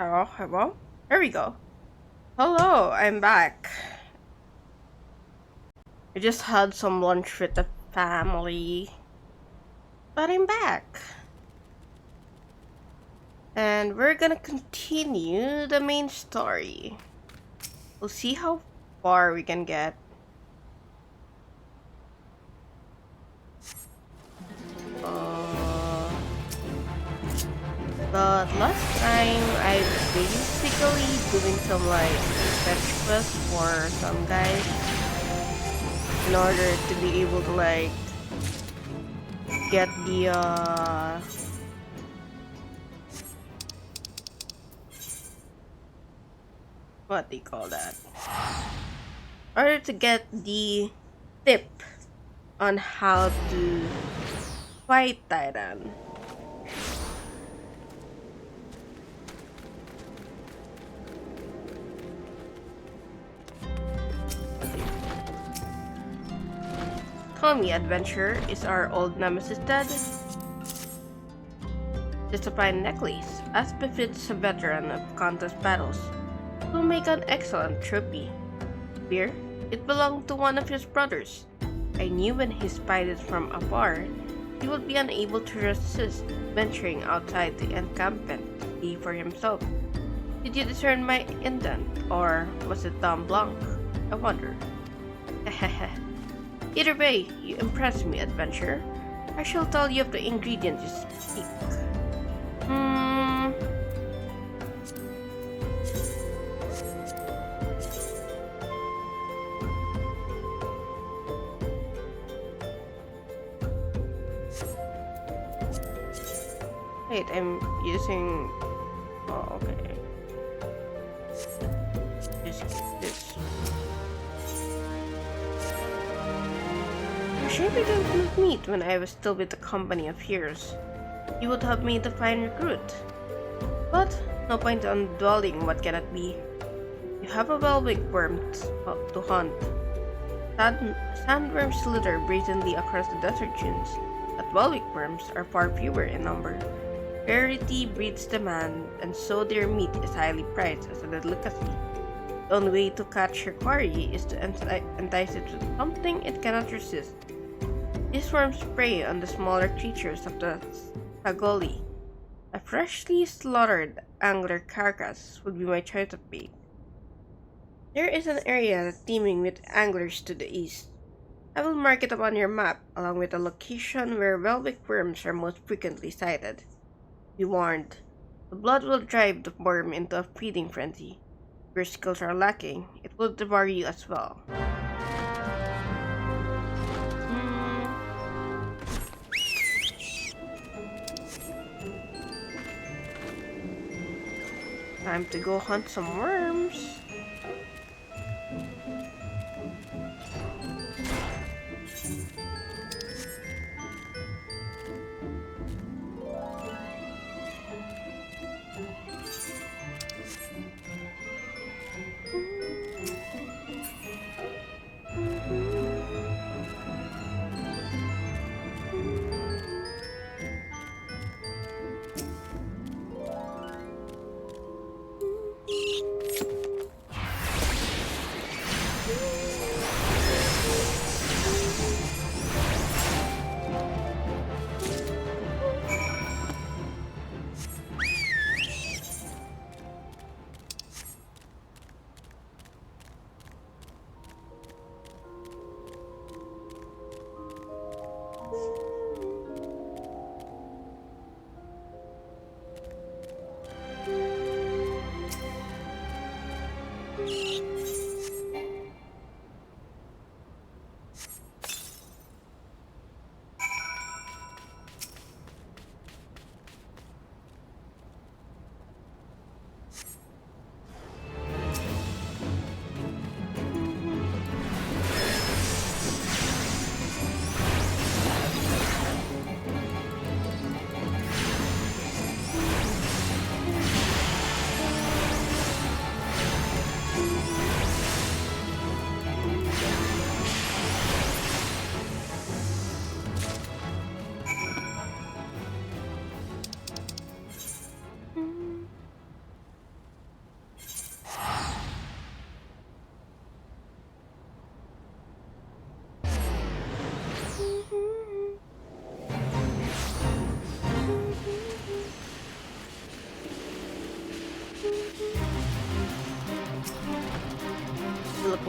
Oh, hello? There we go. Hello, I'm back. I just had some lunch with the family, but I'm back. And we're gonna continue the main story. We'll see how far we can get. Uh, but last time I basically doing some like fetch quest for some guys in order to be able to like get the what do you call that? In order to get the tip on how to fight Titan. Tell me, adventurer, is our old nemesis dead? Just a fine necklace, as befits a veteran of contest battles. It will make an excellent trophy. Fear, it belonged to one of his brothers. I knew when he spied it from afar, he would be unable to resist venturing outside the encampment to see for himself. Did you discern my intent, or was it Dom Blanc? I wonder. Either way, you impress me, adventurer. I shall tell you of the ingredients you speak. Hmm. Wait, I'm using. Oh, okay. Just this. I'm sure we didn't meet when I was still with the company of heroes. You would have made a fine recruit. But no point on dwelling what cannot be. You have a well-wicked worm to hunt. Sandworms slither brazenly across the desert dunes, but well-wicked worms are far fewer in number. Rarity breeds demand, and so their meat is highly prized as a delicacy. The only way to catch your quarry is to entice it with something it cannot resist. These worms prey on the smaller creatures of the Sagoli. A freshly slaughtered angler carcass would be my choice of bait. There is an area teeming with anglers to the east. I will mark it upon your map, along with a location where velvet worms are most frequently sighted. Be warned, the blood will drive the worm into a feeding frenzy. If your skills are lacking, it will devour you as well. Hmm, time to go hunt some worms.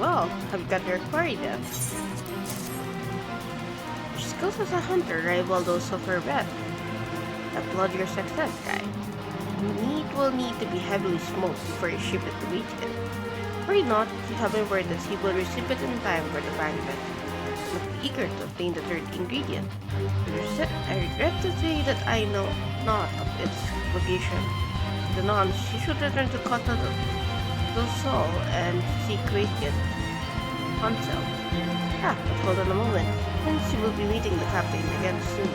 Well, have you got your quarry then? Your skills as a hunter rival those of her vet. Applaud your success, guy. Meat will need to be heavily smoked before you ship it to Wheatkin. Worry not, you have my word that he will receive it in time for the banquet. Look eager to obtain the third ingredient. I regret to say that I know not of its location. The nuns, you should return to Kota del Sol and seek Wheatkin. Hansel. But hold on a moment. Since you will be meeting the captain again soon,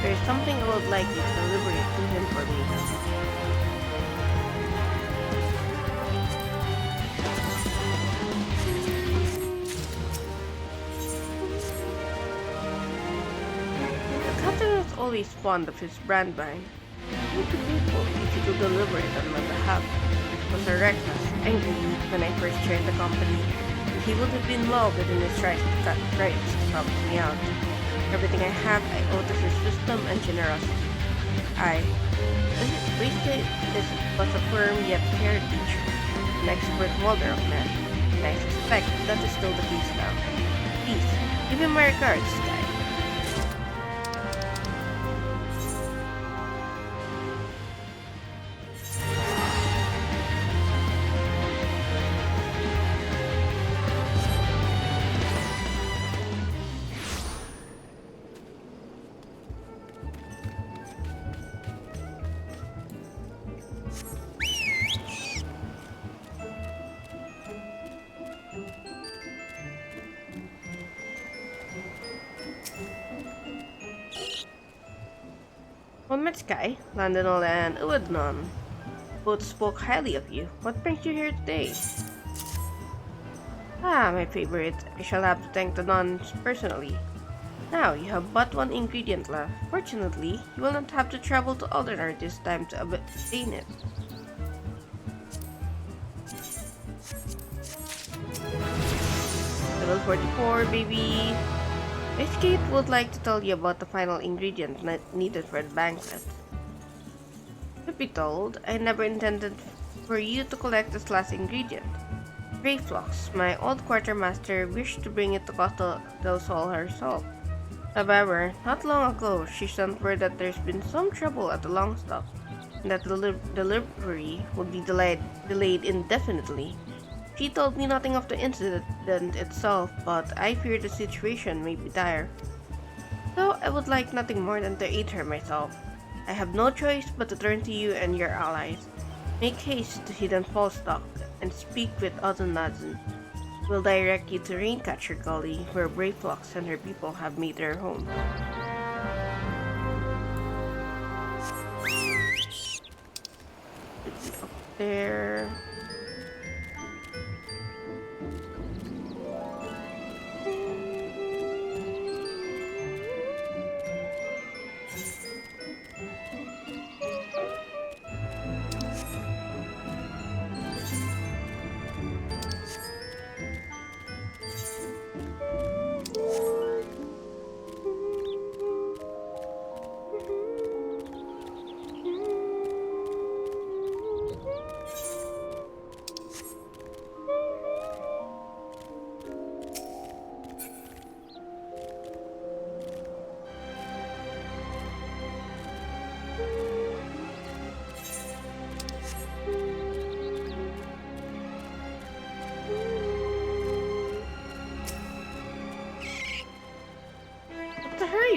there is something I would like you to deliver it to him for me. The captain was always fond of his brand wine. I would be grateful if you could deliver it on my behalf. It was a reckless, angry youth when I first joined the company. He would have been well within his rights to help me out. Everything I have, I owe to his wisdom and generosity. Wasted was a firm yet fair teacher, an expert molder of men, and I suspect that is still the case now. Please, give him my regards, Guy. Well met, Sky, Landonal and Uadnon. Both spoke highly of you. What brings you here today? My favorite. I shall have to thank the nuns personally. Now, you have but one ingredient left. Fortunately, you will not have to travel to Aldenar this time to obtain it. Level 44, baby! Miss Kate would like to tell you about the final ingredient needed for the banquet. To be told, I never intended for you to collect this last ingredient. Greyflux, my old quartermaster, wished to bring it to Costa del Sol herself. However, not long ago, she sent word that there's been some trouble at the Longstop, and that the delivery would be delayed indefinitely. She told me nothing of the incident itself, but I fear the situation may be dire. So I would like nothing more than to aid her myself. I have no choice but to turn to you and your allies. Make haste to Hidden Fallstock and speak with Ozenadzen. We'll direct you to Raincatcher Gully, where Brayflux and her people have made their home. Up there.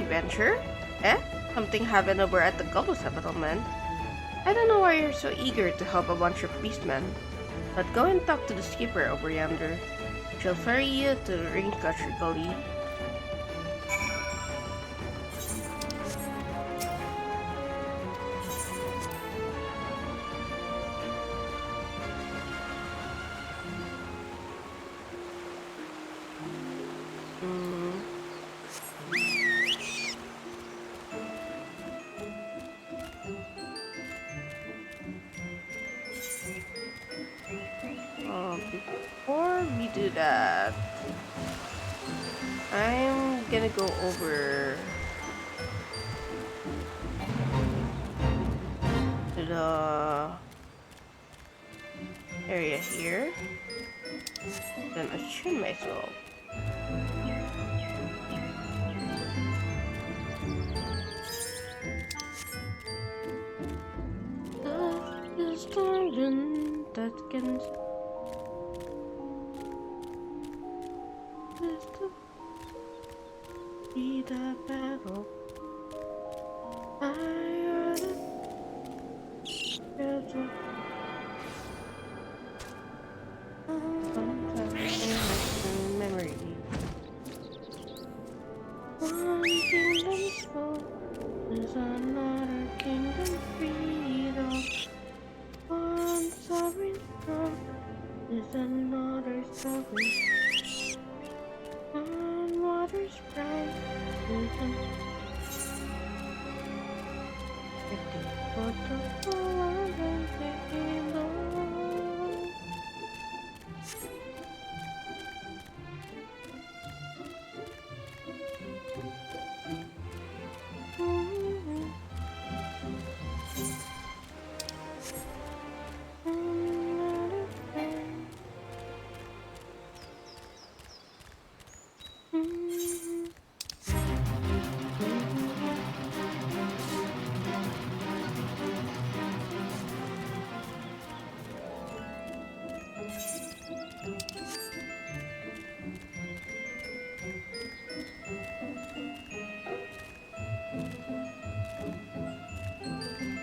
Venture? Something happened over at the Gobble Settlement. I don't know why you're so eager to help a bunch of beastmen, but go and talk to the skipper over yonder. She'll ferry you to Raincatcher Gully. Before we do that, I'm gonna go over to the area here. Then I tune myself. This dungeon that can be the battle. I heard it. Sometimes in memory. One kingdom's fall is another kingdom freedom. One sovereign throne is another sovereign. One water's pride is another kingdom.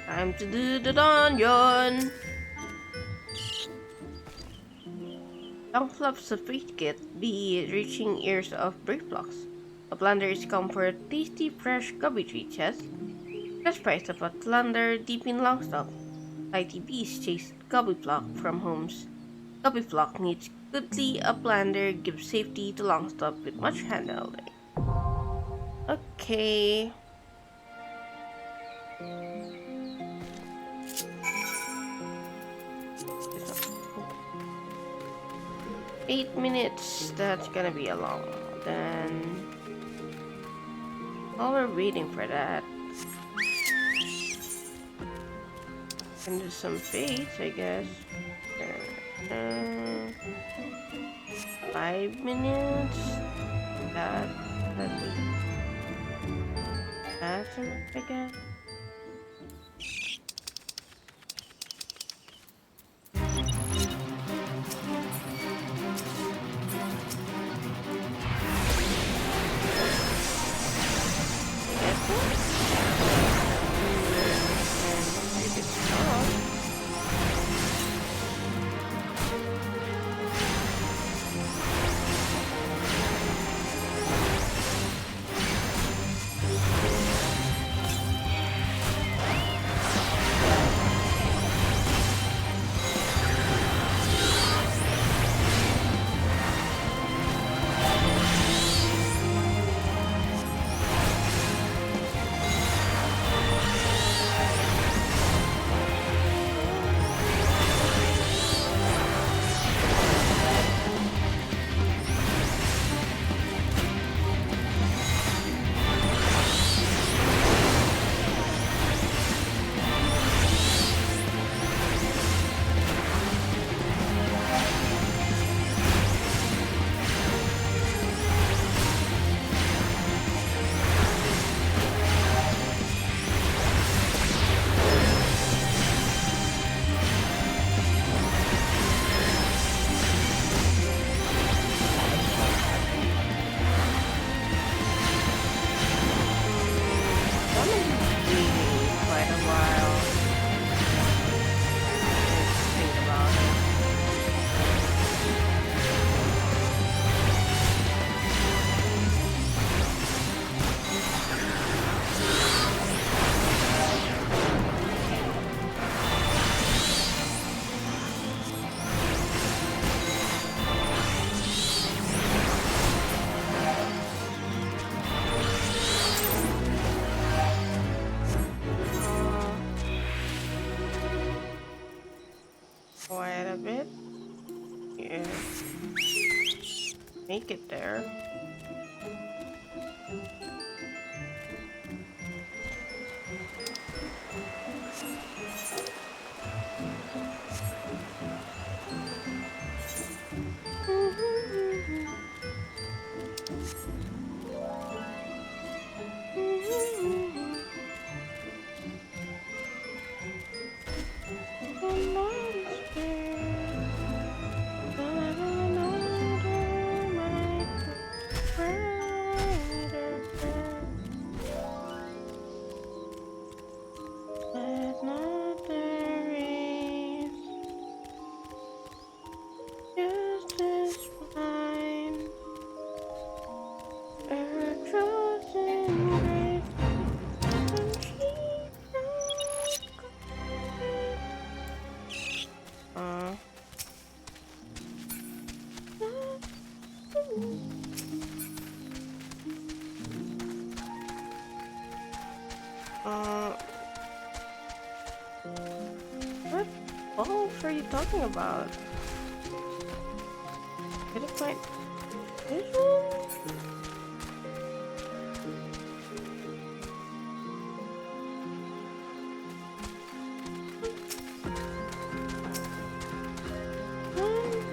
Time to do the dungeon! Young fluffs of kit be reaching ears of brieflocks. A plunder is come for a tasty fresh gubby tree chest. Cash price of a plunder deep in Longstop. Mighty bees chase gubby flock from homes. Gubby flock needs goodly a plunder gives safety to Longstop with much handling. Okay. 8 minutes, that's gonna be a long. Then while we're waiting for that, can do some baits, I guess. 5 minutes. That'd be faster, I guess. Quite a bit. Yeah. Make it there. bulbs are you talking about? Did I find this one?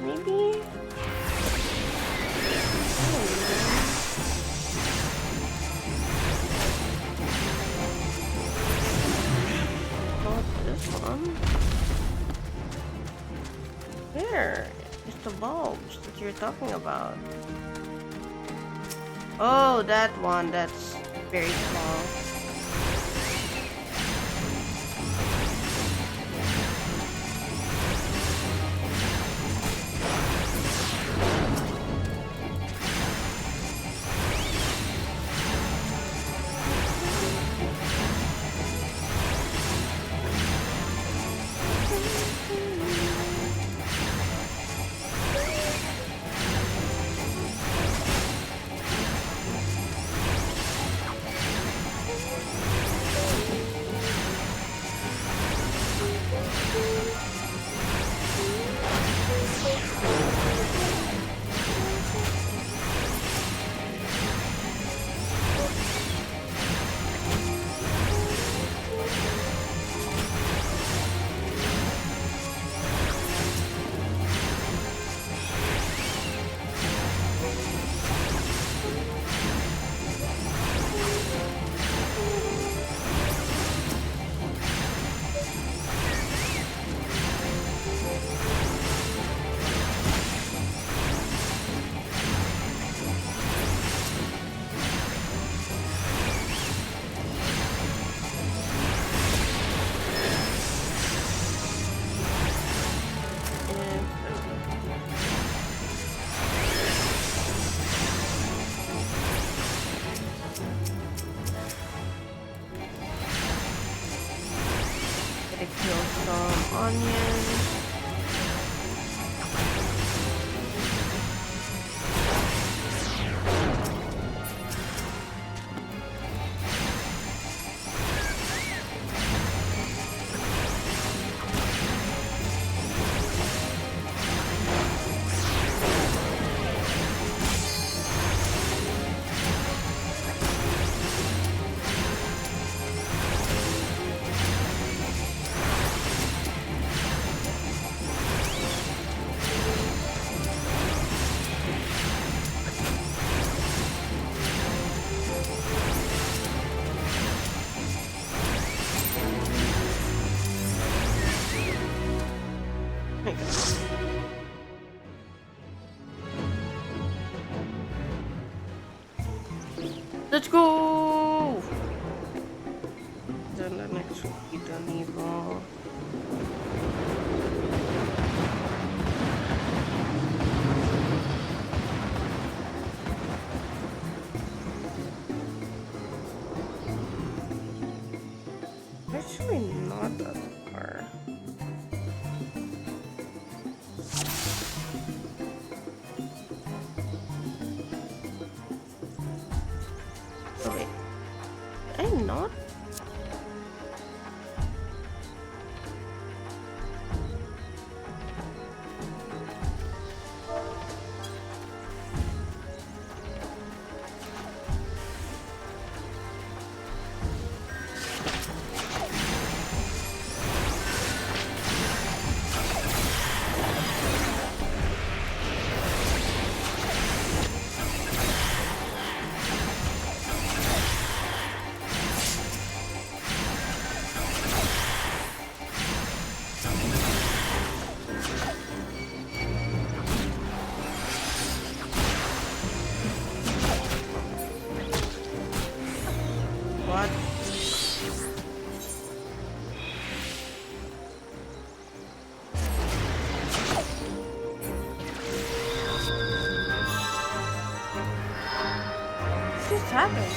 Maybe? Not this one. Where is the bulbs that you're talking about? Oh, that one. That's very small. Gotta kill some onions. Let's go! Then the next will be the evil. Actually, not that far. Oh wait, I'm not. What? What just happened?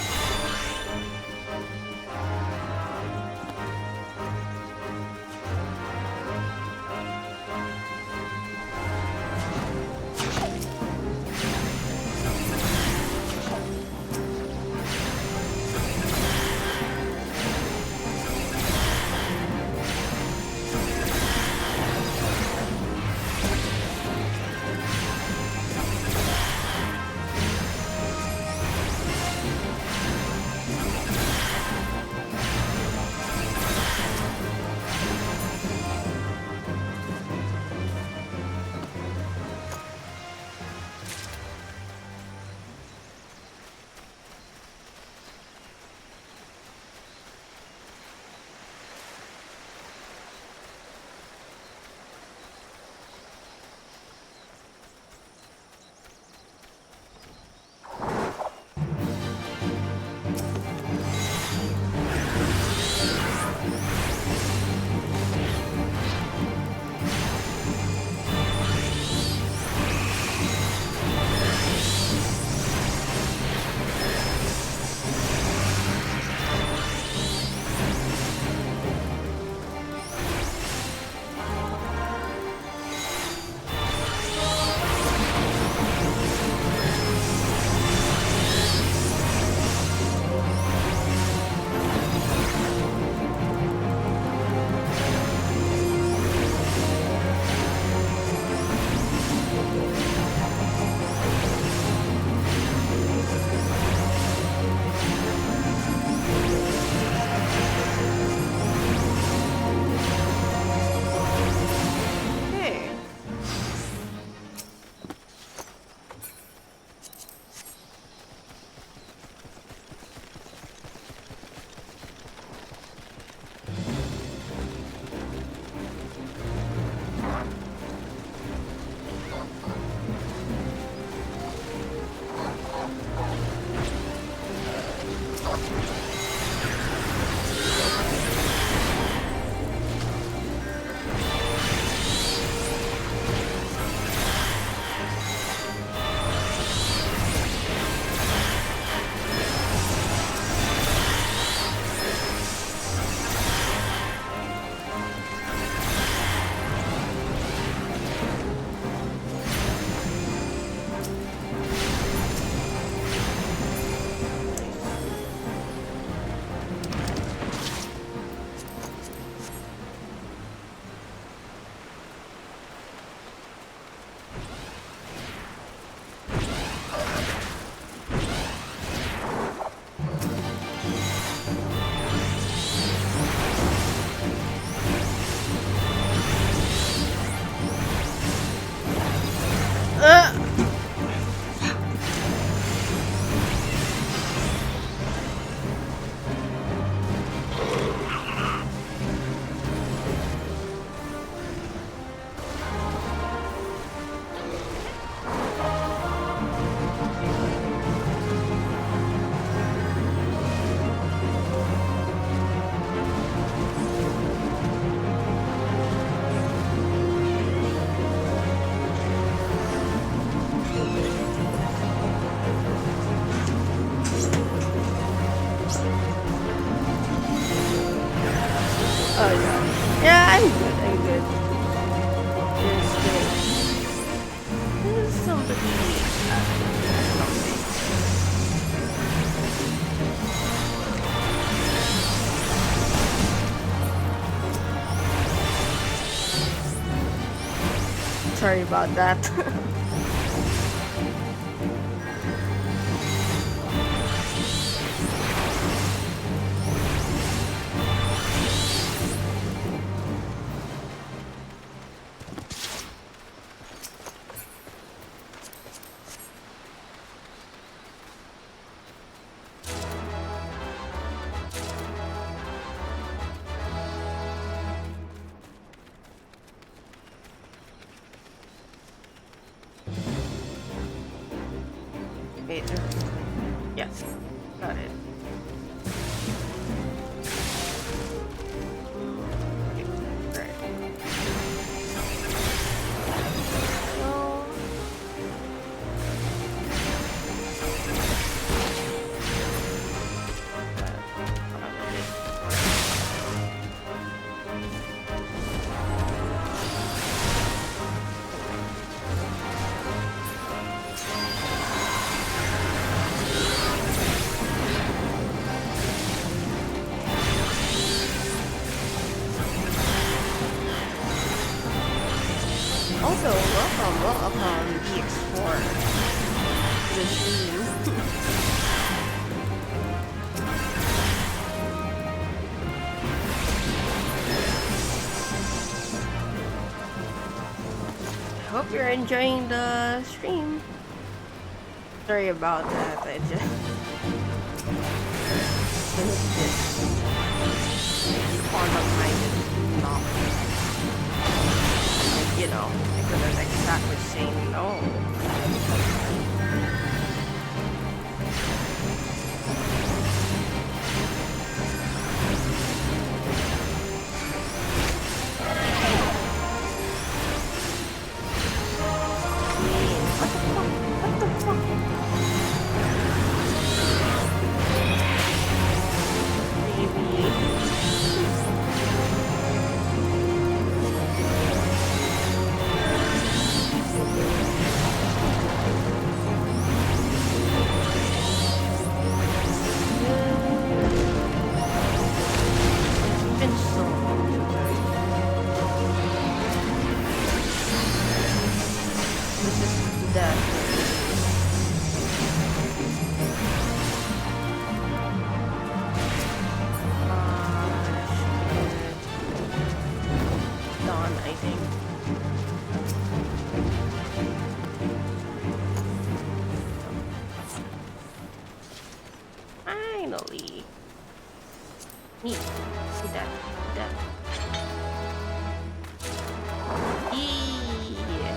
Sorry about that. Wait, yes, got it. Okay, right. Also, welcome DX4 to the stream. I hope you're enjoying the stream. Sorry about that, I just finished this fond of mine is not, you know, I couldn't exactly say no. What the fuck? Finally. Me. Do that. Do that. Yeah.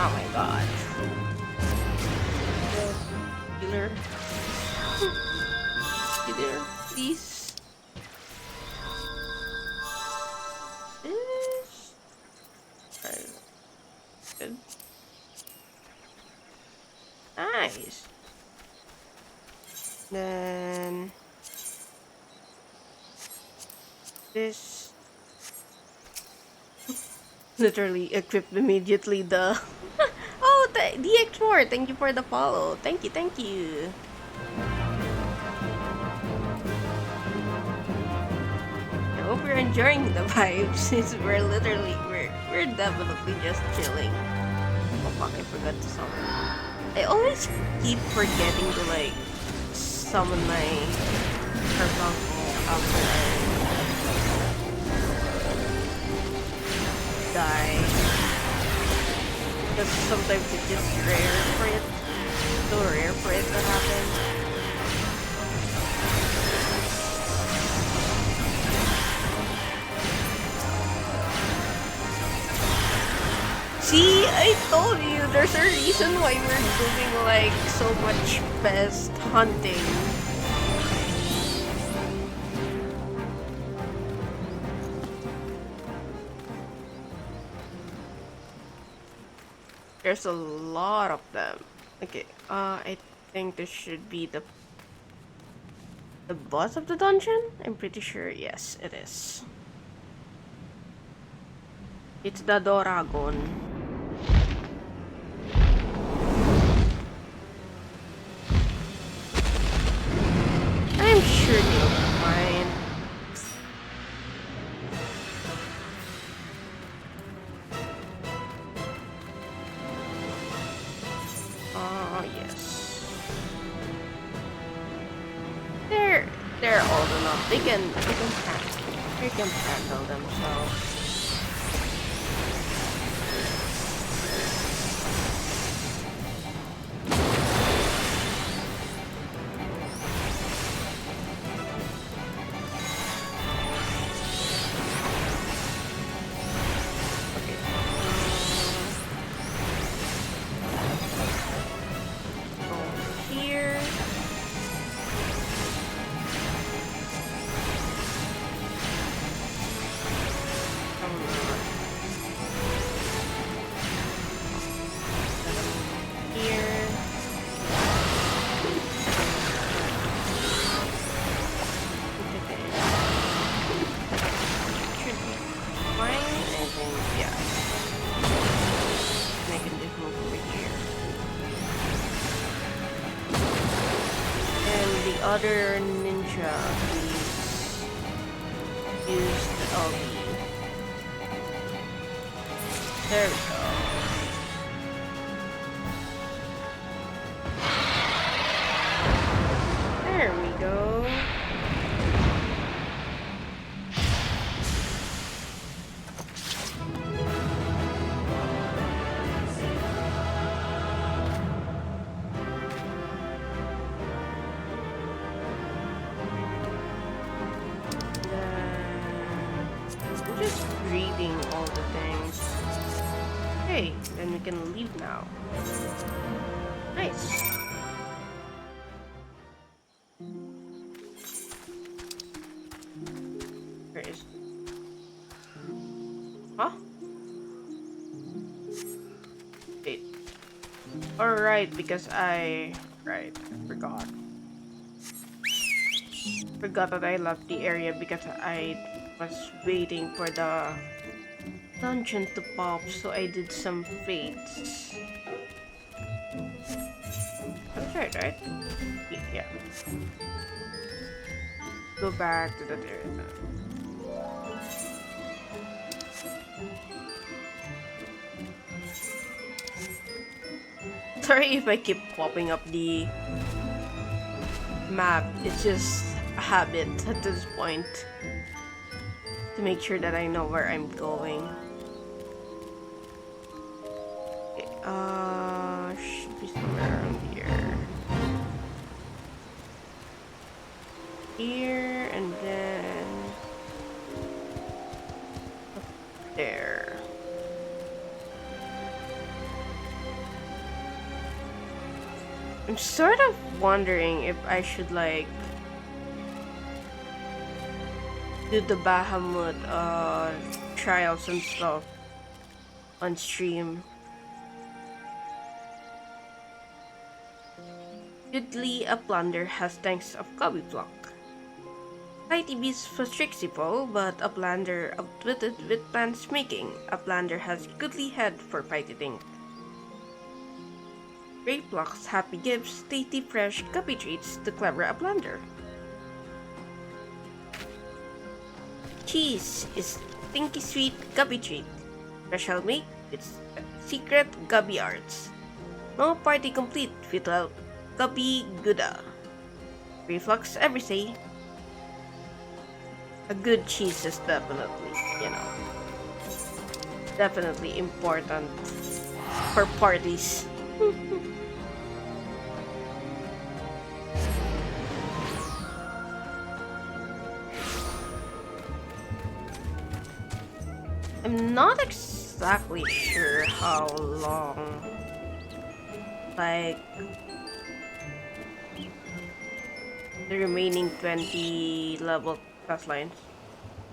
Oh my god. Healer. Healer, please. Good. Nice. Then this literally equipped immediately the oh, the DX4, thank you for the follow. Thank you, thank you. I hope you're enjoying the vibes since we're definitely just chilling. Oh fuck, I forgot to summon. I always keep forgetting to like summon my Carbuncle after I die. Because sometimes it's just rare for it. So rare for it to happen. See, I told you, there's a reason why we're doing like so much best hunting. There's a lot of them. Okay, I think this should be the boss of the dungeon? I'm pretty sure, yes, it is. It's the Doragon. I'm sure you'll be fine. Oh, yes. They're old enough. They can handle themselves. Other ninja, please use the LB. There we go. There we go. Just reading all the things. Okay, then we can leave now. Nice. Where is... Huh? Wait. Alright, because I forgot. Forgot that I left the area because I was waiting for the dungeon to pop, so I did some fates. That's right? Yeah. Go back to that area. Sorry if I keep popping up the map, it's just a habit at this point. To make sure that I know where I'm going. Okay, should be somewhere around here. Here, and then... up there. I'm sort of wondering if I should, like, do the Bahamut trials and stuff on stream. Goodly, a plunder has tanks of Cubby Block. Mighty Beast flexible, but a plunder outwitted with plans making. A plunder has goodly head for fighting. Great blocks, happy gives, tasty fresh cubby treats to clever a plunder. Cheese is stinky sweet gubby treat. Special make with secret gubby arts. No party complete without gubby gouda. Reflux every say. A good cheese is definitely, definitely important for parties. I'm not exactly sure how long. Like the remaining 20 level quest lines.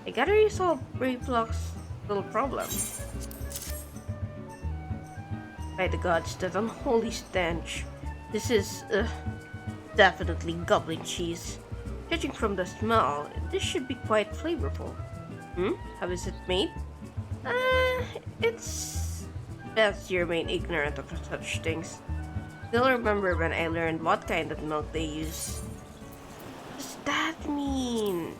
I gotta resolve Reflux little problem. By the gods, that unholy stench. This is definitely goblin cheese. Judging from the smell, this should be quite flavorful. Hmm? How is it made? Uh, it's best you remain ignorant of such things. Still remember when I learned what kind of milk they use. What does that mean?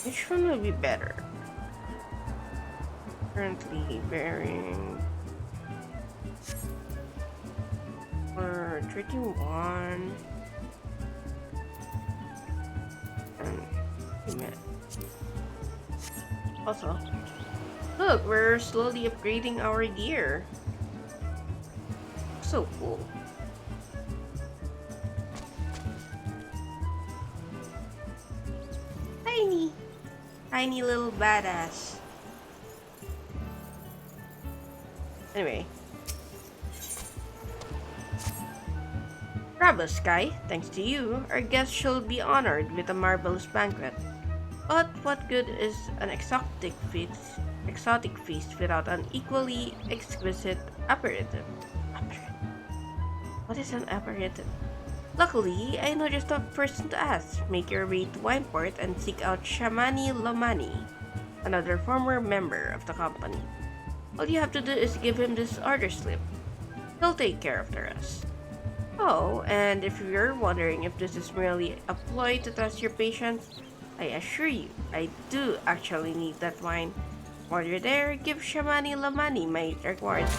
Which one would be better? Currently bearing for 31 and a minute. Also, look, we're slowly upgrading our gear. So cool. Tiny, tiny little badass. Anyway, grab us, Sky. Thanks to you, our guest shall be honored with a marvelous banquet. But what good is an exotic feast without an equally exquisite aperitif? What is an aperitif? Luckily, I know just the person to ask. Make your way to Wineport and seek out Shamani Lomani, another former member of the company. All you have to do is give him this order slip. He'll take care of the rest. Oh, and if you're wondering if this is merely a ploy to test your patience, I assure you, I do actually need that wine. While you're there, give Shamani Lamani my regards.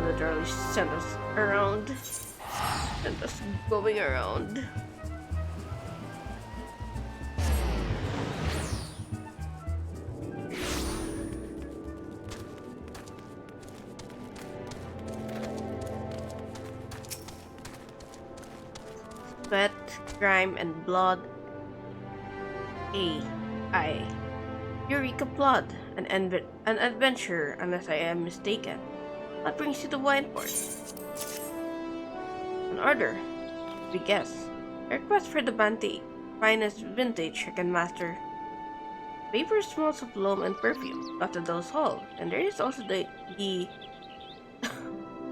Literally send us around. Send us going around. Sweat, grime, and blood. I. Eureka Blood, an adventure, unless I am mistaken. What brings you to Wineport? An order. We guess. A request for the finest vintage I can master. Paper smells of loam and perfume, not a dose hall, and there is also the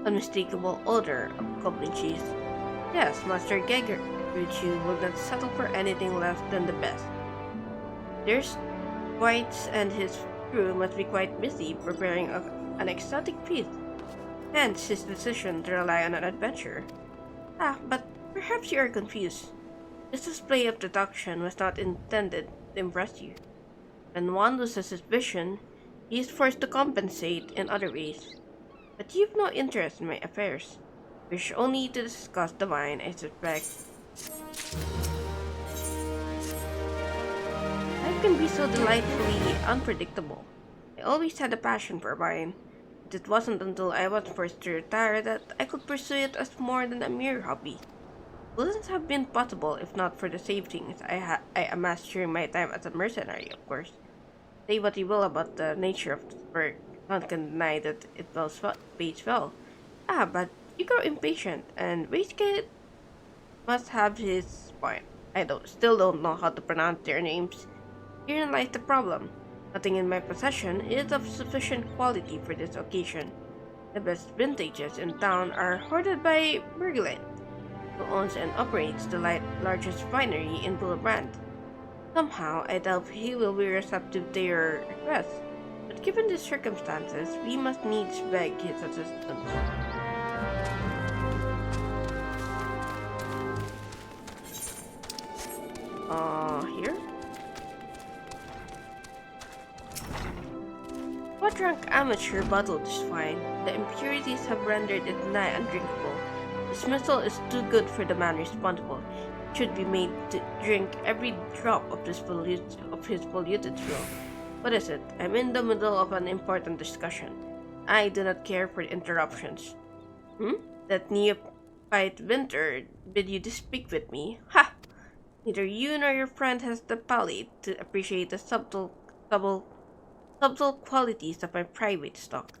unmistakable odor of goblin cheese. Yes, Master Geiger, you will not settle for anything less than the best. There's Whites and his crew must be quite busy preparing an exotic feast, hence his decision to rely on an adventurer. But perhaps you are confused. This display of deduction was not intended to impress you. When one loses his vision, he is forced to compensate in other ways. But you've no interest in my affairs. Wish only to discuss the wine, I suspect. Life can be so delightfully unpredictable. I always had a passion for wine, but it wasn't until I was forced to retire that I could pursue it as more than a mere hobby. It wouldn't have been possible if not for the savings I amassed during my time as a mercenary, of course. Say what you will about the nature of this work, none can deny that it pays well. But you grow impatient, and Wastegate must have his point. Still don't know how to pronounce their names. Herein lies the problem. Nothing in my possession is of sufficient quality for this occasion. The best vintages in town are hoarded by Berglin, who owns and operates the largest winery in Bullebrand. Somehow, I doubt he will be receptive to your request, but given the circumstances, we must needs beg his assistance. Here? What drunk amateur bottled this wine? The impurities have rendered it nigh undrinkable. Dismissal is too good for the man responsible. It should be made to drink every drop of his polluted fuel. What is it? I'm in the middle of an important discussion. I do not care for interruptions. Hmm? That neophyte winter bid you to speak with me? Ha! Neither you nor your friend has the palate to appreciate the subtle, subtle qualities of my private stock.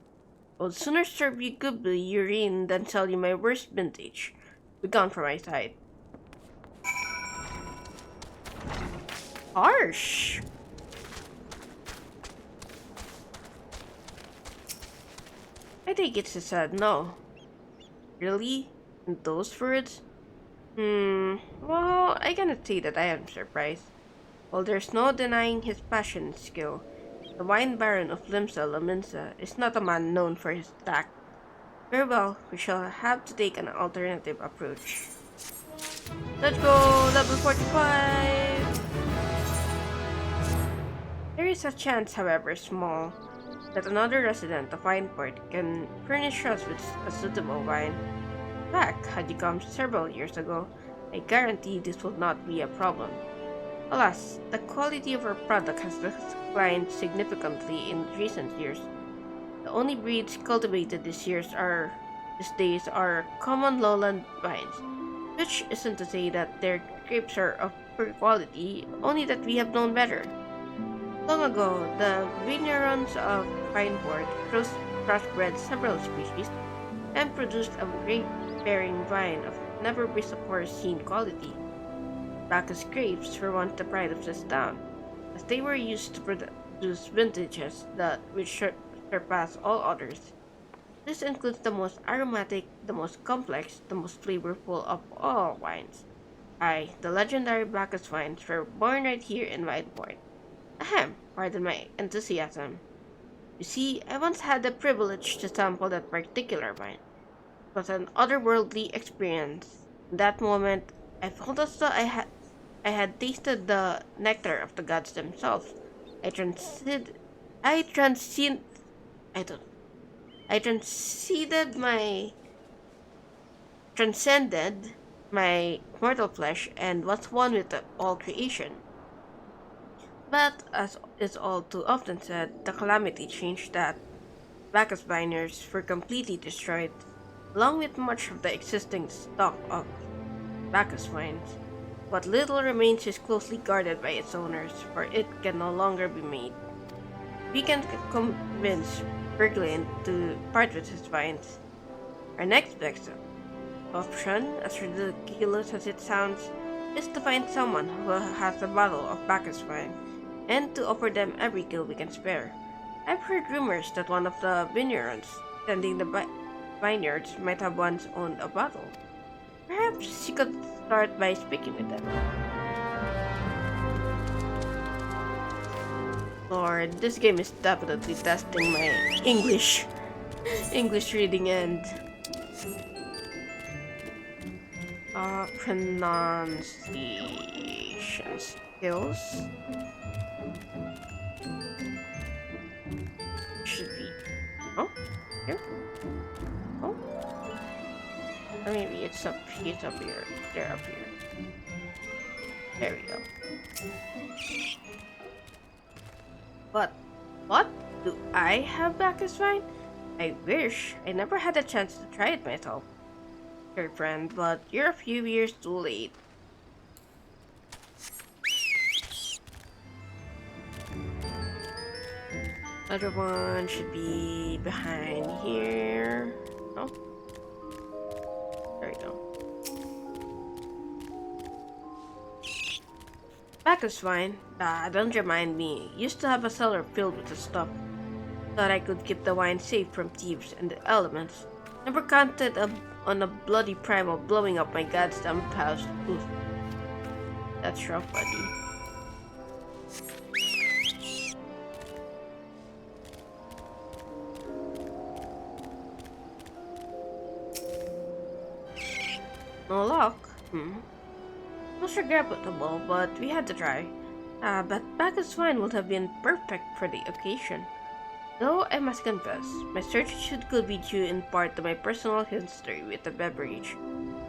I would sooner serve you goodly urine than sell you my worst vintage. Begone from my sight. Harsh! I think it's a sad no. Really? In those words? Well, I cannot say that I am surprised. Well, there's no denying his passion and skill. The wine baron of Limsa Laminsa is not a man known for his tact. Very well, we shall have to take an alternative approach. Let's go, level 45! There is a chance, however small, that another resident of Wineport can furnish us with a suitable wine. In fact, had you come several years ago, I guarantee this will not be a problem. Alas, the quality of our product has declined significantly in recent years. The only breeds cultivated these days are common lowland vines, which isn't to say that their grapes are of poor quality, only that we have known better. Long ago, the vignerons of Pineport crossbred several species and produced a grape-bearing vine of never before seen quality. Bacchus grapes were once the pride of this town, as they were used to produce vintages that which surpass all others. This includes the most aromatic, the most complex, the most flavorful of all wines. Aye, the legendary Bacchus wines were born right here in Whiteport. Ahem, pardon my enthusiasm. You see, I once had the privilege to sample that particular wine. It was an otherworldly experience. In that moment, I felt as though I had tasted the nectar of the gods themselves. I transcend I transcend I don't I transcended my mortal flesh and was one with all creation. But as is all too often said, the calamity changed that. Bacchus vineyards were completely destroyed, along with much of the existing stock of Bacchus wines. What little remains is closely guarded by its owners, for it can no longer be made. We can convince Berglund to part with his vines. Our next best option, as ridiculous as it sounds, is to find someone who has a bottle of Bacchus wine, and to offer them every gill we can spare. I've heard rumors that one of the vineyards tending the vineyards might have once owned a bottle. Perhaps you could start by speaking with them. Lord, this game is definitely testing my English reading and pronunciation skills. Should be. Oh, here. Oh, or maybe it's up. It's up here. They're up here. There we go. But what? Do I have Bacchus wine? I wish. I never had a chance to try it myself. Dear friend, but you're a few years too late. Other one should be behind here. Oh, there we go. Bacchus wine? Ah, don't remind me. Used to have a cellar filled with the stuff. Thought I could keep the wine safe from thieves and the elements. Never counted on a bloody prime of blowing up my goddamn house. Oof. That's rough, buddy. No luck? It was regrettable, but we had to try. But Bacchus wine would have been perfect for the occasion. Though I must confess, my certitude could be due in part to my personal history with the beverage.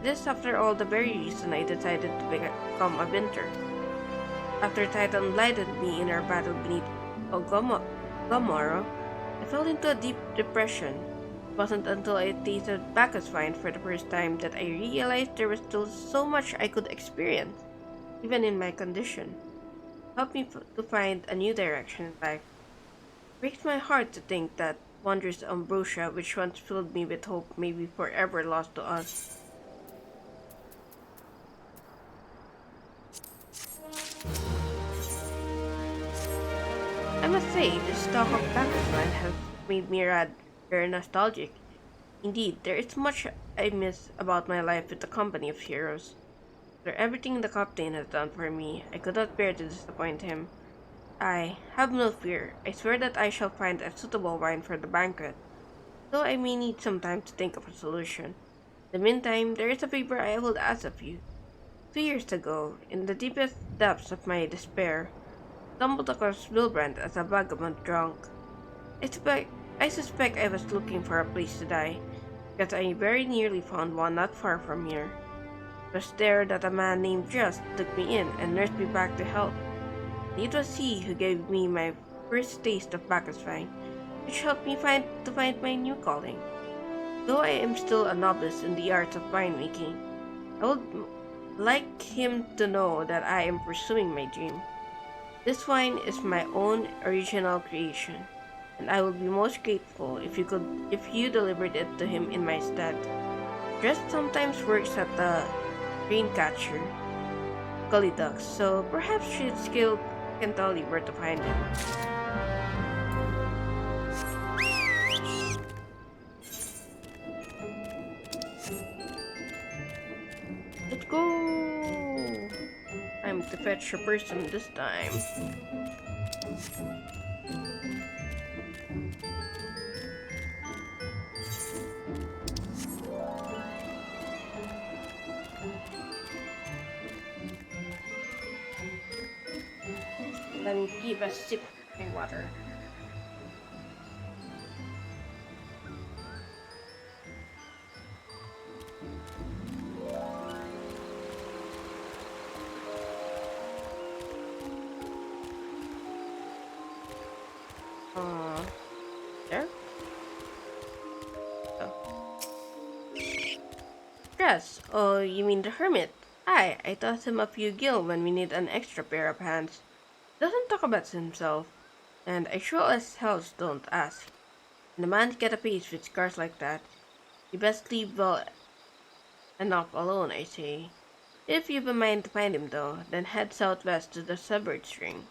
This, after all, the very reason I decided to become a vinter. After Titan lighted me in our battle beneath Gomorrah, I fell into a deep depression. Wasn't until I tasted Bacchus wine for the first time that I realized there was still so much I could experience, even in my condition. Helped me to find a new direction in life. Breaks my heart to think that wondrous ambrosia, which once filled me with hope, may be forever lost to us. I must say, this talk of Bacchus wine has made me rather nostalgic. Indeed, there is much I miss about my life with the company of heroes. After everything the captain has done for me, I could not bear to disappoint him. I have no fear. I swear that I shall find a suitable wine for the banquet, though I may need some time to think of a solution. In the meantime, there is a favor I will ask of you. 2 years ago, in the deepest depths of my despair, I stumbled across Wilbrand as a vagabond drunk. I suspect I was looking for a place to die, because I very nearly found one not far from here. It was there that a man named Just took me in and nursed me back to health. It was he who gave me my first taste of Bacchus wine, which helped me find my new calling. Though I am still a novice in the arts of winemaking, I would like him to know that I am pursuing my dream. This wine is my own original creation, and I would be most grateful if you delivered it to him in my stead. Just sometimes works at the rain catcher, Gully Ducks, so perhaps she'd skill can tell you where to find him. Let's go! Time to fetch a person this time. Let me give a sip of my water. There? Oh. Yes. Oh, you mean the hermit? I taught him a few gil when we need an extra pair of hands. Doesn't talk about himself, and I sure as hell don't ask. When a man get a pace with scars like that, you best leave well enough alone, I say. If you've a mind to find him though, then head southwest to the severed string.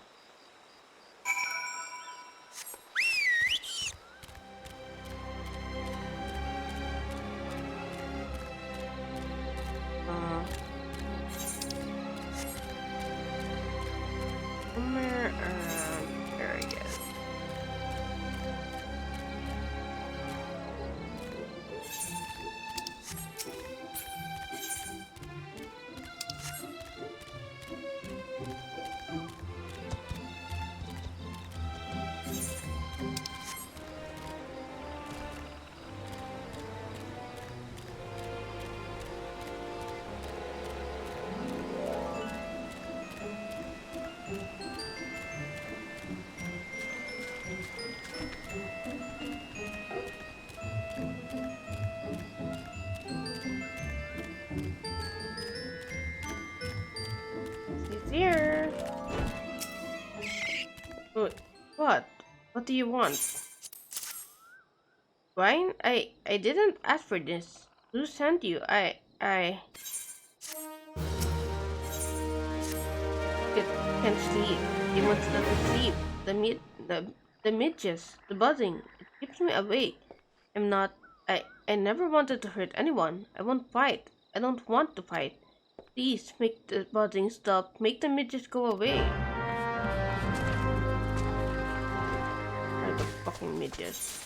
Somewhere around there, I guess. He's here. What? What? What do you want? Wine? I didn't ask for this. Who sent you? I can't sleep. It won't let me sleep. The midges, the buzzing. It keeps me awake. I never wanted to hurt anyone. I won't fight. I don't want to fight. Please make the buzzing stop. Make the midges go away. Are the fucking midges.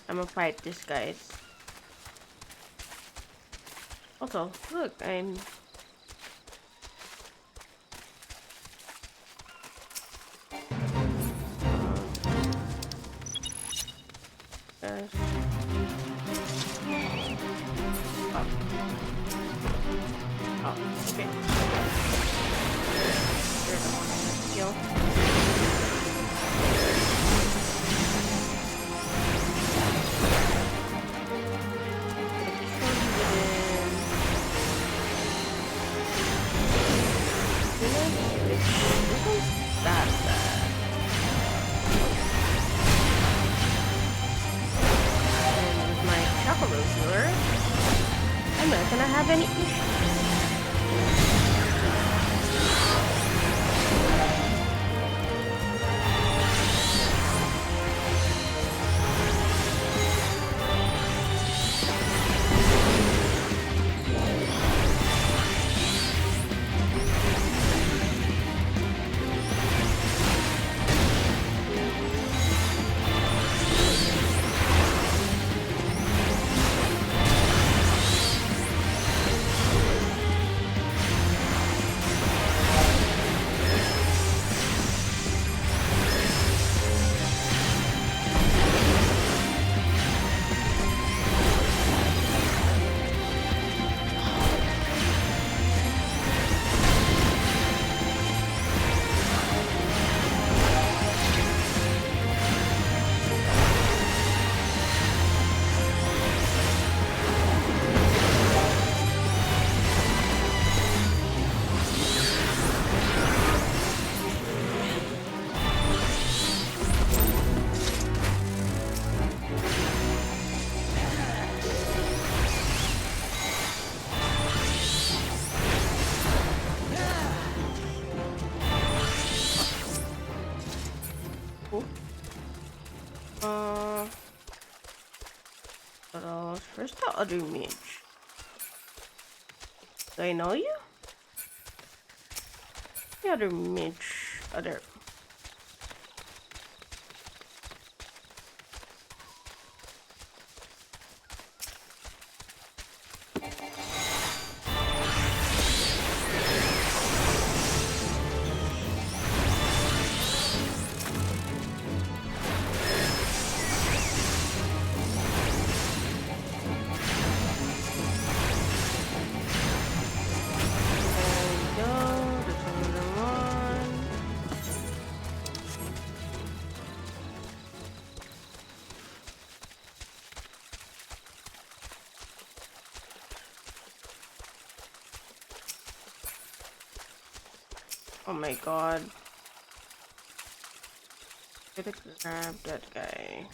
I'm gonna fight this guys. Also, look, I'm oh, okay. There's a kill. have any issues. Cool. But first the other mage. Do I know you? The other mage. Other. Oh my god. Gotta grab that guy.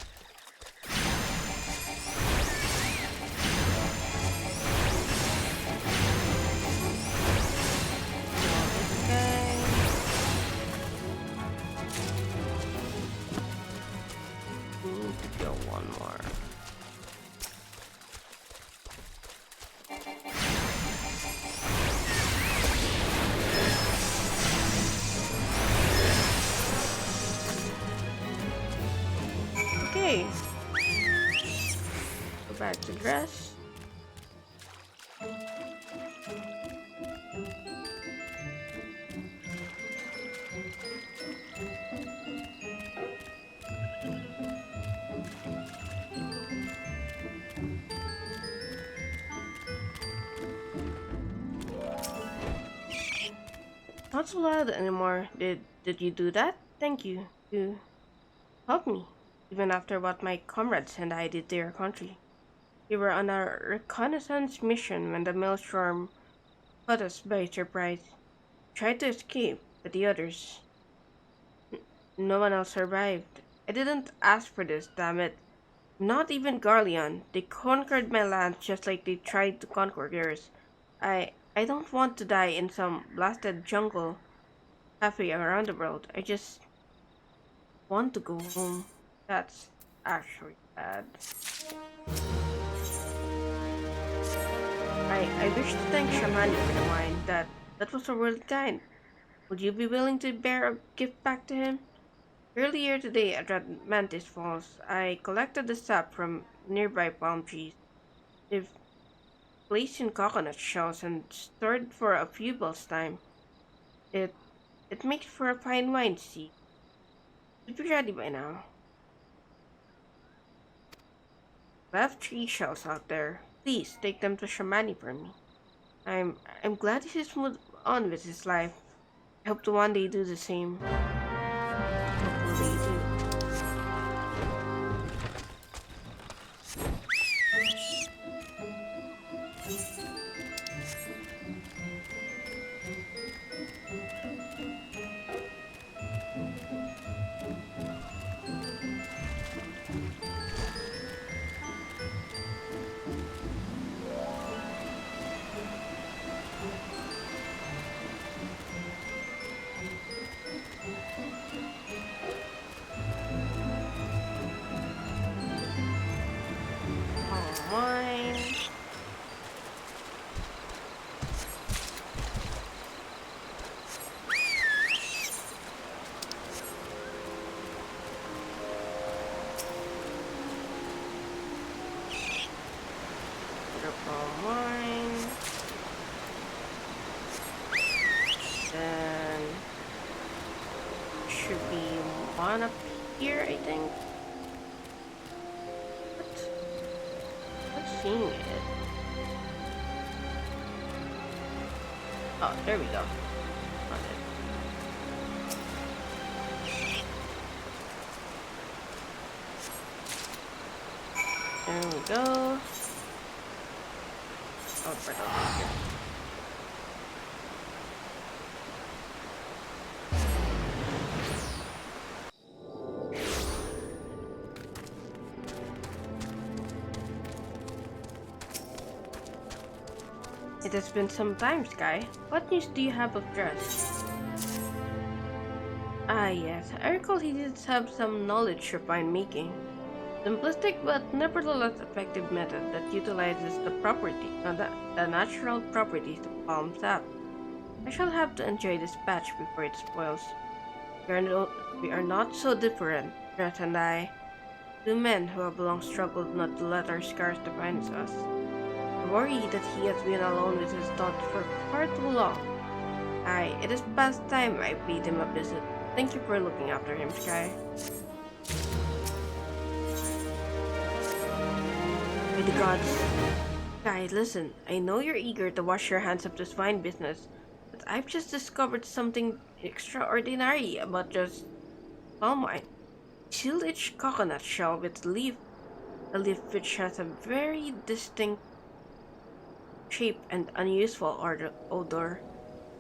Need to kill one more. Okay. Go back to dress. Not so loud anymore. Did you do that? Thank you. You helped me. Even after what my comrades and I did to your country. We were on a reconnaissance mission when the maelstrom caught us by surprise. We tried to escape, but the others, no one else survived. I didn't ask for this, damn it. Not even Garleon. They conquered my land just like they tried to conquer yours. I don't want to die in some blasted jungle halfway around the world. I just want to go home. That's actually bad. I wish to thank Shamani for the wine. That was so really kind. Would you be willing to bear a gift back to him? Earlier today at Red Mantis Falls, I collected the sap from nearby palm trees. They've placed in coconut shells and stored for a few bells time. It it makes for a fine wine, see. Should be ready by now. I have 3 shells out there. Please take them to Shamani for me. I'm glad he's moved on with his life. I hope to one day do the same. Hopefully do. all mine. Then should be one up here, I think. Not seeing it. Oh, there we go. Found it. There we go. Oh, it's right over here. It has been some time, Sky. What news do you have of Dress? Ah, yes. I recall he did have some knowledge of wine making. Simplistic but nevertheless effective method that utilizes the natural properties of palm sap. I shall have to enjoy this batch before it spoils. We are not so different, Brett and I. Two men who have long struggled not to let our scars define us. I worry that he has been alone with his thoughts for far too long. Aye, it is past time I paid him a visit. Thank you for looking after him, Sky. By the gods. Sky, listen, I know you're eager to wash your hands of this wine business, but I've just discovered something extraordinary about just palm wine. Seal each coconut shell with a leaf which has a very distinct shape and unusual odor.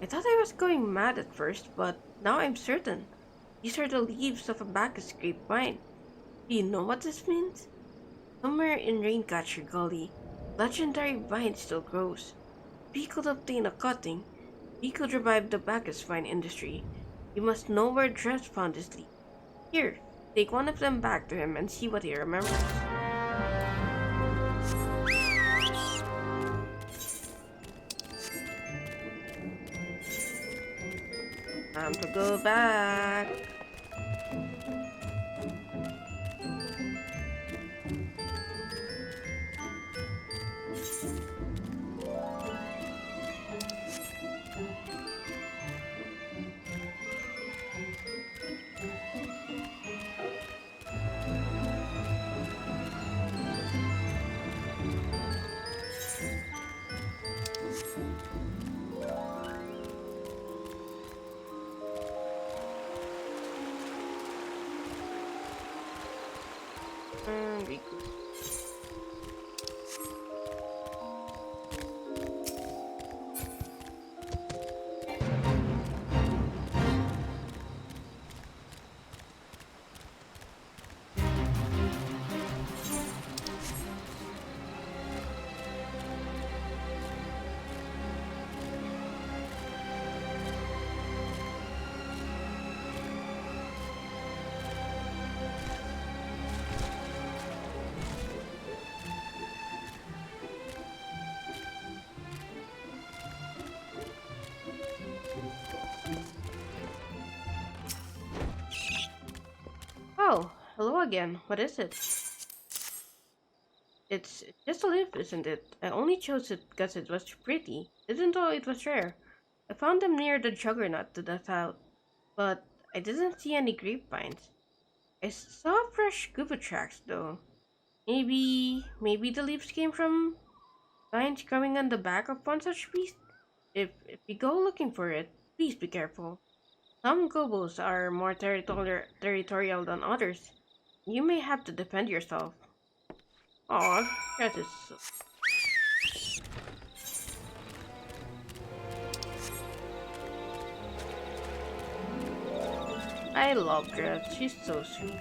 I thought I was going mad at first, but now I'm certain. These are the leaves of a Bacchus grapevine. Do you know what this means? Somewhere in Raincatcher Gully, legendary vine still grows. If we could obtain a cutting, we could revive the Bacchus vine industry. We must know where Dress found his leaf. Here, take one of them back to him and see what he remembers. Time to go back. Be good. Oh, hello again. What is it? It's just a leaf, isn't it? I only chose it because it was pretty. Didn't know it was rare. I found them near the Juggernaut to the south, but I didn't see any grapevines. I saw fresh scuba tracks though. Maybe the leaves came from vines growing on the back of one such beast. If we go looking for it, please be careful. Some gobos are more territorial than others. You may have to defend yourself. Aw, that is so... I love Grass, she's so sweet.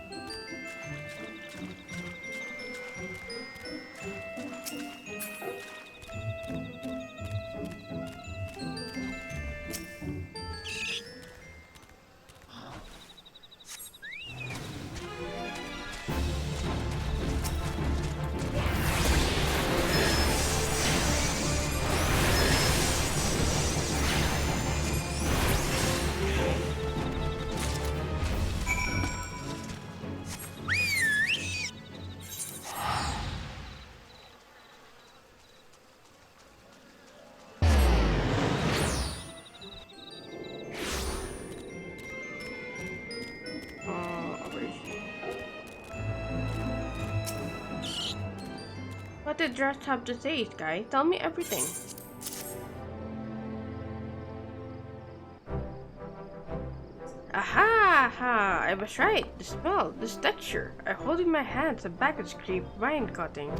What did Rust have to say, Sky? Tell me everything. Aha! Ha! I was right. The smell, this texture. I hold in my hands a bag of scraped vine cutting.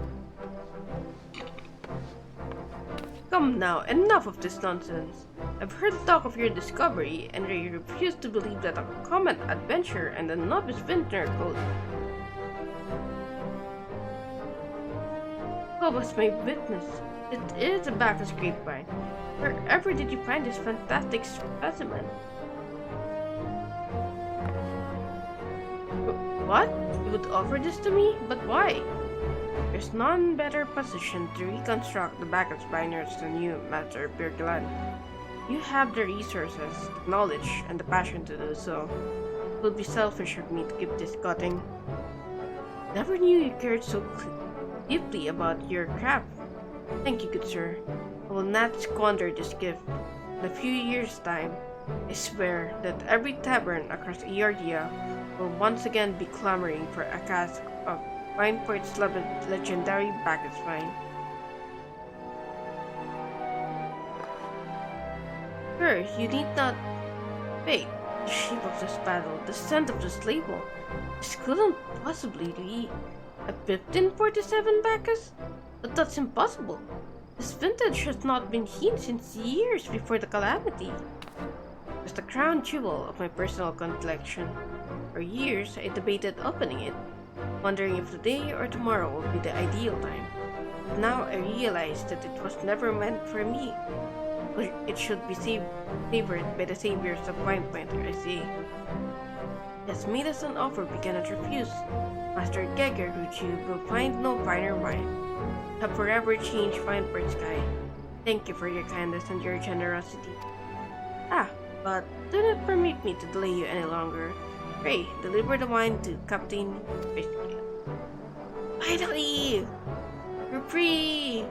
Come now, enough of this nonsense. I've heard talk of your discovery, and I refuse to believe that a common adventurer and a novice vintner could. What was my witness? It is a bag of scraped vine. Wherever did you find this fantastic specimen? What? You would offer this to me? But why? There's none better positioned to reconstruct the Bacchus Spaniards than you, Master Birkeland. You have the resources, the knowledge, and the passion to do so. It would be selfish of me to keep this cutting. Never knew you cared so deeply about your craft. Thank you, good sir. I will not squander this gift. In a few years' time, I swear that every tavern across Eardia will once again be clamoring for a cask of Vineport's legendary Bacchus wine. Sir, you need not wait. The shape of this battle, the scent of this label. This couldn't possibly be a 1547 Bacchus? But that's impossible. This vintage has not been seen since years before the calamity. It was the crown jewel of my personal collection. For years, I debated opening it, wondering if today or tomorrow would be the ideal time. But now I realize that it was never meant for me. It should be favored by the saviors of Wine Pointer, I say. He has made us an offer we cannot refuse. Master Gegeruchi will find no finer wine. Have forever changed Vineport Sky. Thank you for your kindness and your generosity. But do not permit me to delay you any longer. Pray, deliver the wine to Captain Biscuit. Finally! We're free!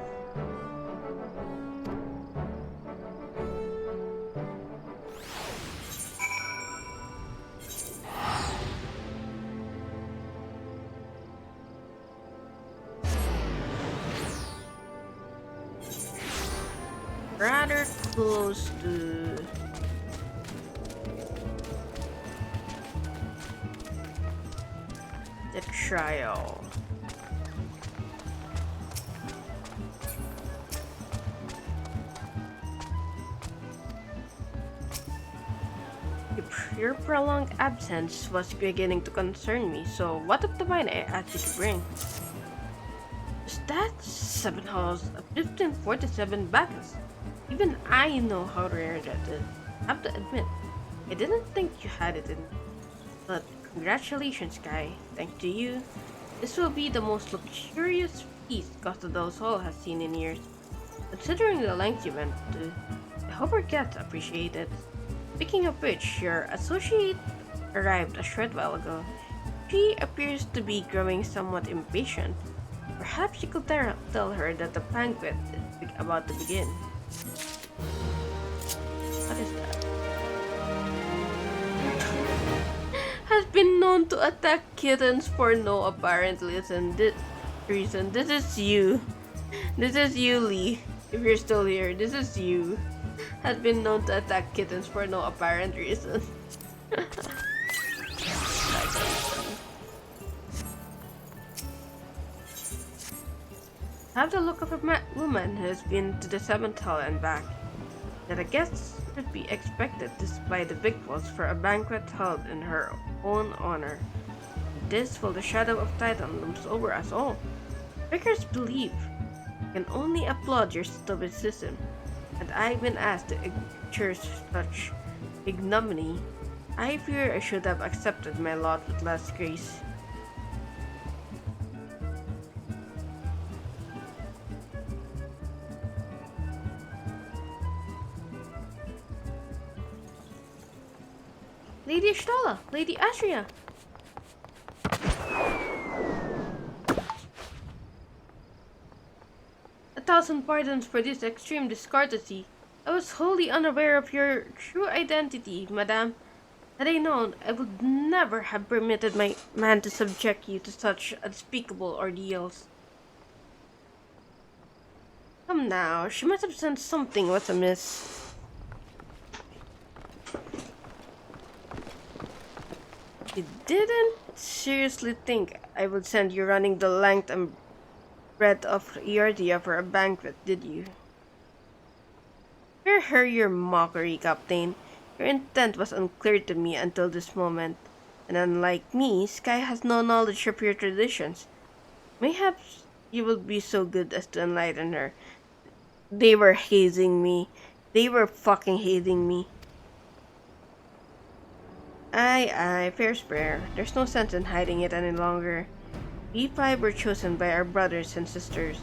Rather close to the trial. Your prolonged absence was beginning to concern me, so what of the wine I asked you to bring? Is that 7 halls of 1547 Bacchus? Even I know how rare that is. I have to admit, I didn't think you had it in. But congratulations, Kai. Thanks to you, this will be the most luxurious feast Costa del Sol has seen in years. Considering the length you went to, I hope our guests appreciate it. Speaking of which, your associate arrived a short while ago. She appears to be growing somewhat impatient. Perhaps you could tell her that the banquet is about to begin. What is that? Has been known to attack kittens for no apparent reason. This is you. This is you, Lee. If you're still here, this is you. Has been known to attack kittens for no apparent reason. Have the look of a woman who has been to the 7th hall and back. That a guest should be expected to supply the victuals for a banquet held in her own honor. This while the shadow of Titan looms over us all. Beggars believe. I can only applaud your stoicism. Had I been asked to endure such ignominy, I fear I should have accepted my lot with less grace. Lady Ashtala! Lady Ashria! A thousand pardons for this extreme discourtesy. I was wholly unaware of your true identity, madame. Had I known, I would never have permitted my man to subject you to such unspeakable ordeals. Come now, she must have sensed something was amiss. You didn't seriously think I would send you running the length and breadth of Iardia for a banquet, did you? Hear your mockery, Captain. Your intent was unclear to me until this moment, and unlike me, Sky has no knowledge of your traditions. Mayhaps you will be so good as to enlighten her. They were hazing me. They were fucking hazing me. Aye, fair's fair. There's no sense in hiding it any longer. We five were chosen by our brothers and sisters.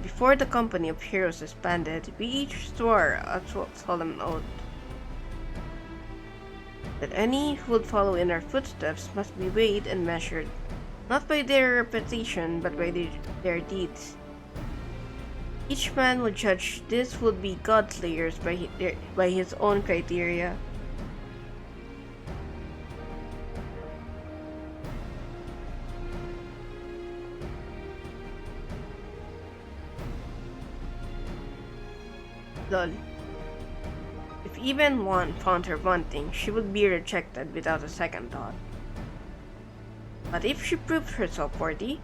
Before the company of heroes disbanded, we each swore a solemn oath that any who would follow in our footsteps must be weighed and measured, not by their reputation but by their deeds. Each man would judge this would be godslayers by his own criteria. Lol. If even one found her wanting, she would be rejected without a second thought. But if she proved herself worthy,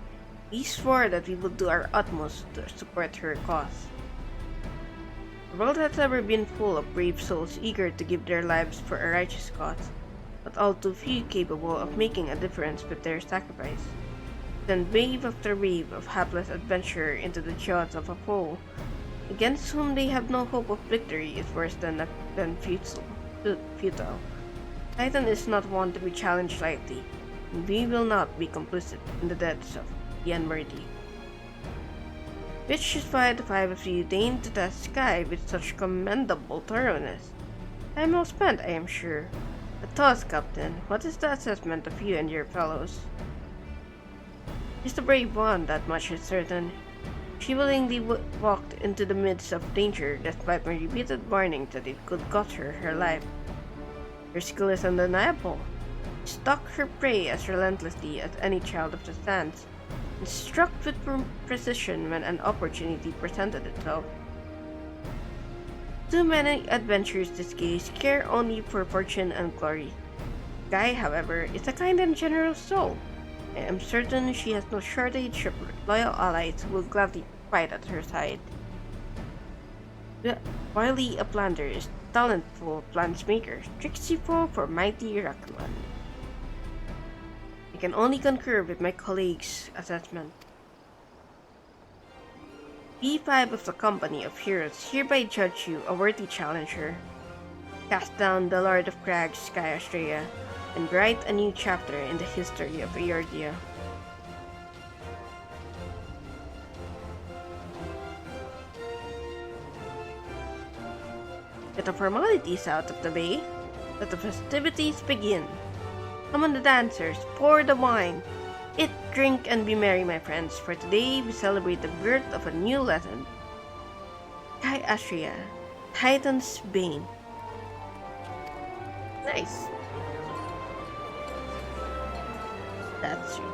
we swore that we would do our utmost to support her cause. The world has never been full of brave souls eager to give their lives for a righteous cause, but all too few capable of making a difference with their sacrifice. Then wave after wave of hapless adventurer into the jaws of a foe, against whom they have no hope of victory, is worse than futile. Titan is not one to be challenged lightly, and we will not be complicit in the deaths of the unworthy. Which is why the five of you deigned to test Sky with such commendable thoroughness. Time well spent, I am sure. But tell us, Captain, what is the assessment of you and your fellows? She's a brave one, that much is certain. She willingly walked into the midst of danger despite my repeated warnings that it could cost her her life. Her skill is undeniable. She stalked her prey as relentlessly as any child of the sands, and struck with precision when an opportunity presented itself. Too many adventurers these days care only for fortune and glory. Guy, however, is a kind and generous soul. I am certain she has no shortage of loyal allies who will gladly fight at her side. Wily a planter is talentful plansmaker, tricksy foe for mighty Rakman. I can only concur with my colleague's assessment. We five of the company of heroes hereby judge you a worthy challenger. Cast down the Lord of Crags, Sky Astrea, and write a new chapter in the history of Eordia. Get the formalities out of the way, let the festivities begin. Come on the dancers, pour the wine. Eat, drink, and be merry, my friends, for today we celebrate the birth of a new legend. Sky Astrea, Titan's Bane. Nice. That's sweet.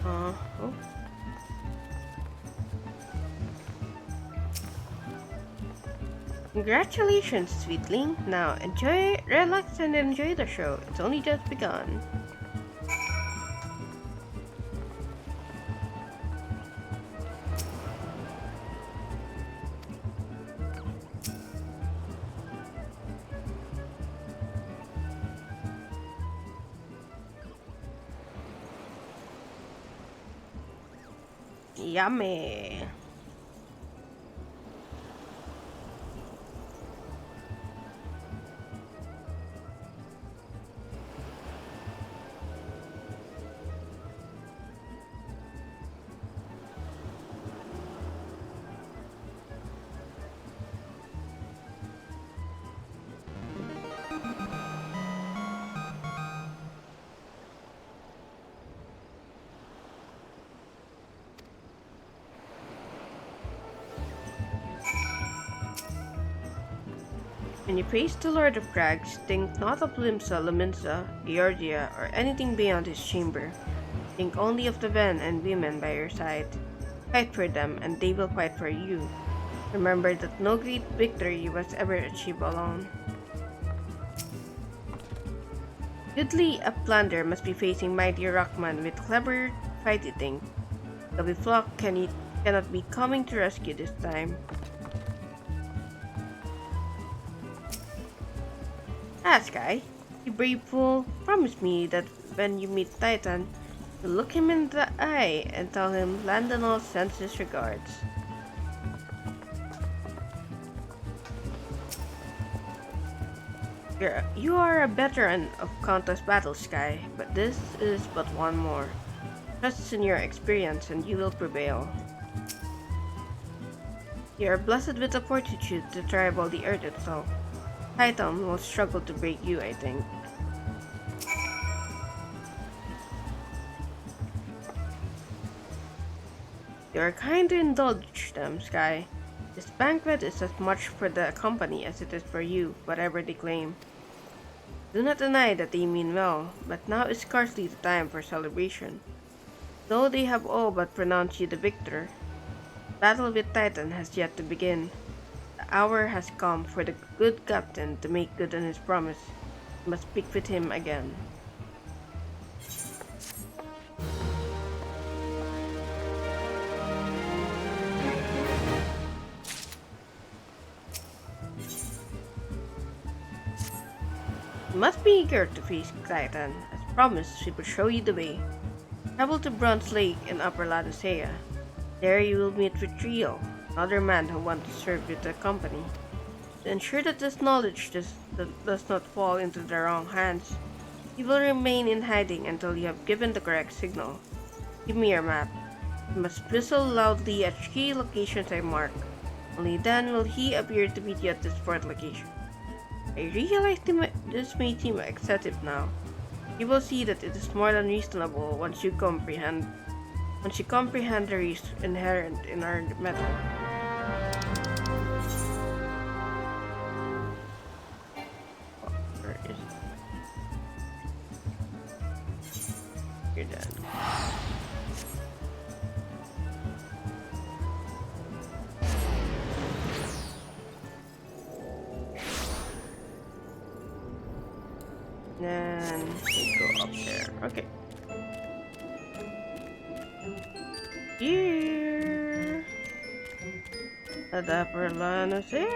Uh-huh. Congratulations, sweetling. Now relax and enjoy the show. It's only just begun. Yummy. When you face the Lord of Crags, think not of Limsa, Luminsa, Georgia, or anything beyond his chamber. Think only of the men and women by your side. Fight for them, and they will fight for you. Remember that no great victory was ever achieved alone. Goodly Uplander must be facing mighty Rockman with clever fighty thing. The flock cannot be coming to rescue this time. Sky, you brave fool, promise me that when you meet Titan, you'll look him in the eye and tell him Landonal sends his regards. You are a veteran of countless battles, Sky, but this is but one more. Trust in your experience and you will prevail. You are blessed with the fortitude to travel the earth itself. Titan will struggle to break you, I think. You are kind to indulge them, Sky. This banquet is as much for the company as it is for you, whatever they claim. Do not deny that they mean well, but now is scarcely the time for celebration. Though they have all but pronounced you the victor, battle with Titan has yet to begin. The hour has come for the good captain to make good on his promise. You must speak with him again. You must be eager to face Titan. As promised, she will show you the way. Travel to Bronze Lake in Upper Laodicea. There you will meet with Trio, another man who wants to serve with the company. To ensure that this knowledge does not fall into the wrong hands, he will remain in hiding until you have given the correct signal. Give me your map. You must whistle loudly at key locations I mark. Only then will he appear to meet you at this fourth location. I realize this may seem excessive now. You will see that it is more than reasonable once you comprehend the risks inherent in our method. Where is it? You're done. Then we go up there. Okay. Here. At Upper Laodicea.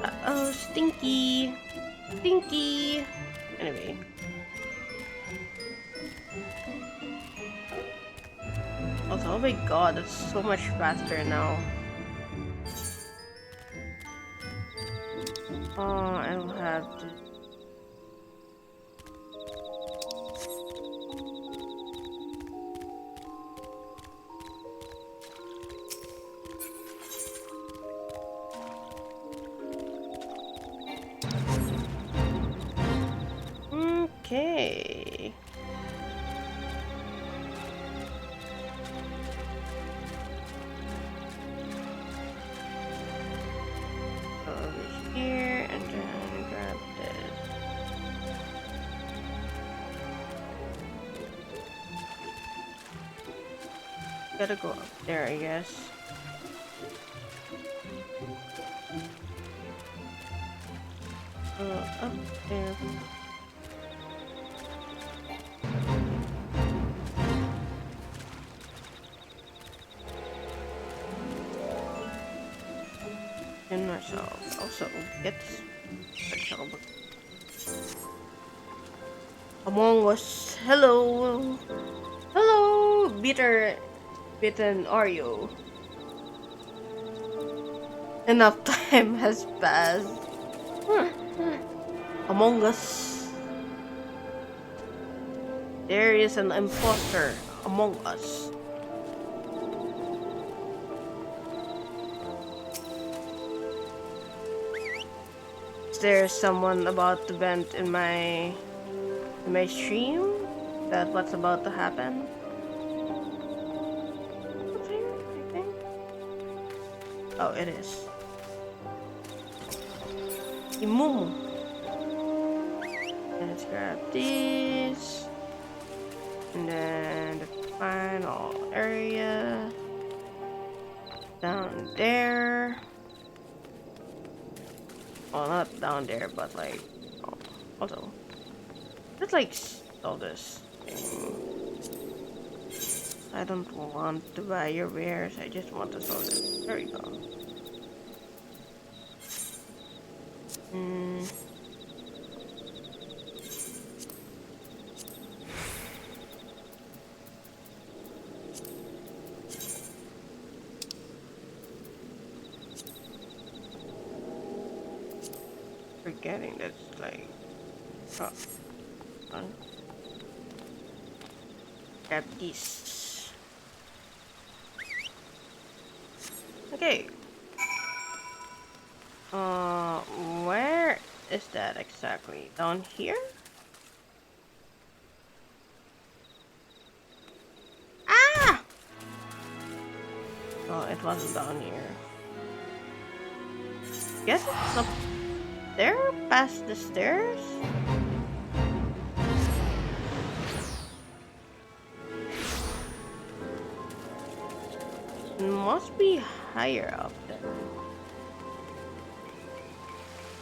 Uh-oh, stinky. Stinky. Anyway. Also, oh my god, it's so much faster now. Oh, I'll have to. Okay. Here and then grab this. Gotta go up there, I guess. Up there. And myself also gets Among Us. Hello, hello, bitten Oreo. Enough time has passed. Among Us. There is an imposter among us. Is there someone about to vent in my stream? That what's about to happen? Oh, it is. Imumu. Let's grab this. And then the final area. Down there. Well, not down there, but like... Oh, also. Let's like sell this thing. I don't want to buy your wares, I just want to sell this. There we go. Hmm. Forgetting that's like... Oh, grab this. Okay. Where is that exactly? Down here? Ah! Oh, it wasn't down here. Guess it's up there, past the stairs? It must be higher up there.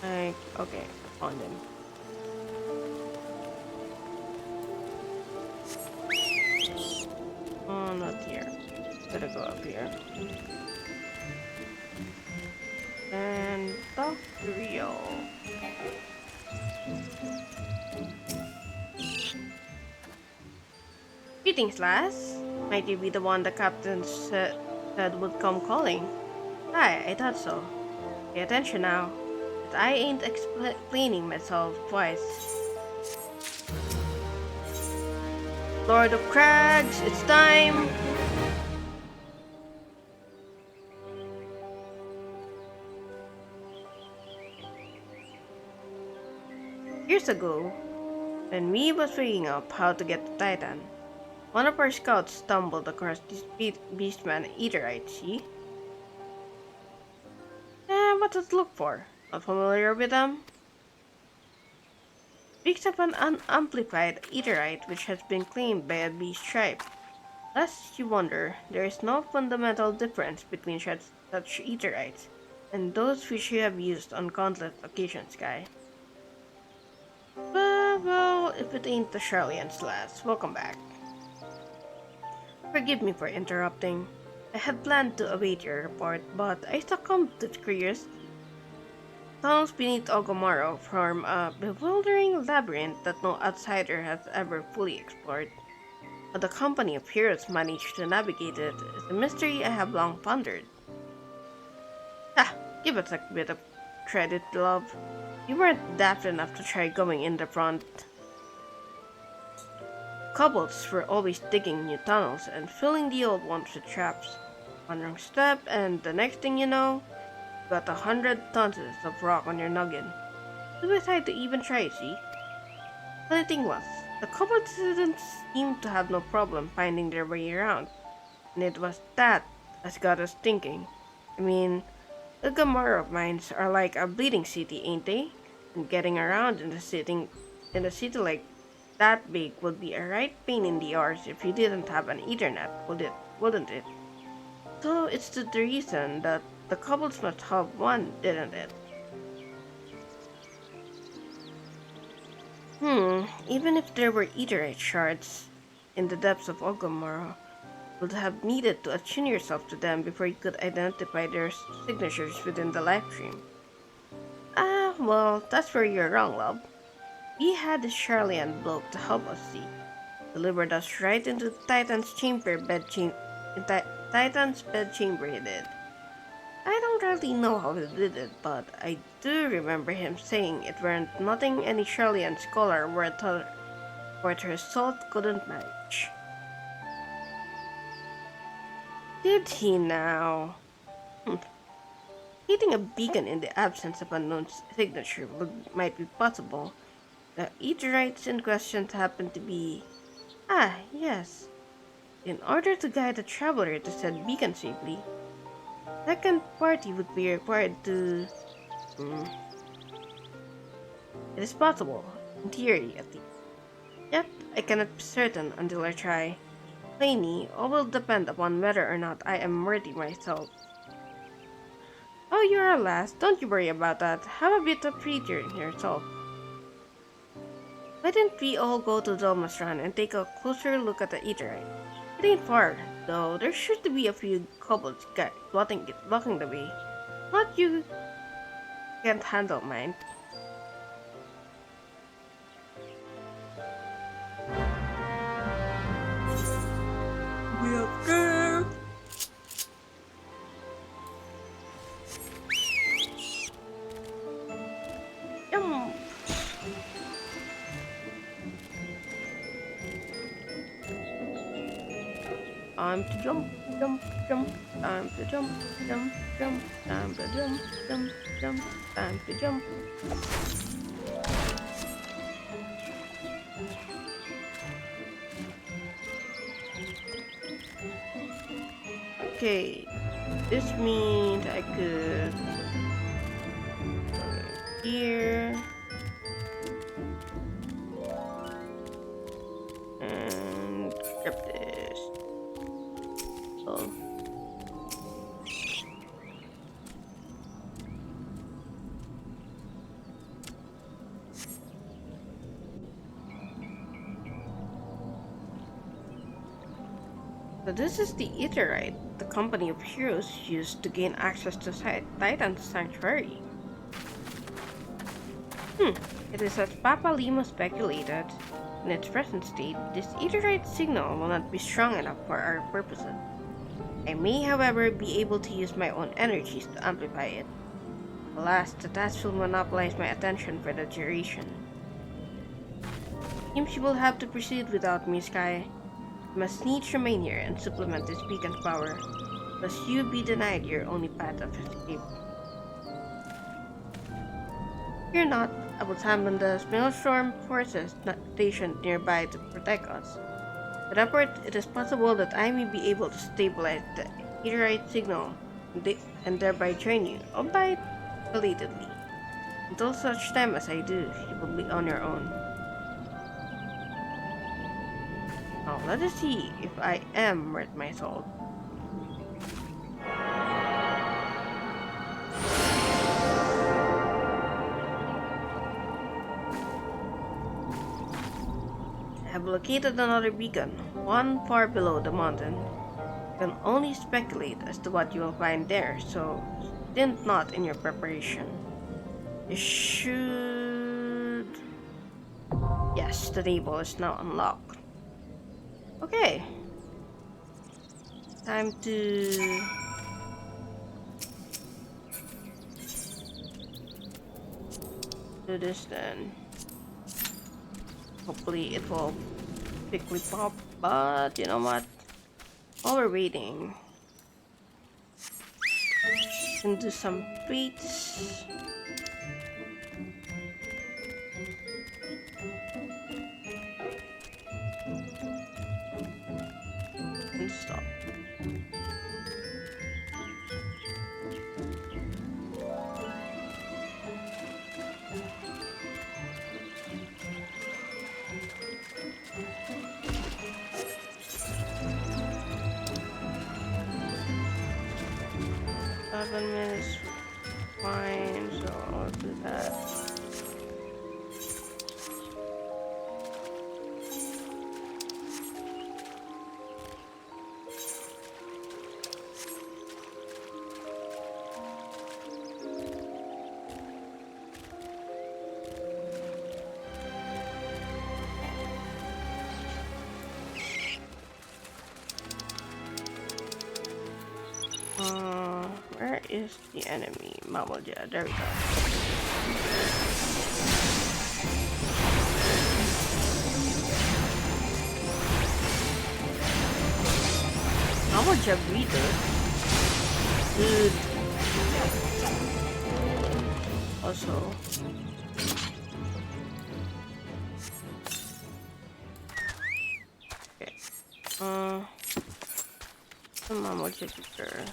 Like, okay, on them. Oh, not here. Gotta go up here. And talk to Rio. Greetings, lass. Might you be the one the captain said would come calling? Hi, I thought so. Pay attention now. But I ain't explaining myself twice. Lord of Crags, it's time! Years ago, when we was figuring out how to get to Titan, one of our scouts stumbled across this beastman eaterite, see? What to look for? Not familiar with them? Speaks of an unamplified eaterite which has been claimed by a beast tribe. Lest you wonder, there is no fundamental difference between such eaterites and those which you have used on countless occasions, Guy. Well, if it ain't the Charlians, lads, welcome back. Forgive me for interrupting. I had planned to await your report, but I succumbed to curiosity. Tunnels beneath Ogomaro form a bewildering labyrinth that no outsider has ever fully explored. How the company of heroes managed to navigate it is a mystery I have long pondered. Ha! Give us a bit of credit, love. You weren't daft enough to try going in the front. Kobolds were always digging new tunnels and filling the old ones with traps. One wrong step, and the next thing you know, you got 100 tons of rock on your noggin. Too excited to even try, see? Funny thing was, the kobolds didn't seem to have no problem finding their way around, and it was that that got us thinking. I mean, the Gamara mines are like a bleeding city, ain't they? And getting around in the city like that big would be a right pain in the arse if you didn't have an Ethernet, wouldn't it? So it's the reason that the kobolds must have one, didn't it? Even if there were Etherite shards in the depths of Ogomoro, you would have needed to attune yourself to them before you could identify their signatures within the live stream. Ah, well, that's where you're wrong, love. We had the Charlian bloke to help us see. Delivered us right into Titan's bed chamber he did. I don't really know how he did it, but I do remember him saying it weren't nothing any Charlian scholar worth her salt couldn't manage. Did he now? Hitting a beacon in the absence of a known signature might be possible. The Eaterites in question happen to be... Ah, yes. In order to guide the traveler to said beacon safely. Second party would be required to. Hmm, it is possible, in theory at least. Yet, I cannot be certain until I try. Plainly, all will depend upon whether or not I am worthy myself. Oh, you're a lass. Don't you worry about that. Have a bit of freedom in yourself. Why didn't we all go to Dolmas Run and take a closer look at the eatery? It ain't far, though. There should be a few kobolds blocking the way. Not you can't handle mine. We up there. Yum. Time to jump, jump, jump. Time to jump, jump, jump. Time to jump, jump, jump. Time to jump. Okay, this means I could go here and grab this. Oh. So this is the Aetherite the company of heroes used to gain access to Titan's sanctuary. It is as Papa Lima speculated. In its present state, this Aetherite signal will not be strong enough for our purposes. I may, however, be able to use my own energies to amplify it. Alas, the task will monopolize my attention for the duration. Seems you will have to proceed without me, Sky. You must needs remain here and supplement this beacon's power, lest you be denied your only path of escape. Fear not, I will summon the Maelstrom forces not stationed nearby to protect us. With effort, it is possible that I may be able to stabilize the Aetherite signal and thereby join you, albeit belatedly. Until such time as I do, you will be on your own. Now let us see if I am worth my salt. I have located another beacon, one far below the mountain. I can only speculate as to what you will find there, so stint not in your preparation. You should... Yes, the table is now unlocked. Okay. Time to... do this then. Hopefully it will quickly pop, but you know what? While we're waiting, we can do some feats. And stop. Minutes, fine, so I'll do that. Where is the enemy? Mamoja, there we go. Mamoja breather. Dude. Also. Okay. The Mamoja breather.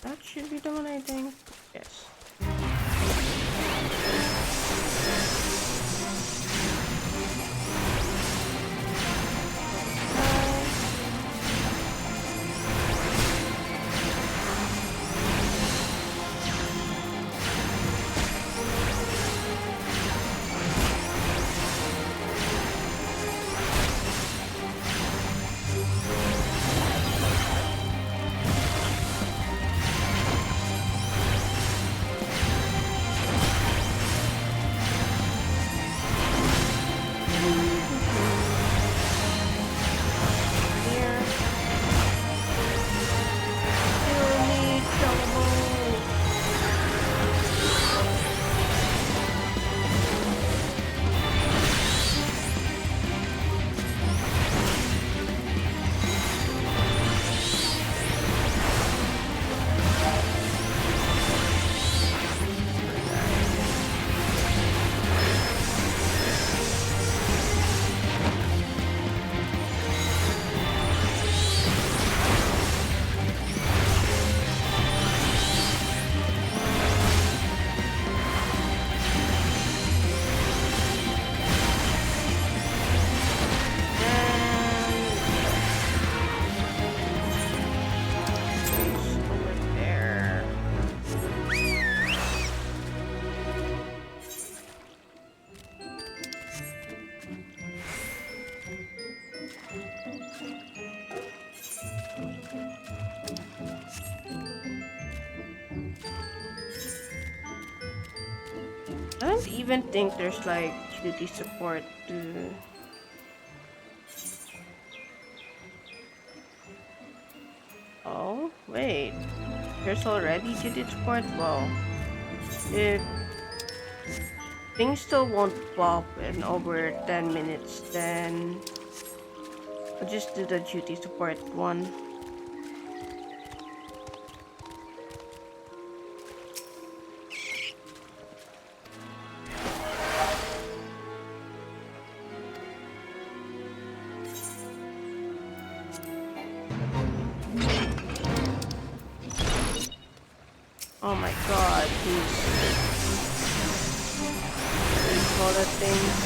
That should be the one, I think. Yes. I don't even think there's like duty support to. Oh, wait. There's already duty support? Well, if things still won't pop in over 10 minutes, then I'll just do the duty support one. Oh my god, these bullet things.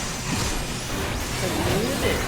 I knew this.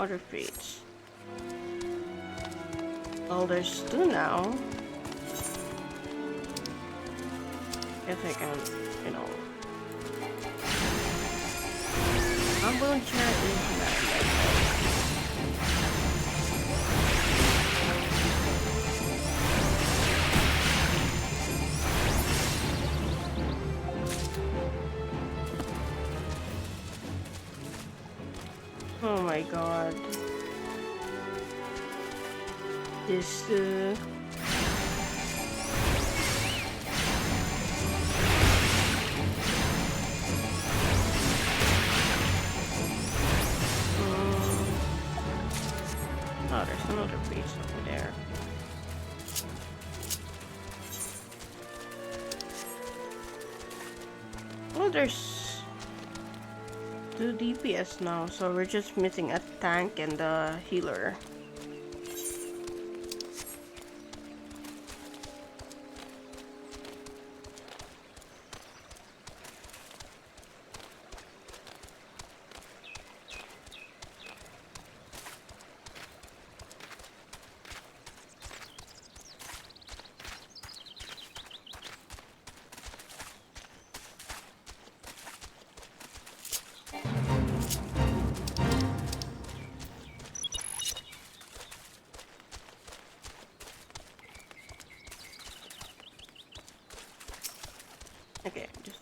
other traits. Well, there's 2 now. If I can, you know. Ambulance is bad. Oh my god. This oh, there's another base over there. Oh, there's 2 DPS now, so we're just missing a tank and a healer. Okay, just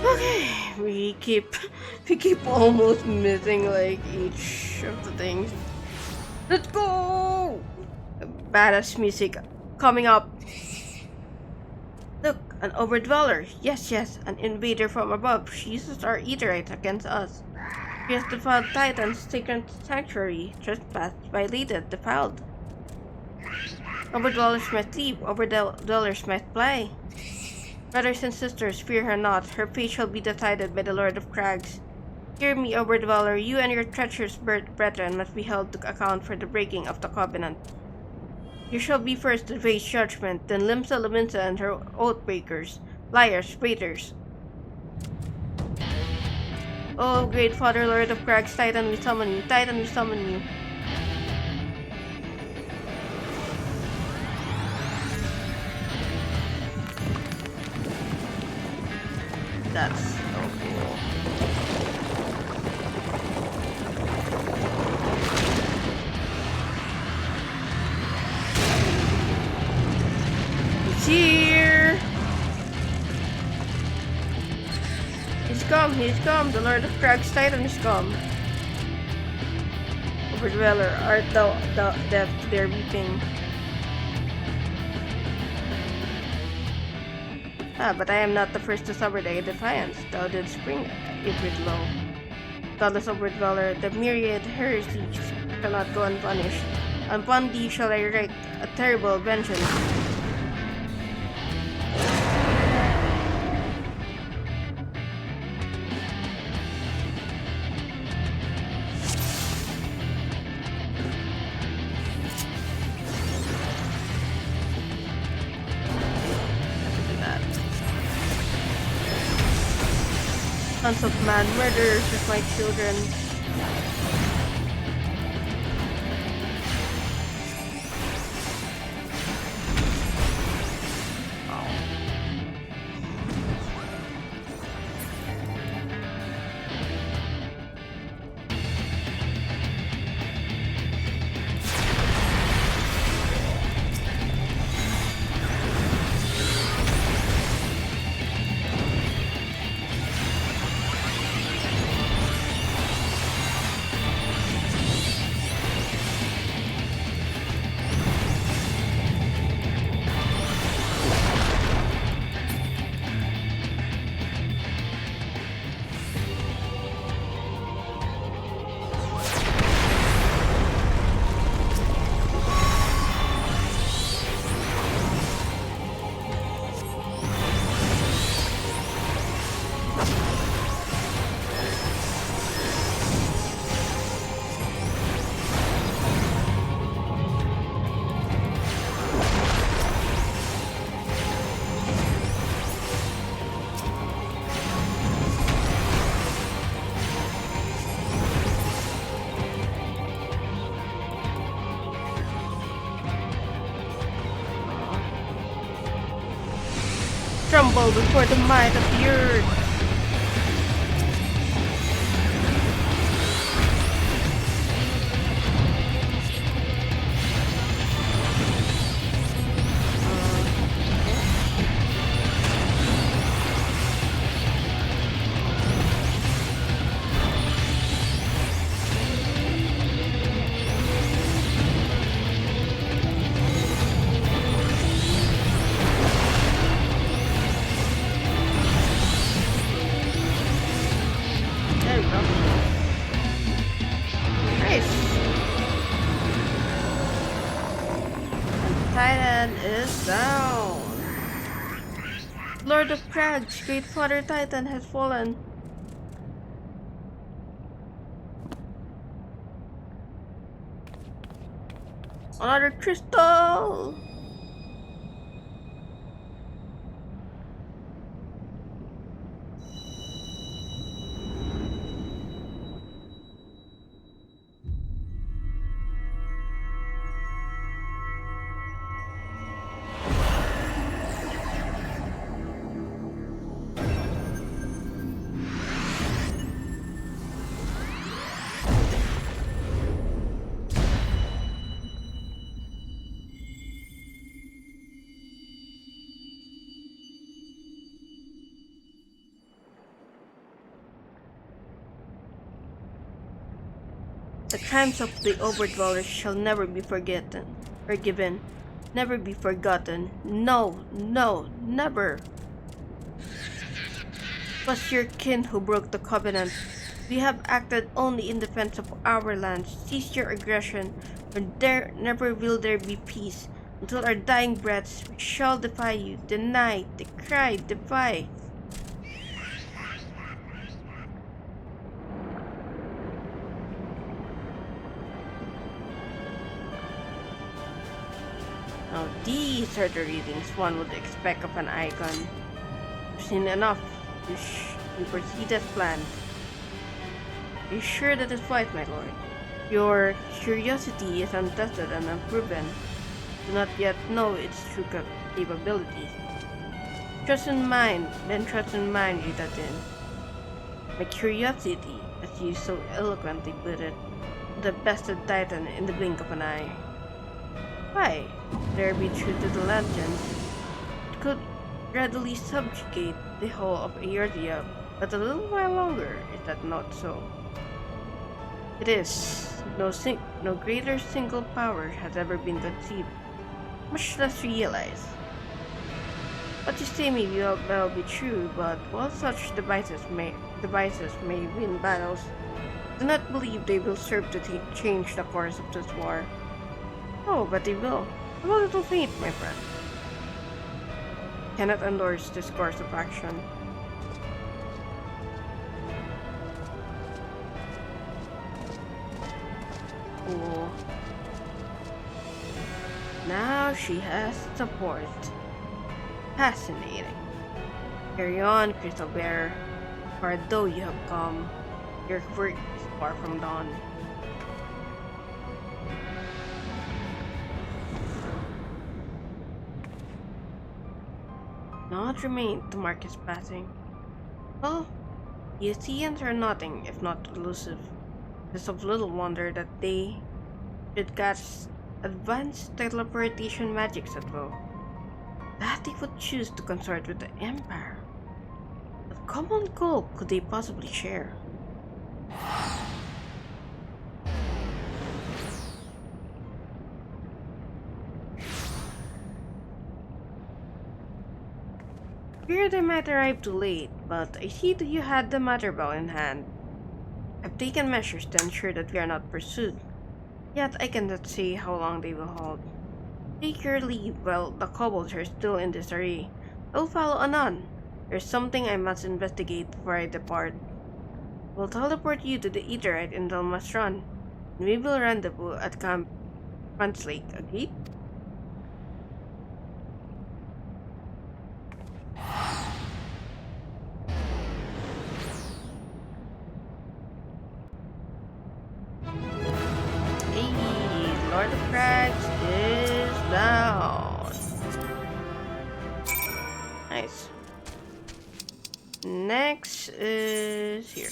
okay. We keep almost missing like each of the things. Let's go! Badass music coming up. Look, an overdweller. Yes, an invader from above. She uses our etherite against us. She has defiled Titan's sacred sanctuary. Trespassed, violated, defiled. Overdwellers might leave, overdwellers might fly. Brothers and sisters, fear her not. Her fate shall be decided by the Lord of Crags. Hear me, overdweller. You and your treacherous brethren must be held to account for the breaking of the covenant. You shall be first to face judgment, then Limsa Laminsa and her oath breakers, liars, traitors. Oh, great Father, Lord of Crags, Titan, we summon you. Titan, we summon you. That's so cool. It's here! It's he's come, the Lord of Crag's Titan is come. Overdweller, art thou deaf to their weeping? But I am not the first to suffer thy defiance. Thou didst spring Ibrid low. Godless Overdweller, the myriad heresies shall not go unpunished. Upon thee shall I wreak a terrible vengeance. Sons of man, murderers of my children. Tremble before the might of the earth. Titan is down. Lord of Crags, great father Titan has fallen. Another crystal. The crimes of the Overdwellers shall never be forgiven, never be forgotten. No, no, never. It was your kin who broke the covenant. We have acted only in defense of our lands. Cease your aggression, or never will there be peace. Until our dying breaths, we shall defy you, deny, decry, defy. Now these are the readings one would expect of an icon. You've seen enough. You proceed as planned. Are you sure that is wise, my lord? Your curiosity is untested and unproven. Do not yet know its true capabilities. Trust in mine, then trust in mine, Ritatin. My curiosity, as you so eloquently put it, the bested Titan in the blink of an eye. Why, there be true to the legend, it could readily subjugate the whole of Earthia But a little while longer, is that not so? It is. No greater single power has ever been conceived, much less realized. What you say may well be true, but while such devices may win battles, I do not believe they will serve to change the course of this war. Oh, but they will. I'm a little faint, my friend. Cannot endorse this course of action. Cool. Now she has support. Fascinating. Carry on, Crystal Bear. For though you have come, your work is far from done. Naught remained to mark his passing. Well, the Athenians are nothing if not elusive. It is of little wonder that they should cast advanced teleportation magics at will. That they would choose to consort with the Empire. What common goal could they possibly share? Feared I might arrive too late, but I see that you had the matter well in hand. I've taken measures to ensure that we are not pursued, yet I cannot say how long they will hold. Take your leave while the kobolds are still in this array. I'll follow anon. There's something I must investigate before I depart. We'll teleport you to the Etherite in Delmas Run, and we will rendezvous at Camp Front Lake, agreed? Hey, Lord of Crags is down. Nice. Next is here.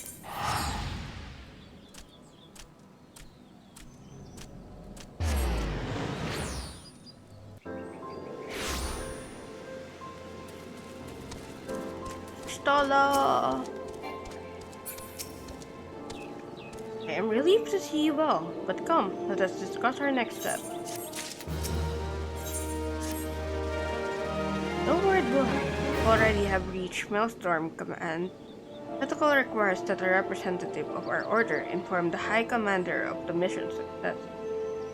Stola! I am relieved to see you well, but come, let us discuss our next step. No word will already have reached Maelstrom Command. Protocol requires that a representative of our order inform the High Commander of the mission's success.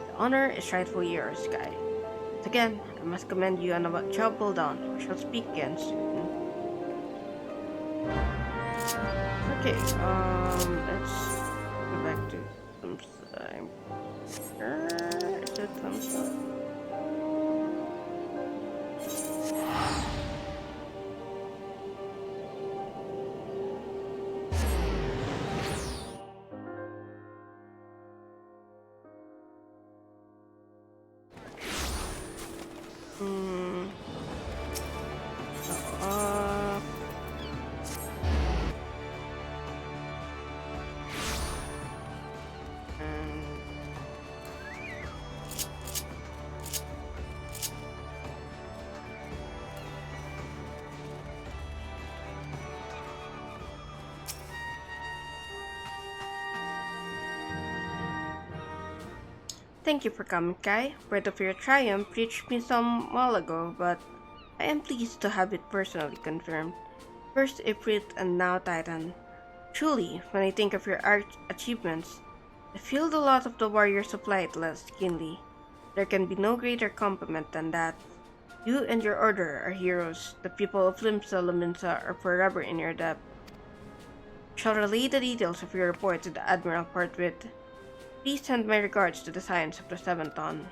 The honor is rightfully yours, Sky. Once again, I must commend you on a job well done. We shall speak again soon. Okay, let's go back to some time. Is it thumbs up? Thank you for coming, Kai. Word of your triumph reached me some while ago, but I am pleased to have it personally confirmed. First Ifrit and now Titan. Truly, when I think of your art achievements, I feel the lot of the warriors of light less keenly. There can be no greater compliment than that. You and your order are heroes. The people of Limsa Luminsa are forever in your debt. Shall relay the details of your report to the Admiral forthwith. Please send my regards to the Science of the Seventh Dawn.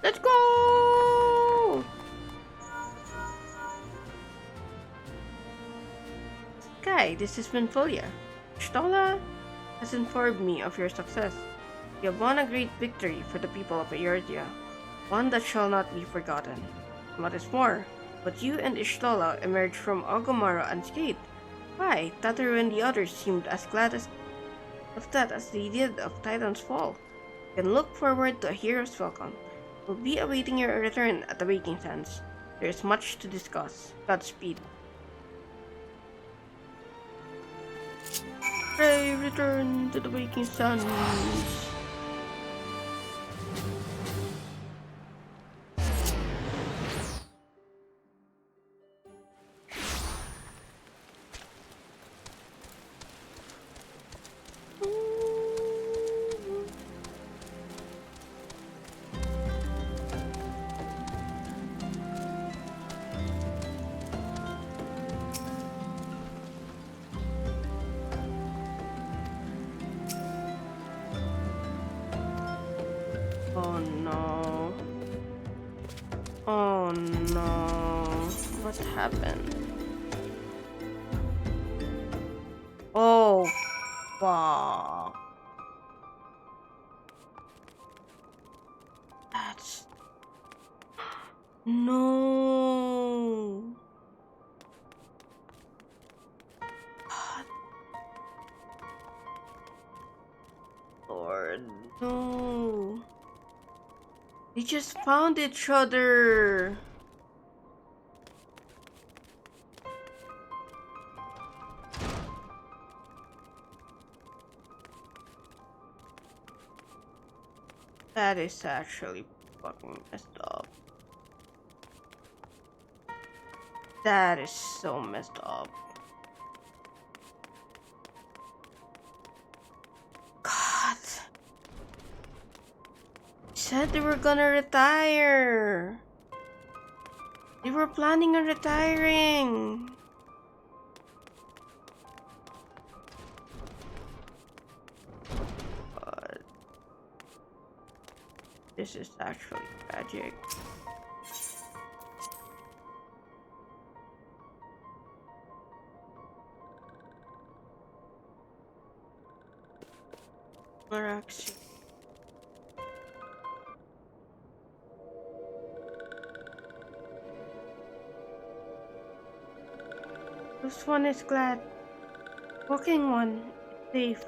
Let's go! Kai, this is Minfolia. Stola has informed me of your success. You have won a great victory for the people of Eordia, one that shall not be forgotten. What is more, but you and Ishtola emerged from Ogomaro unscathed. Why, Tataru and the others seemed as glad of that as they did of Titan's fall. You can look forward to a hero's welcome. We'll be awaiting your return at the Waking Sands. There is much to discuss. Godspeed. Pray, return to the waking suns. Oh no. Oh no. What happened? Oh, fuck. That's... No. God, Lord, no. They just found each other. That is actually fucking messed up. That is so messed up. God. Said they were gonna retire. They were planning on retiring. God. This is actually tragic. Maraxi. This one is glad. Walking one is safe.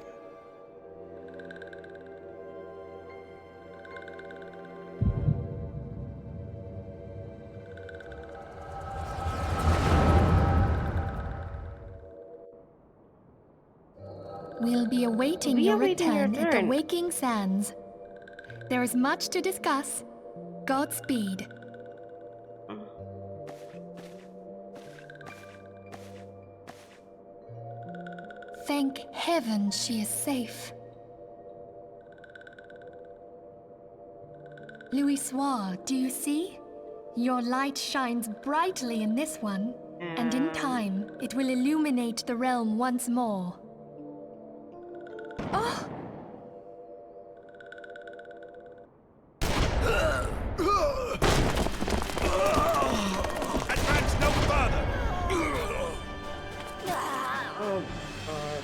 We'll be awaiting your return at the Waking Sands. There is much to discuss. Godspeed. Thank heaven she is safe. Louisoire, do you see? Your light shines brightly in this one, and in time, it will illuminate the realm once more. Oh! Advance no further! Oh god.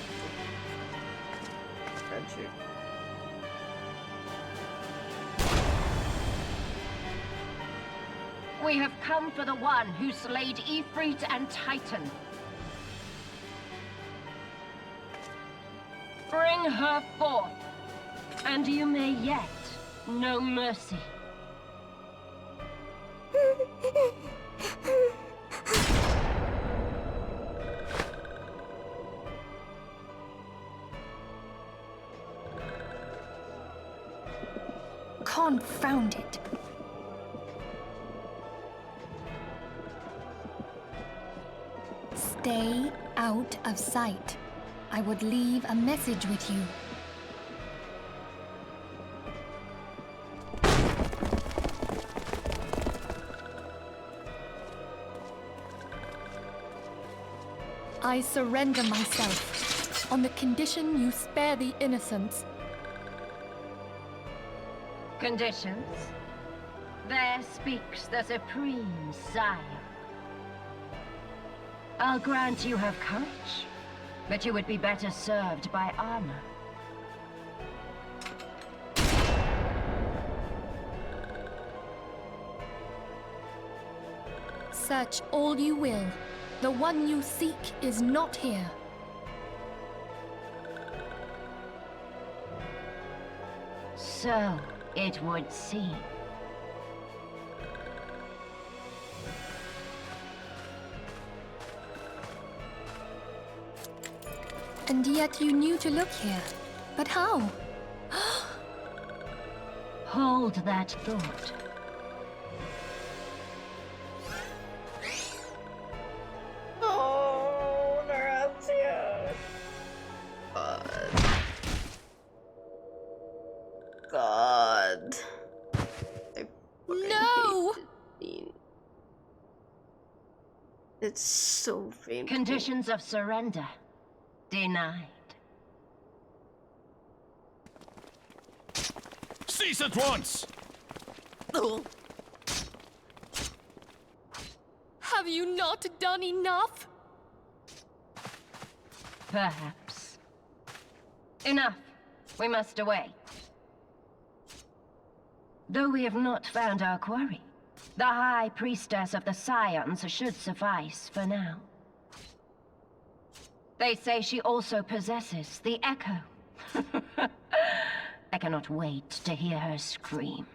Tragic. We have come for the one who slayed Ifrit and Titan. Bring her forth, and you may yet know mercy. Confound it. Stay out of sight. I would leave a message with you. I surrender myself on the condition you spare the innocents. Conditions? There speaks the Supreme Sire. I'll grant you have courage, but you would be better served by armor. Search all you will. The one you seek is not here. So it would seem. And yet you knew to look here. But how? Hold that thought. Oh, Narazia. God. I fucking No! hate this scene. It's so painful. Conditions of surrender. Denied. Cease at once! Have you not done enough? Perhaps. Enough. We must away. Though we have not found our quarry, the High Priestess of the Scions should suffice for now. They say she also possesses the Echo. I cannot wait to hear her scream.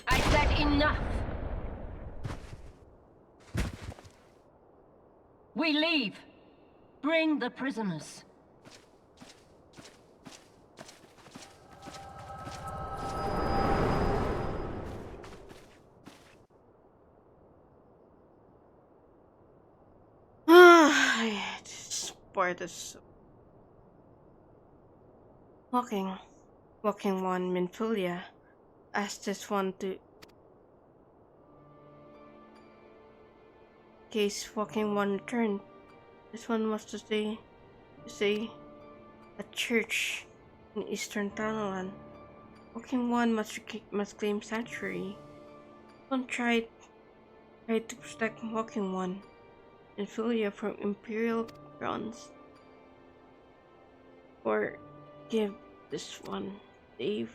I said enough! We leave. Bring the prisoners. This part is so... Walking one, Minfilia asked this one to... Case walking one returned. This one was to say a church in Eastern Thanalan. Walking one must claim sanctuary. One tried to protect Walking one and Filia from Imperial grounds. Or give this one, Dave.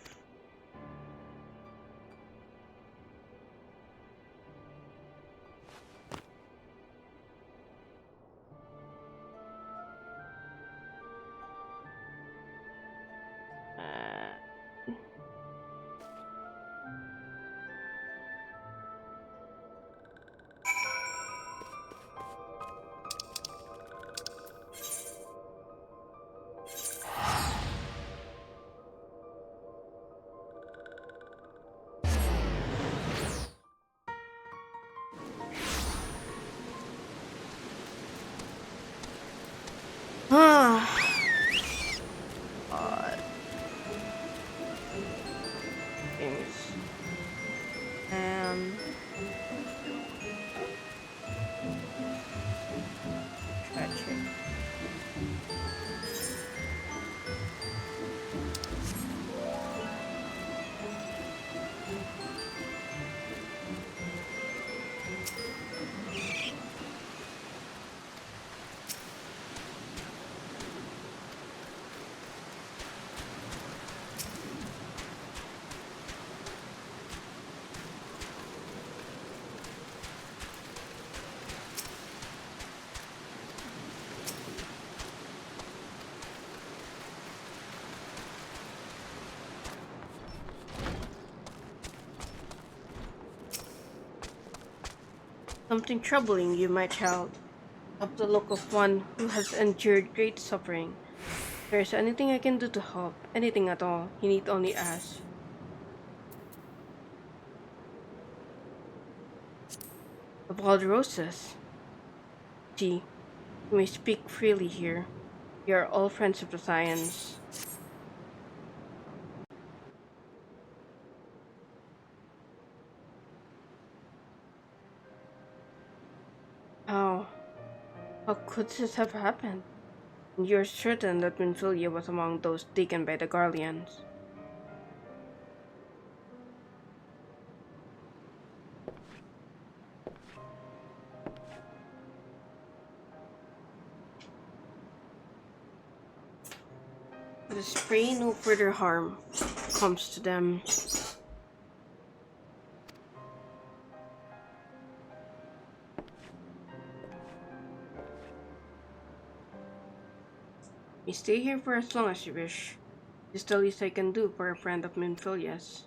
Things. Tragic. Something troubling you, my child, of the look of one who has endured great suffering. If there is anything I can do to help, anything at all, you need only ask. The Wild Roses. Gee, you may speak freely here. We are all friends of the science. How? How could this have happened? And you're certain that Minfilia was among those taken by the Garleans? Let us pray no further harm comes to them. You stay here for as long as you wish. It's the least I can do for a friend of Minfilia's.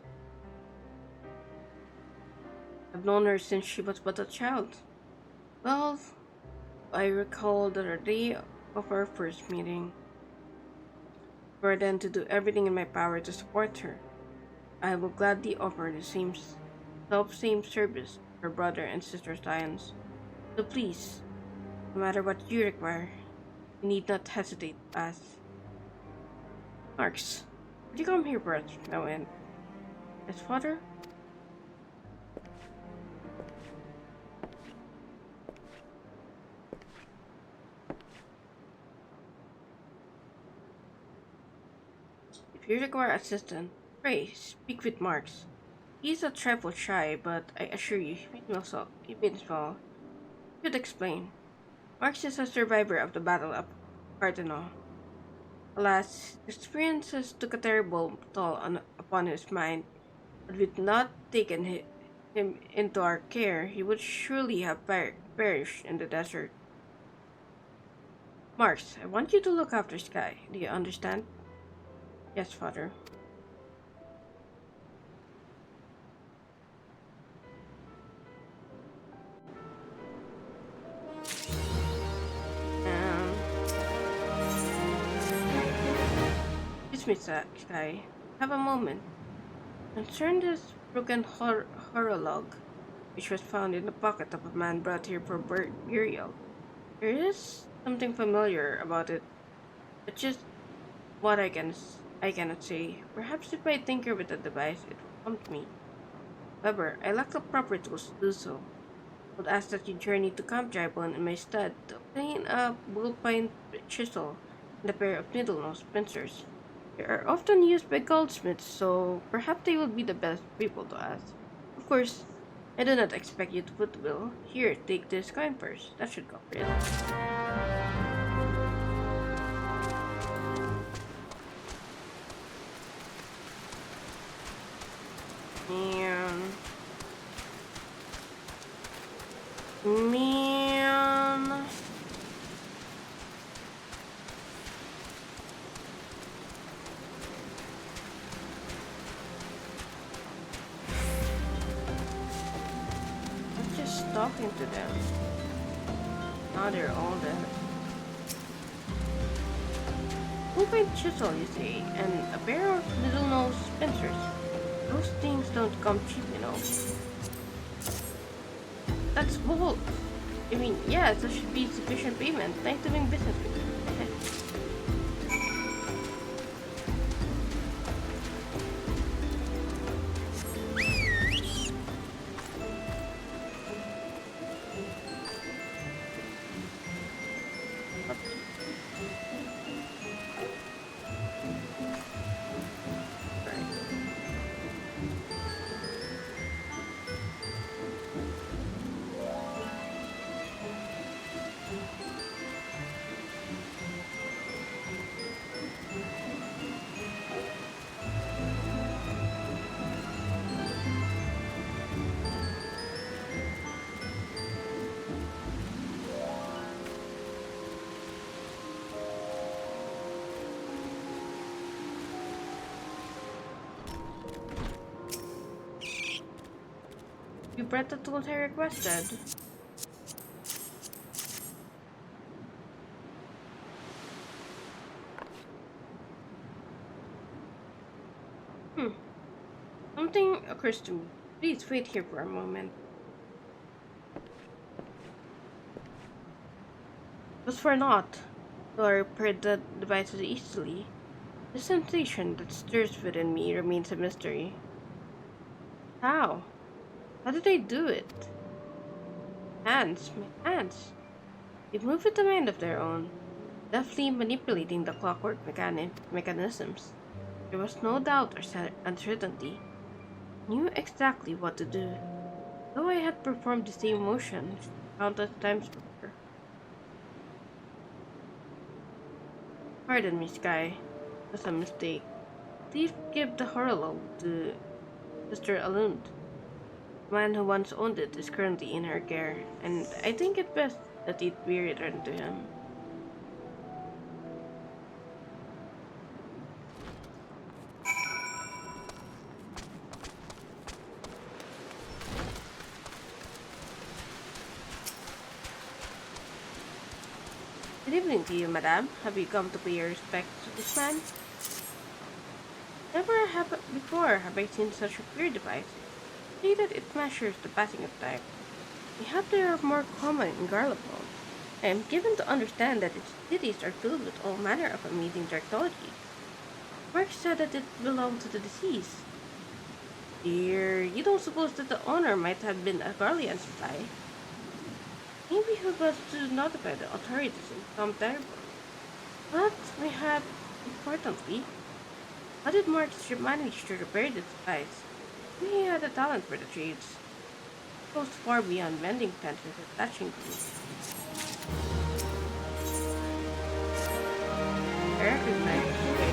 I've known her since she was but a child. Well, I recall the day of our first meeting. For then to do everything in my power to support her. I will gladly offer the same service for brother and sister science. So please, no matter what you require, you need not hesitate to ask. Marks, would you come here for us now and yes, father? If you require assistance, pray speak with Marks. He's a trifle shy, but I assure you he means well. Should explain. Marx is a survivor of the Battle of Cardenal. Alas, his experiences took a terrible toll upon his mind, but with not taken him into our care, he would surely have perished in the desert. Marx, I want you to look after Sky. Do you understand? Yes, father. Um, excuse me, Sky. Have a moment. Concern this broken horologe, which was found in the pocket of a man brought here for burial. There is something familiar about it, but just what I cannot say. Perhaps if I tinker with the device, it will come to me. However, I lack the proper tools to do so. I would ask that you journey to Camp Drybone in my stead to obtain a ballpoint chisel and a pair of needle-nose pincers. They are often used by goldsmiths, so perhaps they will be the best people to ask. Of course, I do not expect you to foot the bill. Here, take this coin purse. That should cover it. Man. Man. I'm just talking to them. Now they're all dead. Blueprint chisel, you say, and a pair of little nose pincers. Those things don't come cheap, you know. That's bold. I mean, yeah, that should be sufficient payment. Nice doing business with you. You brought the tools I requested. Hmm. Something occurs to me. Please wait here for a moment. But for naught, though I repaired the devices easily, the sensation that stirs within me remains a mystery. How? How did they do it? Hands, my hands. They move with a mind of their own, deftly manipulating the clockwork mechanisms. There was no doubt or uncertainty. I knew exactly what to do, though I had performed the same motions countless times before. Pardon me, Sky. It was a mistake. Please give the horologe to Sister Alund. The man who once owned it is currently in her care, and I think it best that it be returned to him. Good evening to you, madam. Have you come to pay your respects to this man? Never have before have I seen such a queer device. Say that it measures the passing of time. Mayhap they are more common in Garlapon. I am given to understand that its cities are filled with all manner of amazing technology. Mark said that it belonged to the deceased. Dear, you don't suppose that the owner might have been a Garlean spy? Maybe he was to notify the authorities in some terrible. But mayhap, importantly, how did Mark manage to repair the device? He had a talent for the trades. Goes far beyond mending fences and touching glue. I recognize the way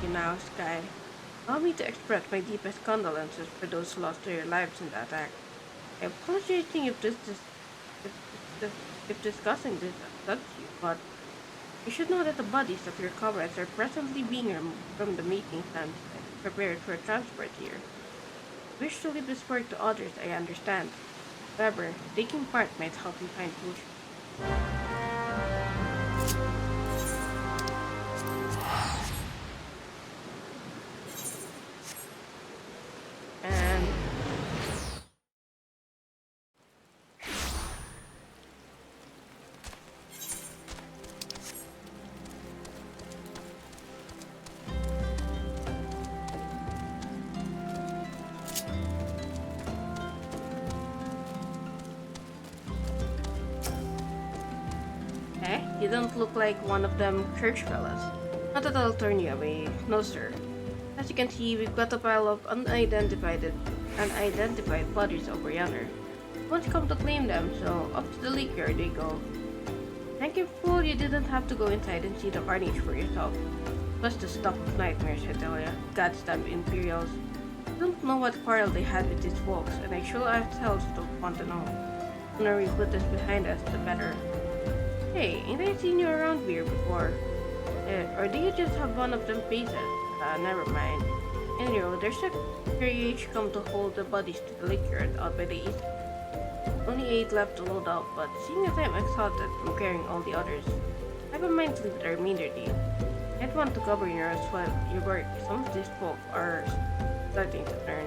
you now, Sky. Allow me to express my deepest condolences for those who lost their lives in the attack. I apologize if, if discussing this upsets you, but you should know that the bodies of your comrades are presently being removed from the meeting stand and prepared for transport here. Wish to leave this work to others, I understand. However, taking part might help you find solutions. And you don't look like one of them church fellas. Not that I'll turn you away. No, sir. As you can see, we've got a pile of unidentified bodies over yonder. Won't come to claim them, so up to the lake yard they go. Thank you, fool, you didn't have to go inside and see the carnage for yourself. It was the stuff of nightmares, I tell ya. Goddamn Imperials. I don't know what quarrel they had with these folks, and I sure ourselves don't want to know. The sooner we put this behind us, the better. Hey, ain't I seen you around here before? Or do you just have one of them faces? Never mind. Anyhow, there's a carriage come to hold the bodies to the lake yard out by the east. Only 8 left to load up, but seeing as I'm exhausted from carrying all the others, I have a mind to leave the remainder to you. I'd want to cover your as well your work. Some of these folk are starting to turn.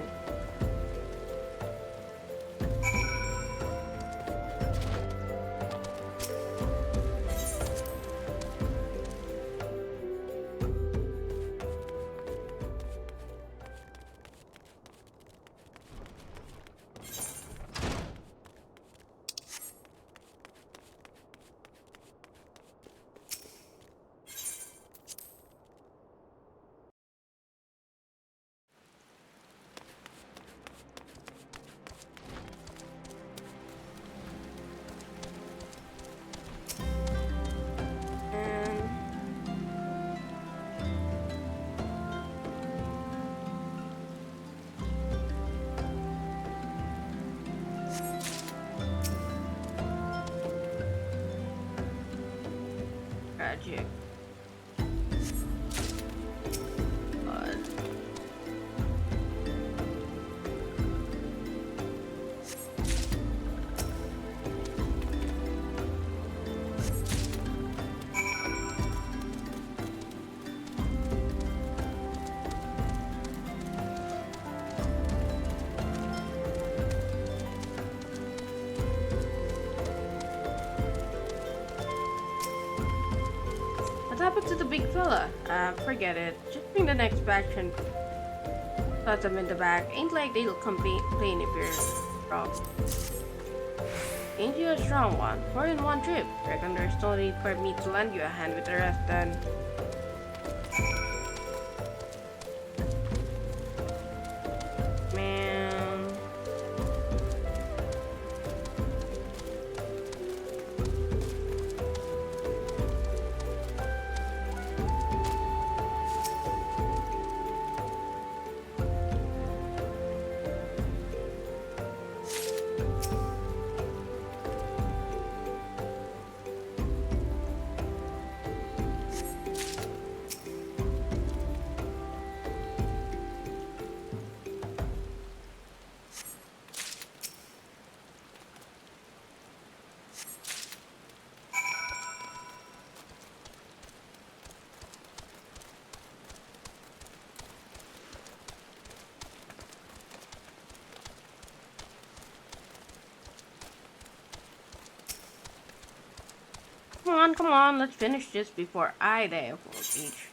Tragic. God. What happened to the big fella? Forget it. Just bring the next batch and toss them in the bag. Ain't like they'll complain if you're wrong. Ain't you a strong one? 4 in one trip. Reckon there's no need for me to lend you a hand with the rest then. Man. come on, let's finish this before I die of old age.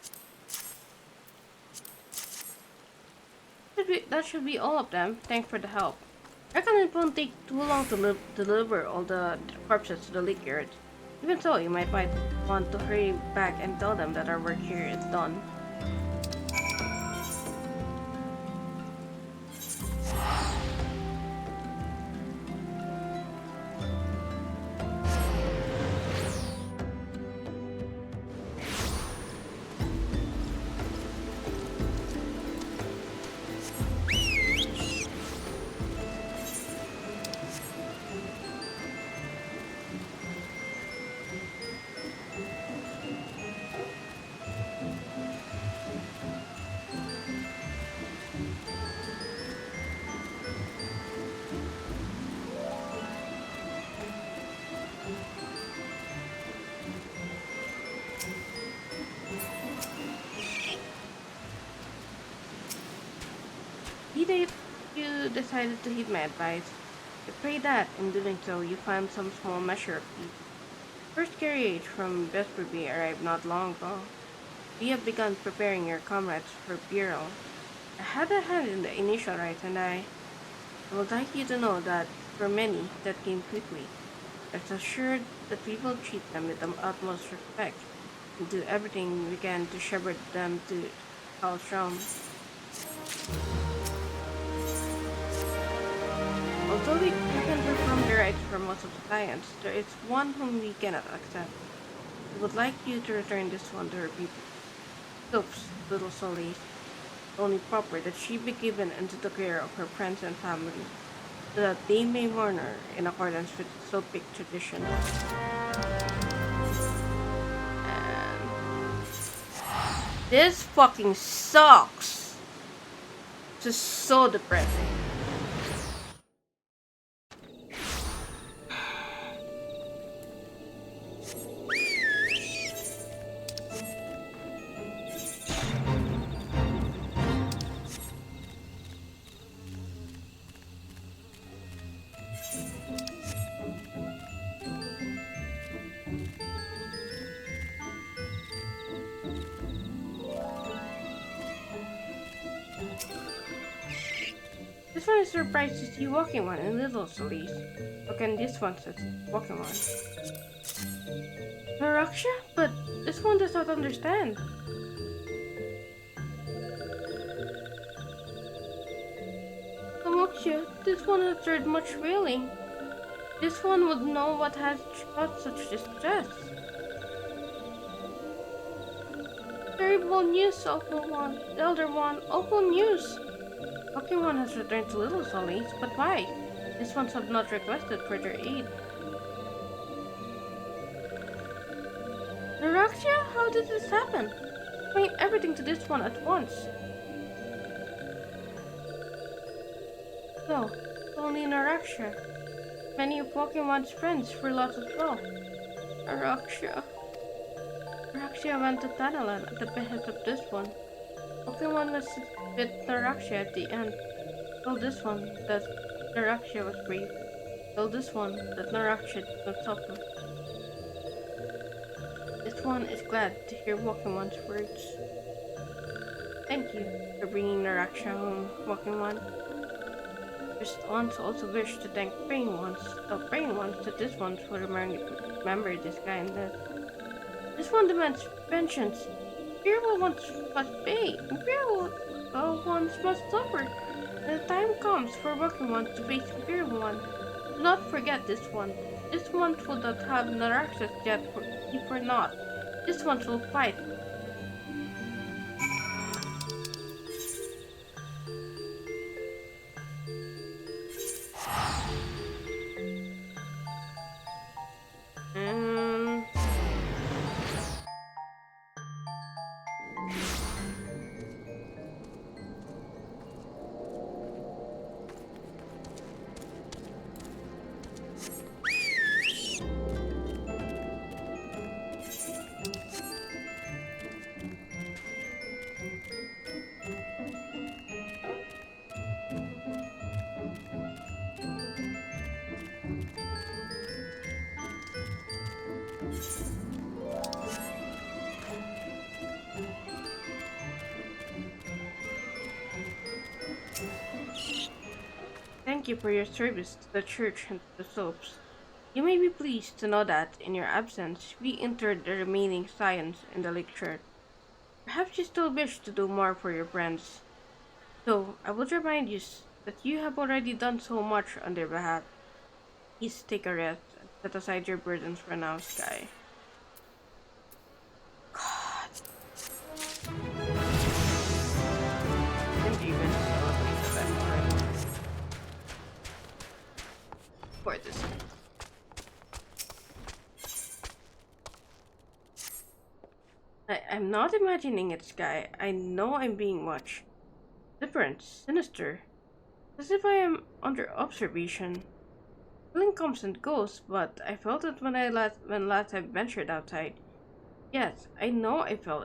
That should be all of them. Thanks for the help. I reckon it won't take too long to deliver all the corpses to the leak yard. Even so, you might want to hurry back and tell them that our work here is done. If you decided to heed my advice, I pray that, in doing so, you find some small measure of peace. First carriage from Vesperby arrived not long ago. We have begun preparing your comrades for burial. I had a hand in the initial rites, and I would like you to know that, for many, that came quickly. Rest assured that we will treat them with the utmost respect, and do everything we can to shepherd them to House realm. Although we can perform the rites for most of the clients, there is one whom we cannot accept. We would like you to return this one to her people. Soap's little Solis. Only proper that she be given into the care of her friends and family, so that they may mourn her in accordance with Soapic tradition. And this fucking sucks. Just so depressing. This one is surprised to see walking one in little Solis. How can this one says walking one? Naraksha? But this one does not understand. Kamoksha, this one has heard much wailing. This one would know what has caused such distress. Terrible news, awful one. Elder one, awful news. Walking one has returned to Little Solis, but why? These ones have not requested further aid. Naraksha, how did this happen? Explain everything to this one at once. So, only Naraksha. Many of Walking One's friends were lost as well. Naraksha. Naraksha went to Tanalan at the behest of this one. Walking One was with Naraksha at the end. Told this one that Naraksha was brave. Told this one that Naraksha did not suffer. This one is glad to hear Walking One's words. Thank you for bringing Naraksha home, Walking One. First ones also wish to thank Praying Ones, that this ones will remember this kindness. This one demands vengeance. Imperial ones must pay. Imperial ones must suffer. When the time comes for Walking Ones to face Imperial One, do not forget this one. This one will not have Naraxus yet for naught. This one will fight. thank you for your service to the church and to the soaps. You may be pleased to know that, in your absence, we interred the remaining scions in the lake church. Perhaps you still wish to do more for your friends. So, I would remind you that you have already done so much on their behalf. Please take a rest and set aside your burdens for now, Sky. God, can't even celebrate that I'm already for this. I'm not imagining it, Sky. I know I'm being watched. Different, sinister, as if I am under observation. Feeling comes and goes, but I felt it when last I ventured outside. Yes, I know I felt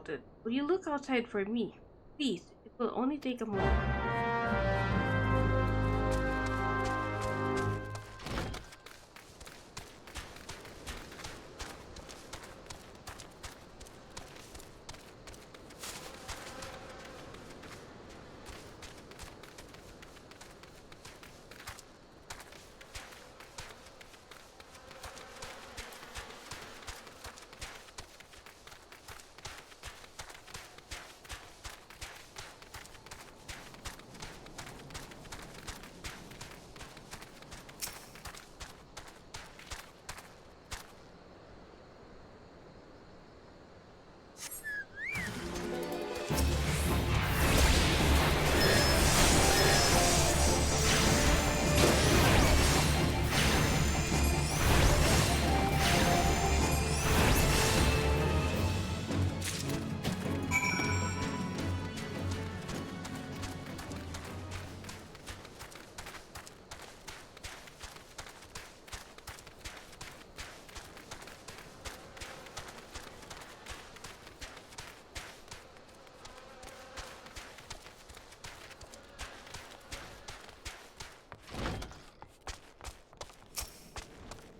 it. Will you look outside for me? Please, it will only take a moment.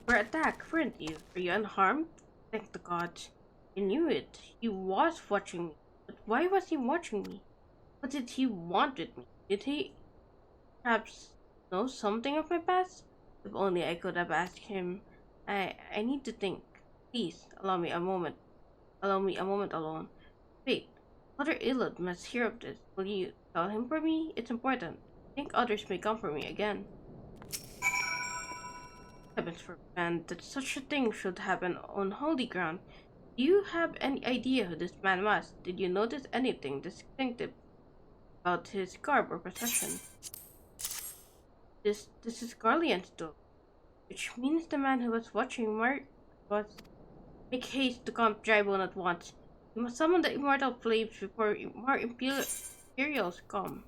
Were attacked, weren't you? Were you unharmed? Thank the gods. I knew it. He was watching me. But why was he watching me? What did he want with me? Did he perhaps know something of my past? If only I could have asked him. I need to think. Please, allow me a moment. Allow me a moment alone. Wait. Father Elod must hear of this. Will you tell him for me? It's important. I think others may come for me again. Heavens forbid that such a thing should happen on holy ground. Do you have any idea who this man was? Did you notice anything distinctive about his garb or procession? This is Garlean's door, which means the man who was watching was make haste to come Drybone at once. You must summon the immortal flames before more Imperials come.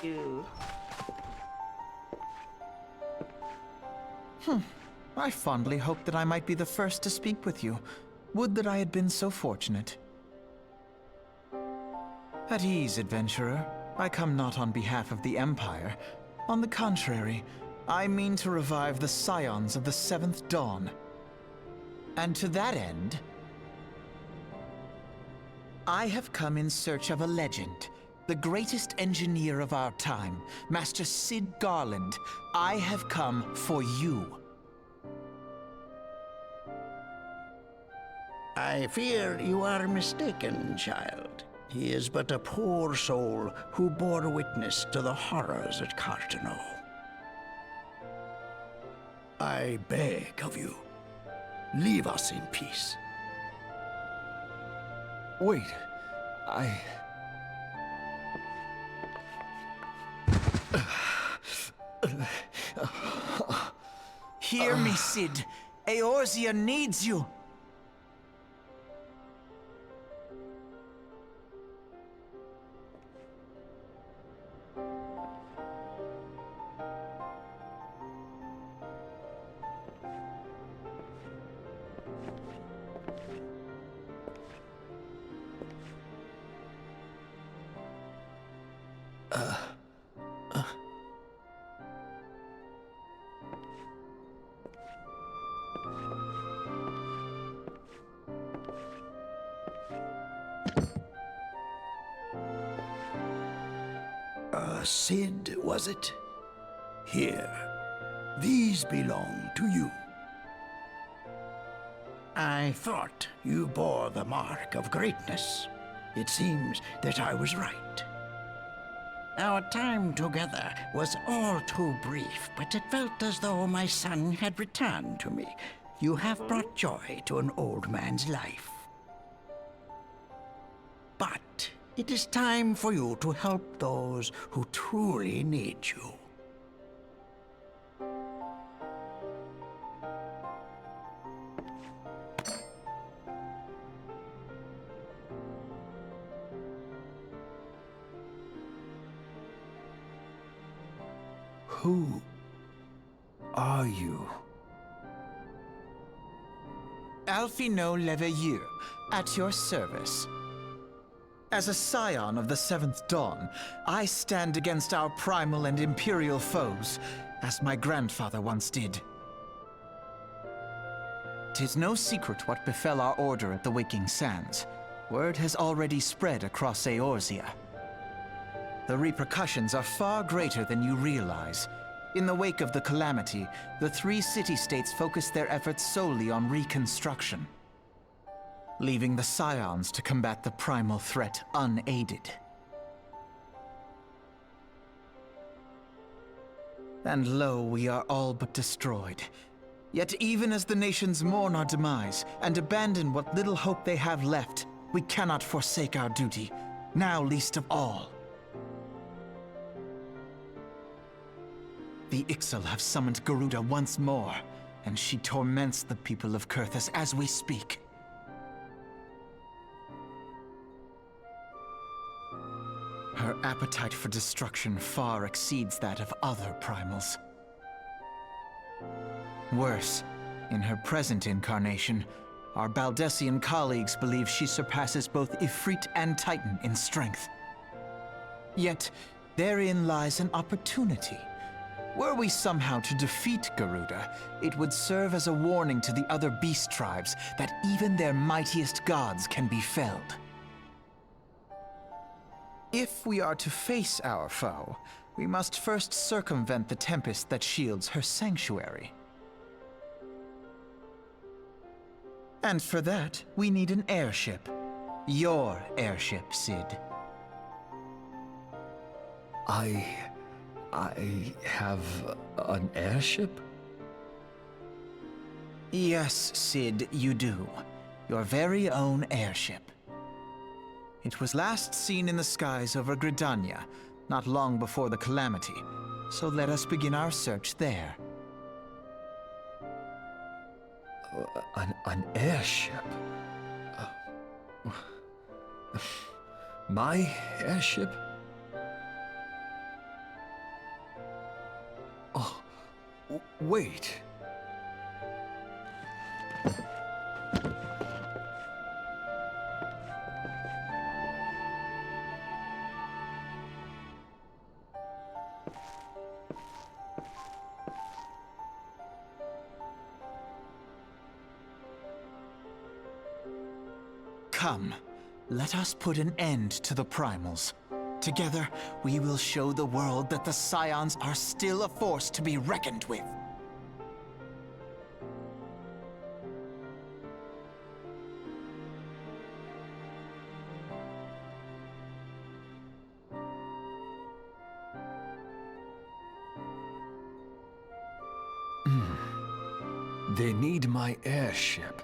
You I fondly hoped that I might be the first to speak with you. Would that I had been so fortunate. At ease, adventurer. I come not on behalf of the Empire. On the contrary, I mean to revive the scions of the Seventh Dawn. And to that end, I have come in search of a legend. The greatest engineer of our time, Master Sid Garland. I have come for you. I fear you are mistaken, child. He is but a poor soul who bore witness to the horrors at Cartano. I beg of you, leave us in peace. Wait, Hear me, Sid. Eorzea needs you. Cid, was it? Here, these belong to you. I thought you bore the mark of greatness. It seems that I was right. Our time together was all too brief, but it felt as though my son had returned to me. You have brought joy to an old man's life. But it is time for you to help those who truly need you. Who are you? Alphino Leveilleur, at your service. As a scion of the Seventh Dawn, I stand against our primal and imperial foes, as my grandfather once did. 'Tis no secret what befell our order at the Waking Sands. Word has already spread across Eorzea. The repercussions are far greater than you realize. In the wake of the calamity, the three city-states focused their efforts solely on reconstruction, leaving the Scions to combat the primal threat unaided. And lo, we are all but destroyed. Yet even as the nations mourn our demise and abandon what little hope they have left, we cannot forsake our duty, now least of all. The Ixal have summoned Garuda once more, and she torments the people of Kurthus as we speak. Her appetite for destruction far exceeds that of other primals. Worse, in her present incarnation, our Baldessian colleagues believe she surpasses both Ifrit and Titan in strength. Yet, therein lies an opportunity. Were we somehow to defeat Garuda, it would serve as a warning to the other beast tribes that even their mightiest gods can be felled. If we are to face our foe, we must first circumvent the tempest that shields her sanctuary. And for that, we need an airship. Your airship, Cid. I have an airship? Yes, Cid, you do. Your very own airship. It was last seen in the skies over Gridania, not long before the calamity. So let us begin our search there. An airship? My airship? Oh, wait. Come, let us put an end to the primals. Together, we will show the world that the Scions are still a force to be reckoned with. They need my airship.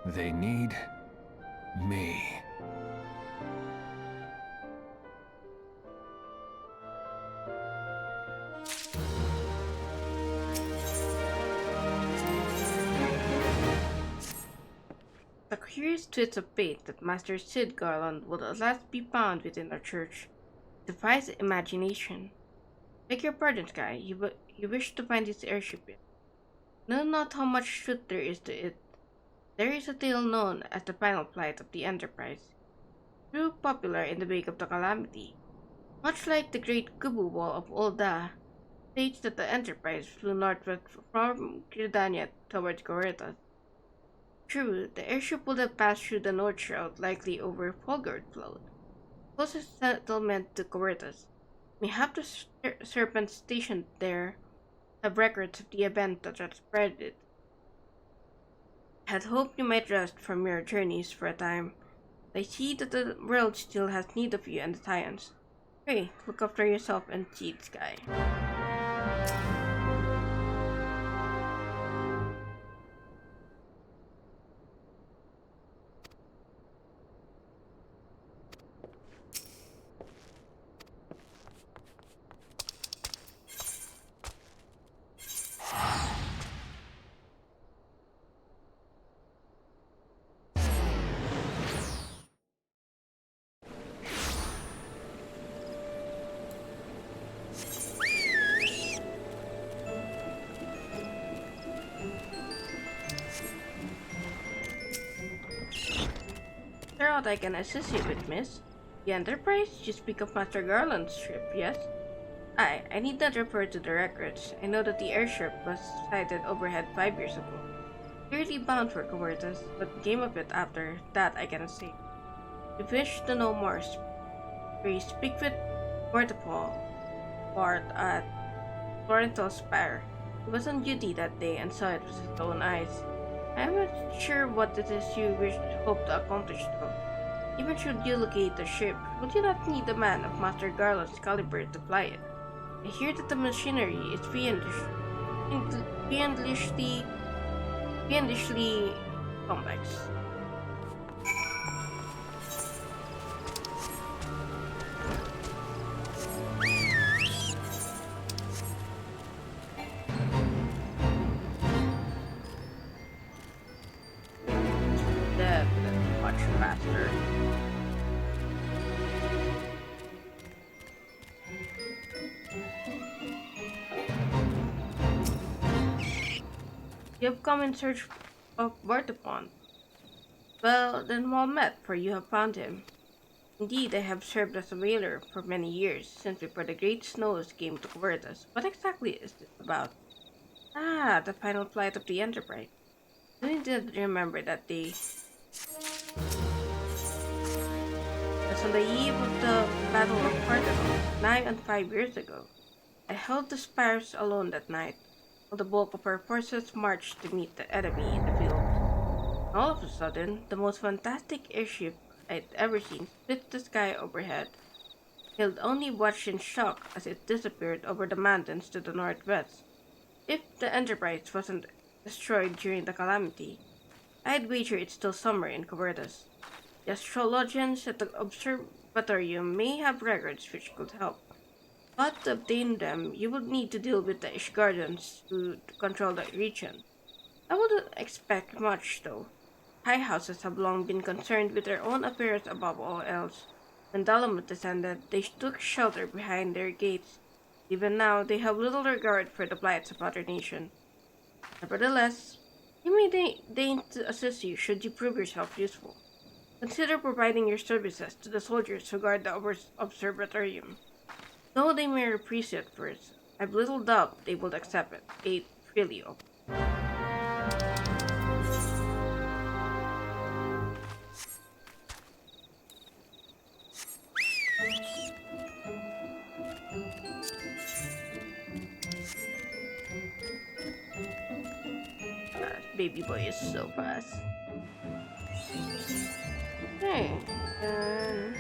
They need me. The curious twist of fate that Master Cid Garland would at last be found within our church defies imagination. Beg your pardon, Sky, you wish to find this airship yet? Know not how much truth there is to it. There is a tale known as the final flight of the Enterprise. Grew popular in the wake of the calamity. Much like the great Kubu Wall of Olda, states that the Enterprise flew northwest from Gridania towards Coretas. True, the airship would have passed through the North Shroud, likely over Folgard Float, closest settlement to Coretas. Mayhap the serpents stationed there have records of the event that spread it. I had hoped you might rest from your journeys for a time. I see that the world still has need of you and the science. Pray, look after yourself and see the sky. There out I can assist you with, miss. The Enterprise? You speak of Master Garland's ship, yes? I need not refer to the records. I know that the airship was sighted overhead 5 years ago. Clearly bound for Covertus, but came of it after that I cannot say. If you wish to know more, please speak with Mortipal Bart at Florental Spire. He was on duty that day and saw it with his own eyes. I am not sure what it is you hope to accomplish though. Even should you locate the ship, would you not need a man of Master Garland's caliber to fly it? I hear that the machinery is fiendishly complex. Definitely much faster. You have come in search of Bartapon. Well, then well met, for you have found him. Indeed, I have served as a whaler for many years, since before the great snows came to cover us. What exactly is this about? Ah, the final flight of the Enterprise. I did remember that day. It was on the eve of the Battle of Partagon, 9 and 5 years ago. I held the spires alone that night, while the bulk of our forces marched to meet the enemy in the field. All of a sudden, the most fantastic airship I'd ever seen split the sky overhead. He'd only watched in shock as it disappeared over the mountains to the northwest. If the Enterprise wasn't destroyed during the calamity, I'd wager it's still somewhere in Covertus. The astrologians at the observatorium may have records which could help. But to obtain them, you would need to deal with the Ishgardens to control the region. I wouldn't expect much, though. High houses have long been concerned with their own affairs above all else. When Dalamut descended, they took shelter behind their gates. Even now, they have little regard for the plights of other nations. Nevertheless, he may deign to assist you should you prove yourself useful. Consider providing your services to the soldiers who guard the observatorium. Though they may reprise it first, I've little doubt they will accept it. A Trilio. Baby boy is so fast. Okay, then.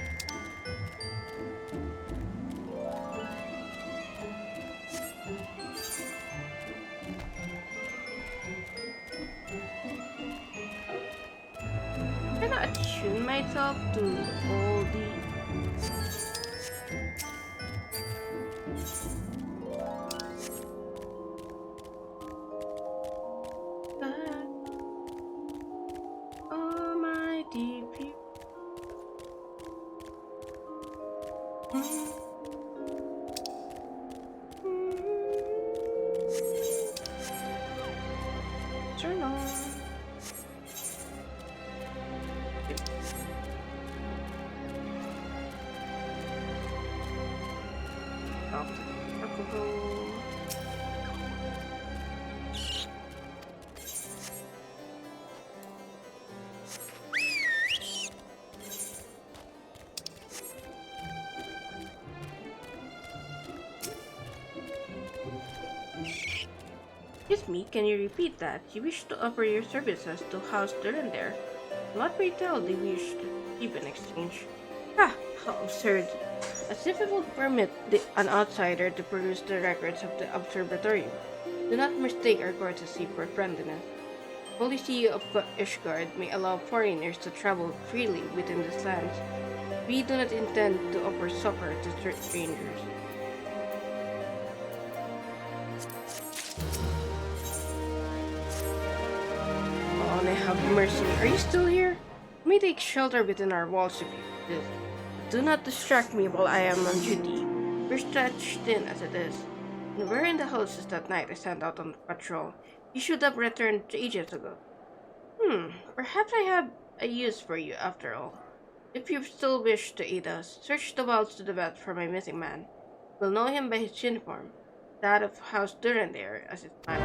I'm gonna attune myself to all the. Almighty view. Turn on. Alcohol. Excuse me, can you repeat that? You wish to offer your services to House Durandare. What may tell they wish to keep in exchange? Ah, how absurd. As if it would permit an outsider to peruse the records of the observatory. Do not mistake our courtesy for friendliness. Policy of Ishgard may allow foreigners to travel freely within these lands. We do not intend to offer succor to strangers. Oh, may have mercy. Are you still here? You may take shelter within our walls if you wish. Do not distract me while I am on duty. We're stretched thin as it is. We were in the houses that night I sent out on patrol. You should have returned ages ago. Perhaps I have a use for you after all. If you still wish to aid us, search the wilds to the west for my missing man. We'll know him by his uniform, that of House Durandare as its mine.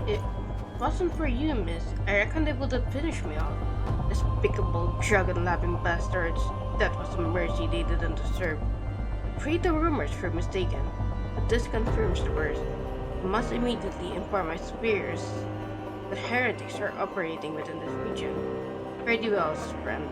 It wasn't for you, miss. I reckon they would have finished me off. Despicable, dragon-lapping bastards. That was a mercy they didn't deserve. Afraid the rumors were mistaken, but this confirms the worst. I must immediately inform my superiors that heretics are operating within this region. Pretty well, friend.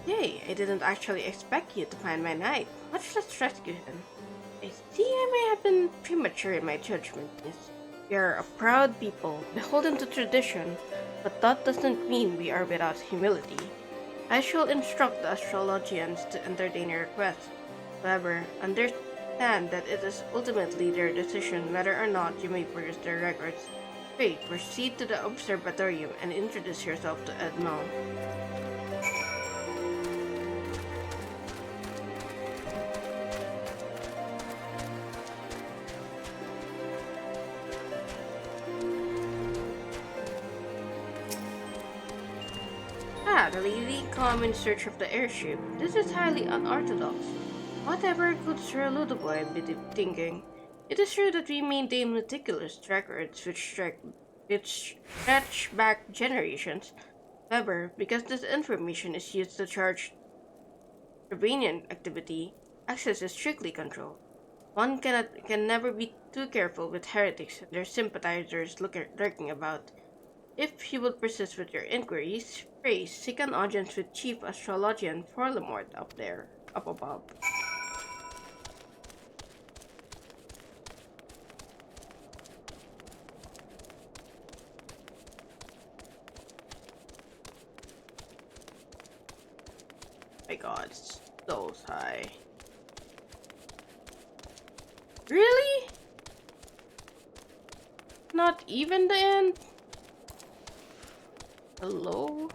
Yay, I didn't actually expect you to find my knight, much less rescue him. I see I may have been premature in my judgment, miss. We are a proud people, beholden to tradition, but that doesn't mean we are without humility. I shall instruct the astrologians to entertain your request. However, understand that it is ultimately their decision whether or not you may peruse their records. Pray, proceed to the observatorium and introduce yourself to Edmond. Ah, the lady come in search of the airship. This is highly unorthodox. Whatever could Sir Ludovic be thinking? It is true that we maintain meticulous records which stretch back generations. However, because this information is used to charge rebellion activity, access is strictly controlled. One can never be too careful with heretics and their sympathizers lurking about. If you would persist with your inquiries, pray seek an audience with Chief Astrologian Forlemort up above. My god, it's so high. Really? Not even the end? Hello?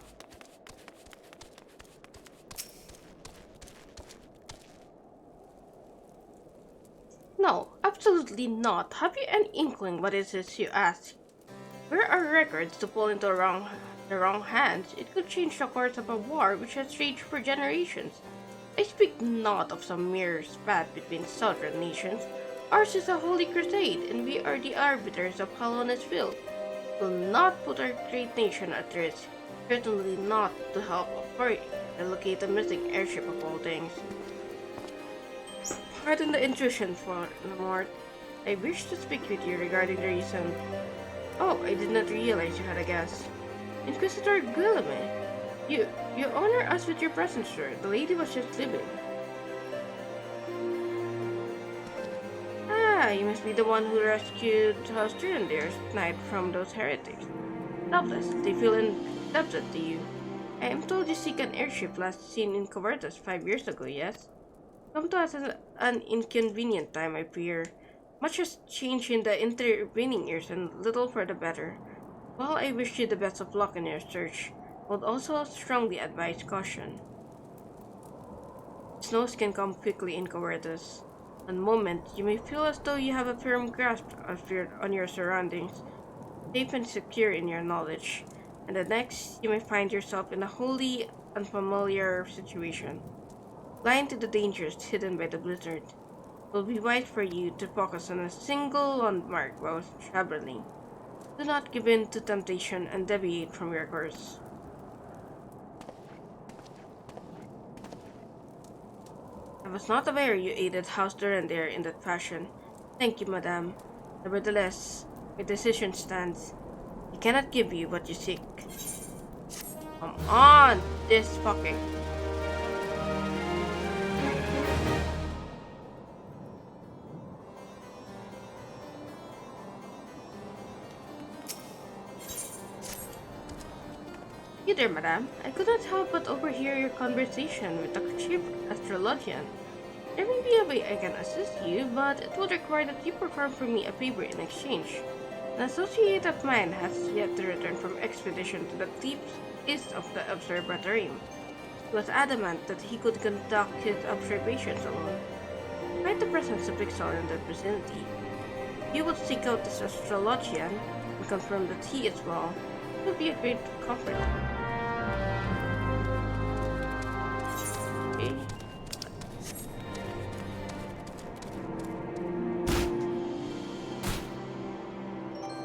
No, absolutely not. Have you any inkling what it is you ask? Were our records to fall into the wrong hands, it could change the course of a war which has raged for generations. I speak not of some mere spat between southern nations. Ours is a holy crusade, and we are the arbiters of hollowness will. Will not put our great nation at risk. Certainly not to help a locate a missing airship of all things. Pardon the intrusion, Mort. I wish to speak with you regarding the reason. Oh, I did not realize you had a guest. Inquisitor Guillaume. You, you honor us with your presence, sir. The lady was just leaving. Ah, you must be the one who rescued House Durandare's knight from those heretics. Doubtless, they feel indebted to you. I am told you seek an airship last seen in Covertus 5 years ago, yes? Come to us at an inconvenient time, I fear. Much has changed in the intervening years, and little for the better. While I wish you the best of luck in your search, I would also strongly advise caution. Snows can come quickly in Covertus. One moment, you may feel as though you have a firm grasp on your surroundings, safe and secure in your knowledge, and the next, you may find yourself in a wholly unfamiliar situation, blind to the dangers hidden by the blizzard. It will be wise for you to focus on a single landmark while traveling. Do not give in to temptation and deviate from your course. I was not aware you aided House Durandare in that fashion. Thank you, madame. Nevertheless, my decision stands. I cannot give you what you seek. Come on! This fucking... You there, madame. I could not help but overhear your conversation with the chief astrologian. There may be a way I can assist you, but it would require that you perform for me a favor in exchange. An associate of mine has yet to return from expedition to the deep east of the observatorium. He was adamant that he could conduct his observations alone. Despite the presence of Pixel in that vicinity, if you would seek out this astrologian and confirm that he is well, it would be a great comfort. Okay.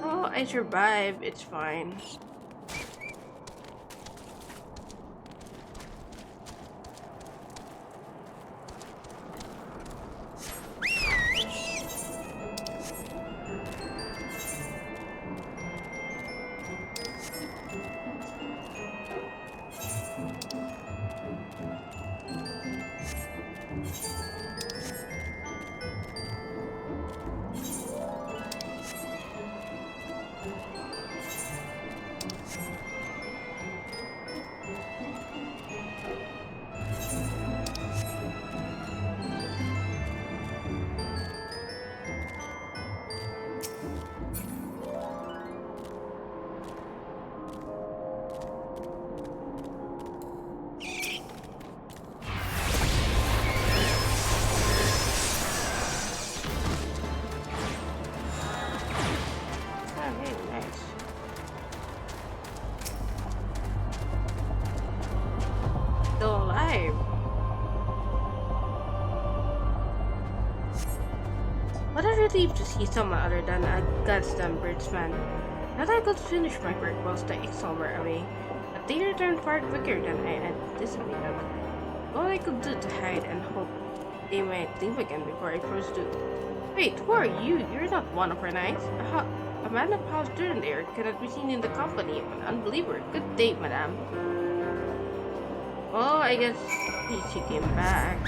Oh, I survived. It's fine. Still alive. What a relief to see someone other than a goddamn birdsman. That I could finish my work whilst the Ixal were away, but they returned far quicker than I anticipated. All I could do to hide and hope they might leave again before I froze to. Wait, who are you? You're not one of our knights. A man of House Durandare cannot be seen in the company of an unbeliever. Good day, madame. Well, I guess she came back.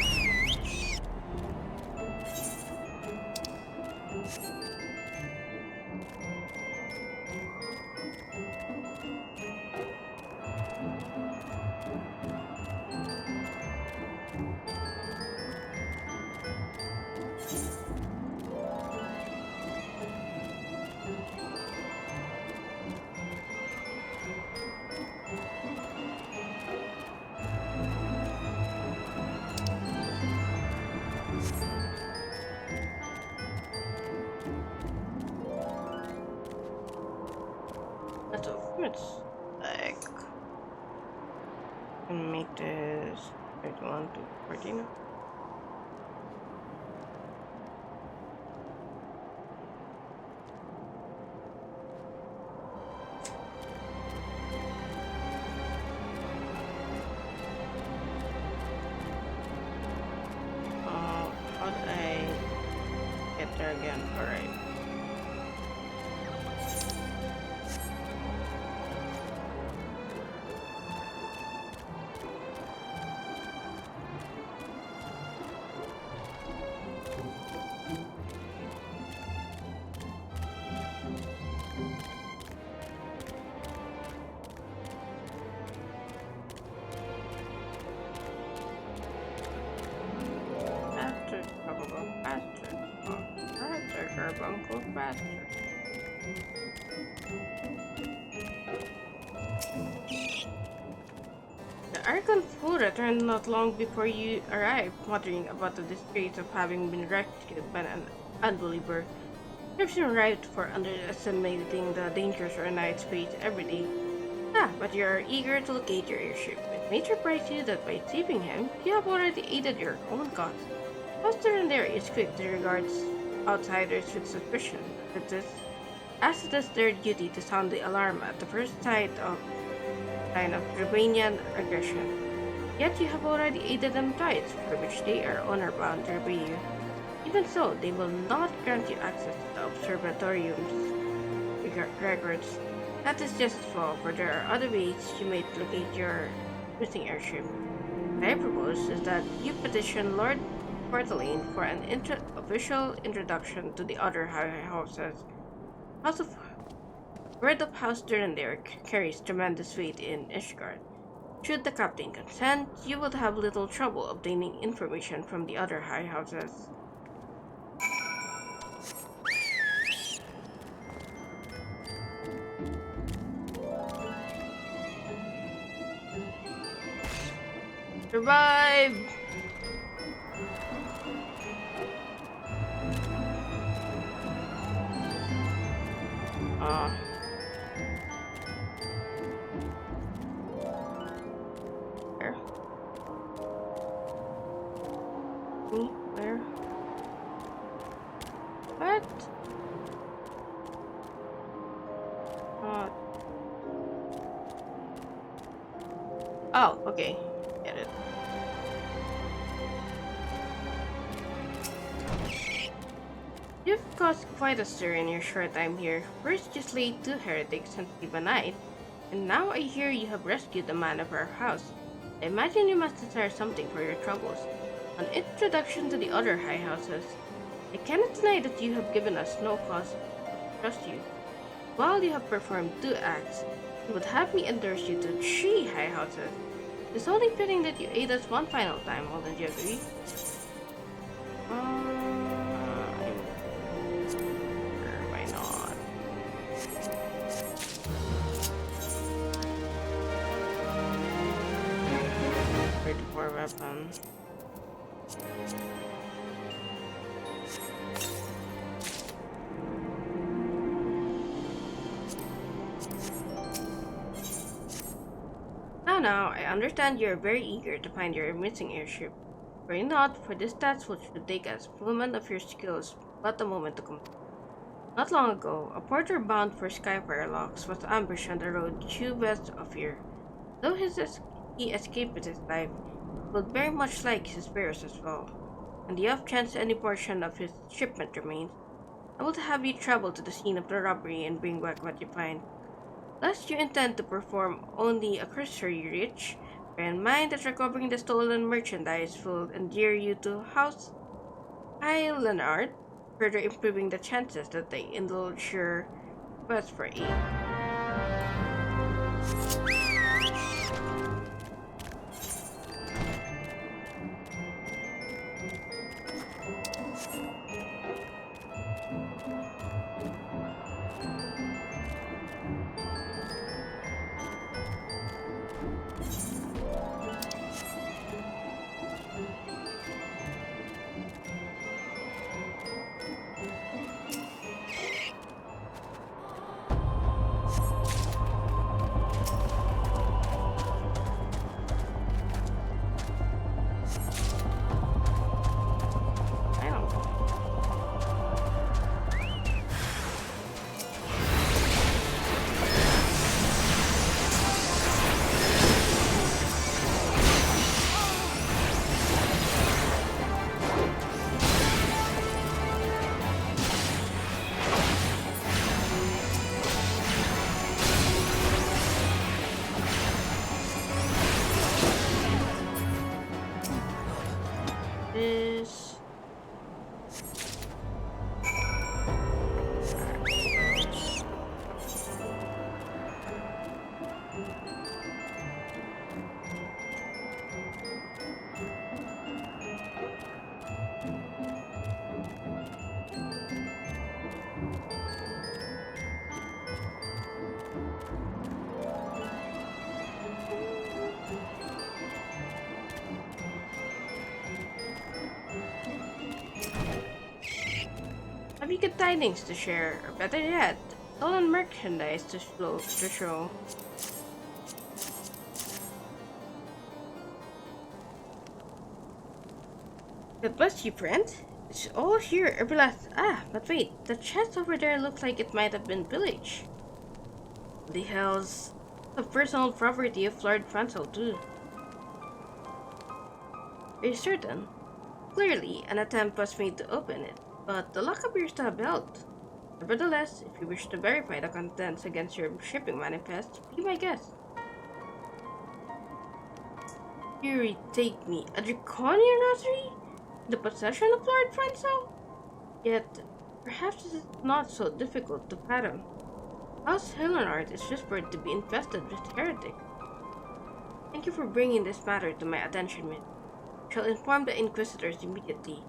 Let's like and make this 31 to 14. How did I get there again? Alright. faster. The Archon fool returned not long before you arrived, muttering about the disgrace of having been rescued by an unbeliever. Serves him right for underestimating the dangers our knights face every day. Ah, but you are eager to locate your airship. It may surprise you that by saving him, you have already aided your own cause. Foster and there is quick to regard outsiders with suspicion, as it is their duty to sound the alarm at the first sign of Drabanian aggression. Yet you have already aided them twice, for which they are honor-bound to repay you. Even so, they will not grant you access to the observatorium's records. That is just as well, for there are other ways you may locate your missing airship. What I propose is that you petition Lord Portalain for an official introduction to the other high houses. Word of House Durandare carries tremendous weight in Ishgard. Should the captain consent, you would have little trouble obtaining information from the other high houses. Survive! Where? Me? Where? What? Oh, okay. Get it. You've caused quite a stir in your short time here. First you slayed 2 heretics and saved a knight, and now I hear you have rescued a man of our house. I imagine you must desire something for your troubles. An introduction to the other high houses. I cannot deny that you have given us no cause to trust you. While you have performed 2 acts, you would have me endorse you to 3 high houses. It's only fitting that you aid us one final time, wouldn't you agree? Why not? 34 weapons. Now, I understand you're very eager to find your missing airship. Worry not, for this task which should take as fulfillment of your skills but a moment to complete. Not long ago, a porter bound for Skyfire Locks was ambushed on the road due west of here. Though he escaped with his life, he would very much like his bearers as well. On the off chance any portion of his shipment remains, I will have you travel to the scene of the robbery and bring back what you find. Lest you intend to perform only a cursory reach, bear in mind that recovering the stolen merchandise will endear you to House Highlandard, further improving the chances that they indulge your quest for aid. good tidings to share, or better yet, stolen merchandise to show. God bless you, friend. It's all here, every last. But wait, the chest over there looks like it might have been pillaged. The hell's the personal property of Lord Franzel, too. Are you certain? Clearly, an attempt was made to open it, but the lock appears to have held. Nevertheless, if you wish to verify the contents against your shipping manifest, be my guest. Here, take me. A draconian rosary? The possession of Lord Franzel? Yet, perhaps it is not so difficult to fathom. House Helenard is whispered to be infested with heretics. Thank you for bringing this matter to my attention, Mint. I shall inform the Inquisitors immediately.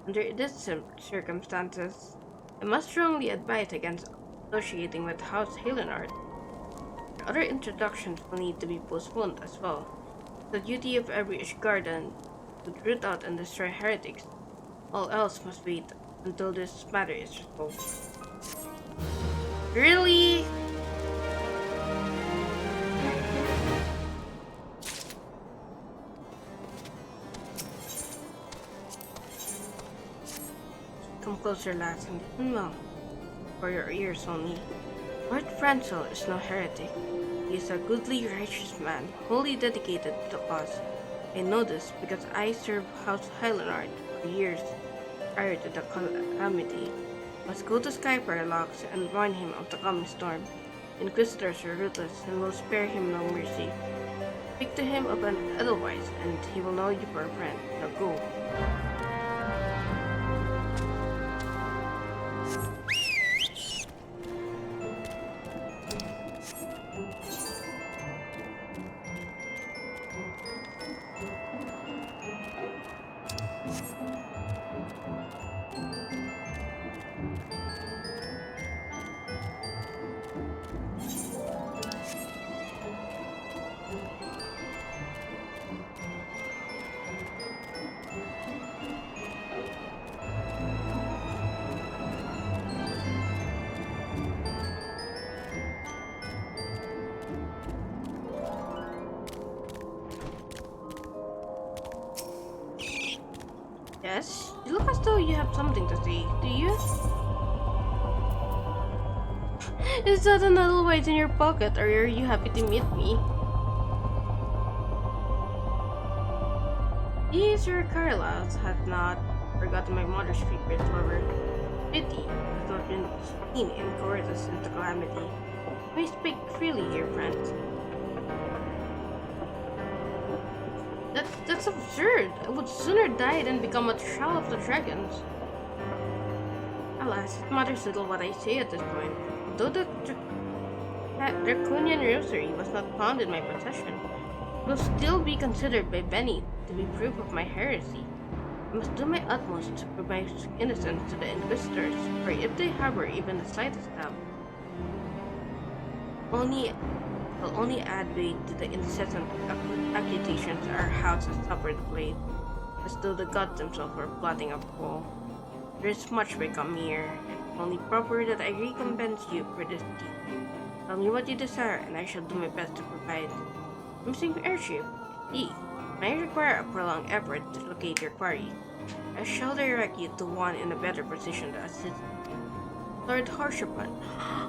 Under these circumstances, I must strongly advise against associating with House Helenard. Other introductions will need to be postponed as well. The duty of every Ishgarden to root out and destroy heretics. All else must wait until this matter is resolved. Really? Come closer, lads, and listen well. For your ears only. Lord Franzel is no heretic. He is a goodly, righteous man, wholly dedicated to the cause. I know this because I served House Helenard for years prior to the calamity. Must go to Sky Parallax and warn him of the coming storm. Inquisitors are ruthless and will spare him no mercy. Speak to him of an Edelweiss, and he will know you for a friend. Now go. Yes? You look as though you have something to say, do you? Is that an Edelweiss in your pocket, or are you happy to meet me? These your Carlisles had not forgotten my mother's favorite lover. Pity has not been seen in corridors since the calamity. You may speak freely here, friend. That's absurd. I would sooner die than become a child of the dragons. Alas, it matters little what I say at this point. Though the draconian rosary was not found in my possession, it will still be considered by Benny to be proof of my heresy. I must do my utmost to prove my innocence to the Inquisitors, for if they harbor even the slightest doubt, will only add weight to the incessant accusations our house has suffered of late, as though the gods themselves were plotting a fall. There is much by coming here, and only proper that I recompense you for this deed. Tell me what you desire, and I shall do my best to provide. Missing airship, D. May require a prolonged effort to locate your quarry. I shall direct you to one in a better position to assist. Lord Harshapan.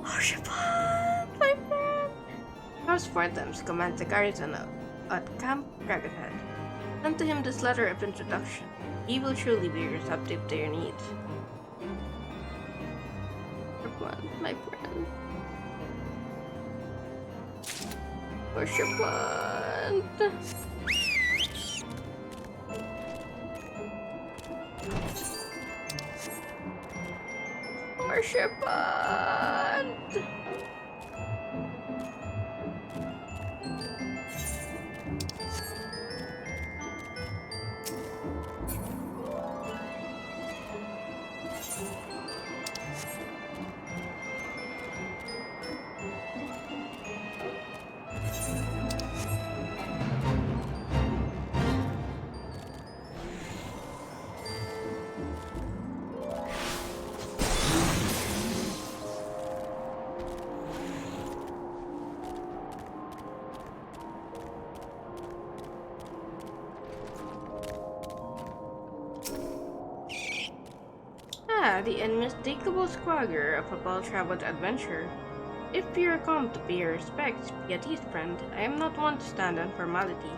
Harshapan, my friend! House Fortams commands the garrison at Camp Craghead. Send to him this letter of introduction. He will surely be receptive to your needs. Harshapan, my friend. Harshapan. Harshapan. the unmistakable swagger of a well-traveled adventurer. If you are come to pay your respects, be at ease, friend. I am not one to stand on formality.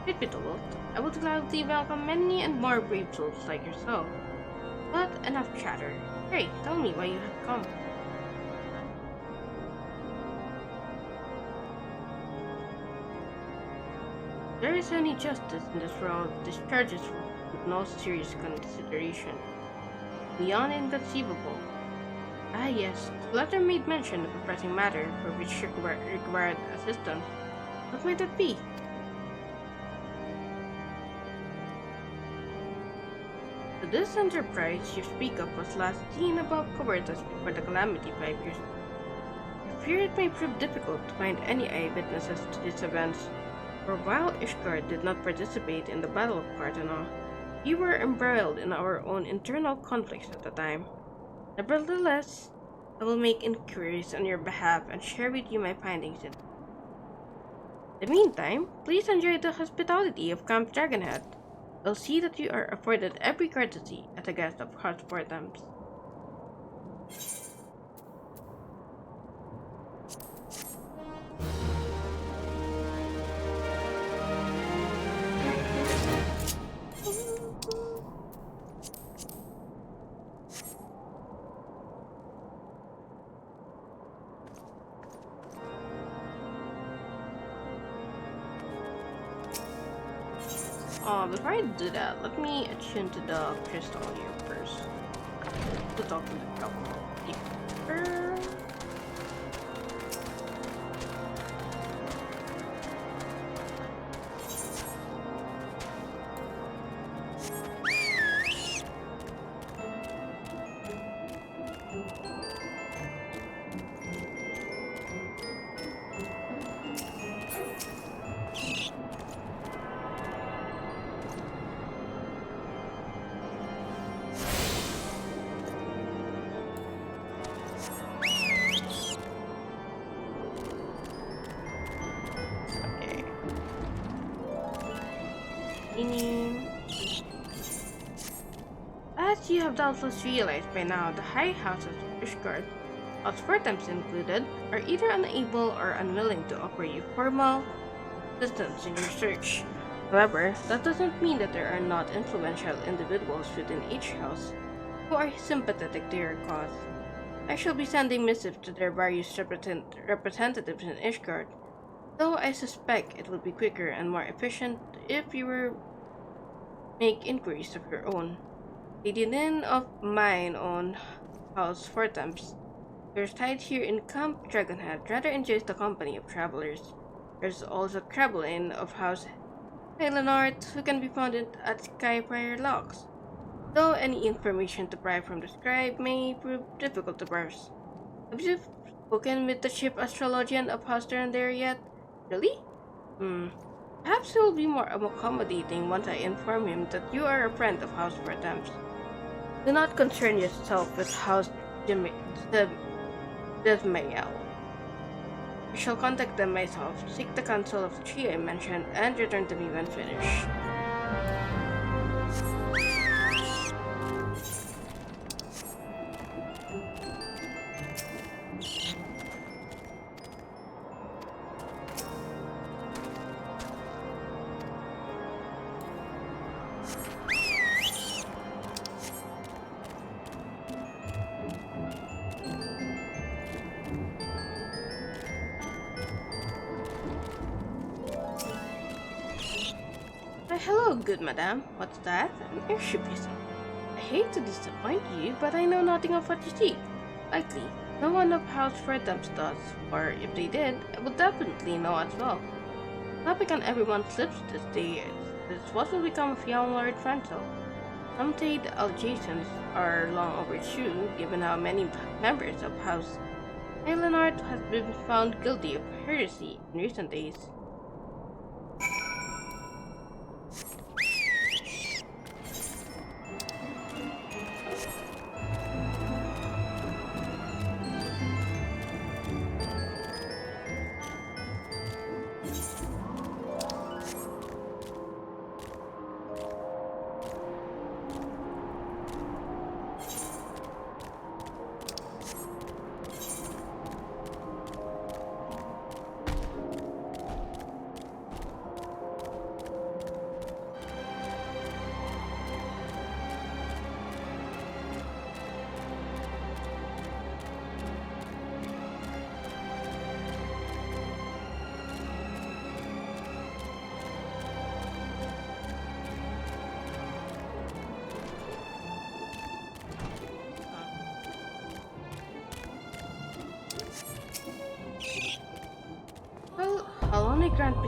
If it told, I would gladly welcome many and more brave souls like yourself. But enough chatter. Pray, tell me why you have come. If there is any justice in this world, this charge is with no serious consideration. Beyond inconceivable. Ah yes, the letter made mention of a pressing matter for which required assistance. What might that be? So this enterprise you speak of was last seen above Cobertas before the calamity 5 years ago. I fear it may prove difficult to find any eyewitnesses to these events, for while Ishgard did not participate in the Battle of Cartana, we were embroiled in our own internal conflicts at the time. Nevertheless, I will make inquiries on your behalf and share with you my findings. In the meantime, please enjoy the hospitality of Camp Dragonhead. I'll see that you are afforded every courtesy as a guest of House Fortams. Before I do that, let me attune to the crystal here first. To talk to the alcohol deeper. As you have doubtless realized by now, the high houses of Ishgard, us Fortams included, are either unable or unwilling to offer you formal assistance in your search. However, that doesn't mean that there are not influential individuals within each house who are sympathetic to your cause. I shall be sending missives to their various representatives in Ishgard, though I suspect it would be quicker and more efficient if you were make inquiries of your own. Lady Lynn of mine own House Fortams, your reside here in Camp Dragonhead rather enjoys the company of travelers. There's also Trevelyan of House Hylanart who can be found at Skyfire Locks, though any information to pry from the scribe may prove difficult to parse. Have you spoken with the chief astrologian of House Durandare yet? Really? Perhaps he will be more accommodating once I inform him that you are a friend of House Fortams. Do not concern yourself with House Desmael. I shall contact them myself, seek the counsel of the tree I mentioned, and return to me when finished. Hello, good madam. What's that? An airship, you say? I hate to disappoint you, but I know nothing of what you seek. Likely, no one of House Fortams does, or if they did, I would definitely know as well. Topic on everyone's lips this day is what will become of young Lord Franco. Some say the allegations are long overdue, given how many members of House Hylanart has been found guilty of heresy in recent days.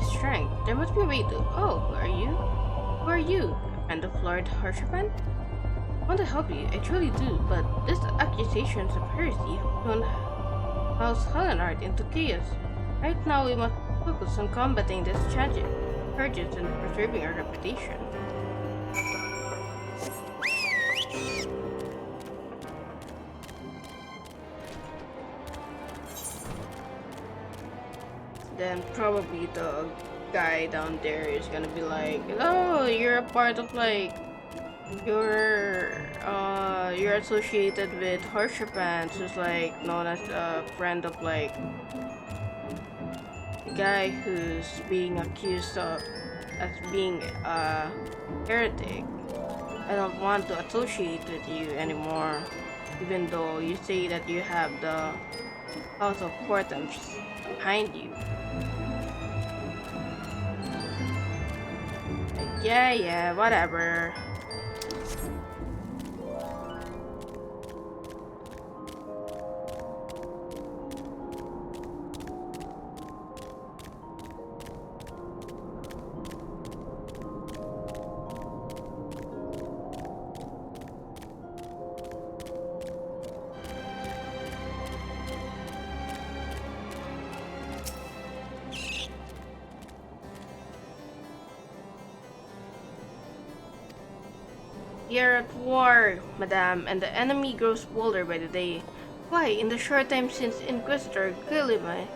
his strength. There must be a way to. Oh, who are you? Who are you? A friend of Lord Harshapan? I want to help you, I truly do, but these accusations of heresy have thrown House Hellenart into chaos. Right now, we must focus on combating these charges and preserving our reputation. Then probably the guy down there is gonna be like, "Oh, you're a part of like, you're associated with Harshapants, who's like known as a friend of like the guy who's being accused of as being a heretic. I don't want to associate with you anymore, even though you say that you have the House of Portents behind you." Yeah, whatever. We are at war, madame, and the enemy grows bolder by the day. Why, in the short time since Inquisitor Guilliman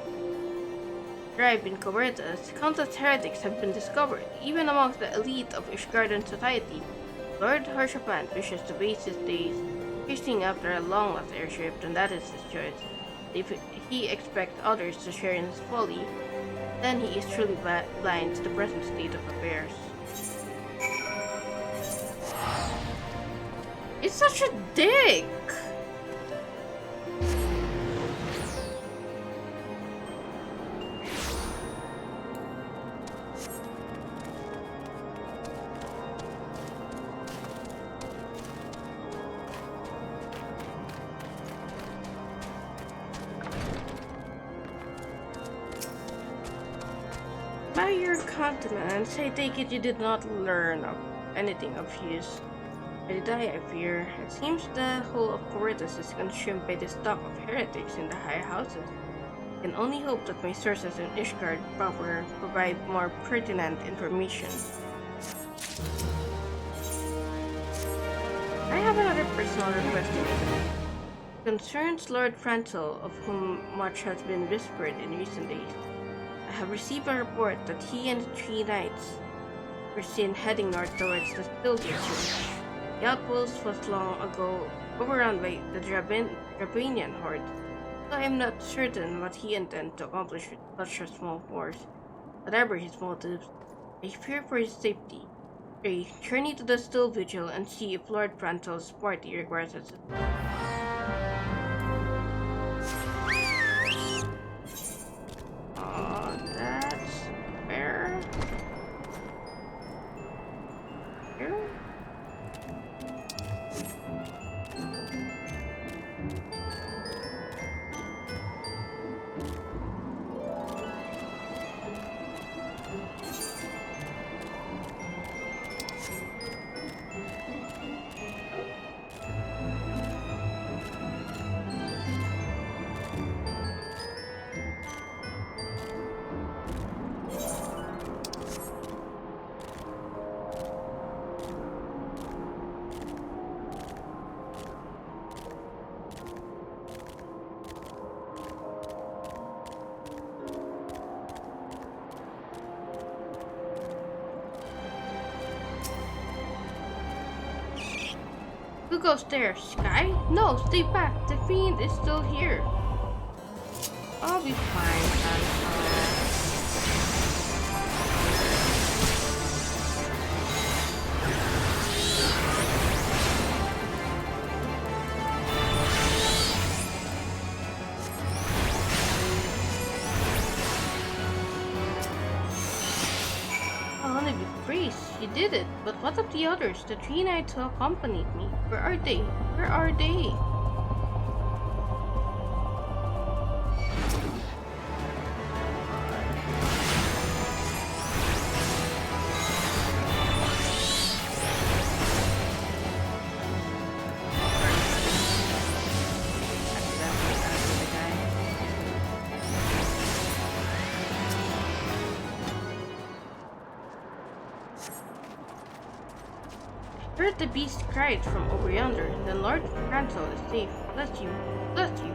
arrived in Cobertas, countless heretics have been discovered, even amongst the elite of Ishgarden society. Lord Harshapan wishes to waste his days chasing after a long-lost airship, and that is his choice. If he expects others to share in his folly, then he is truly blind to the present state of affairs. It's such a dick! By your countenance, I take it you did not learn of anything of use. By the die, I fear. It seems the whole of Cobertas is consumed by the stock of heretics in the high houses. I can only hope that my sources in Ishgard proper provide more pertinent information. I have another personal request to make. It concerns Lord Franzel, of whom much has been whispered in recent days. I have received a report that he and the 3 knights were seen heading north towards the Stillgate. The outpost was long ago overrun by the Drabanian horde, so I am not certain what he intends to accomplish with such a small force. Whatever his motives, I fear for his safety. Pray, journey to the Still Vigil and see if Lord Frantel's party requires assistance. That's fair. Here? Who goes there? Sky? No, stay back. The fiend is still here. I'll be fine, Sansa. I'll only be praised. You did it. But what of the others? The 3 knights who accompanied me. Where are they? Where are they? Heard the beast cried from over yonder, then Lord Francel is safe. Bless you. Bless you.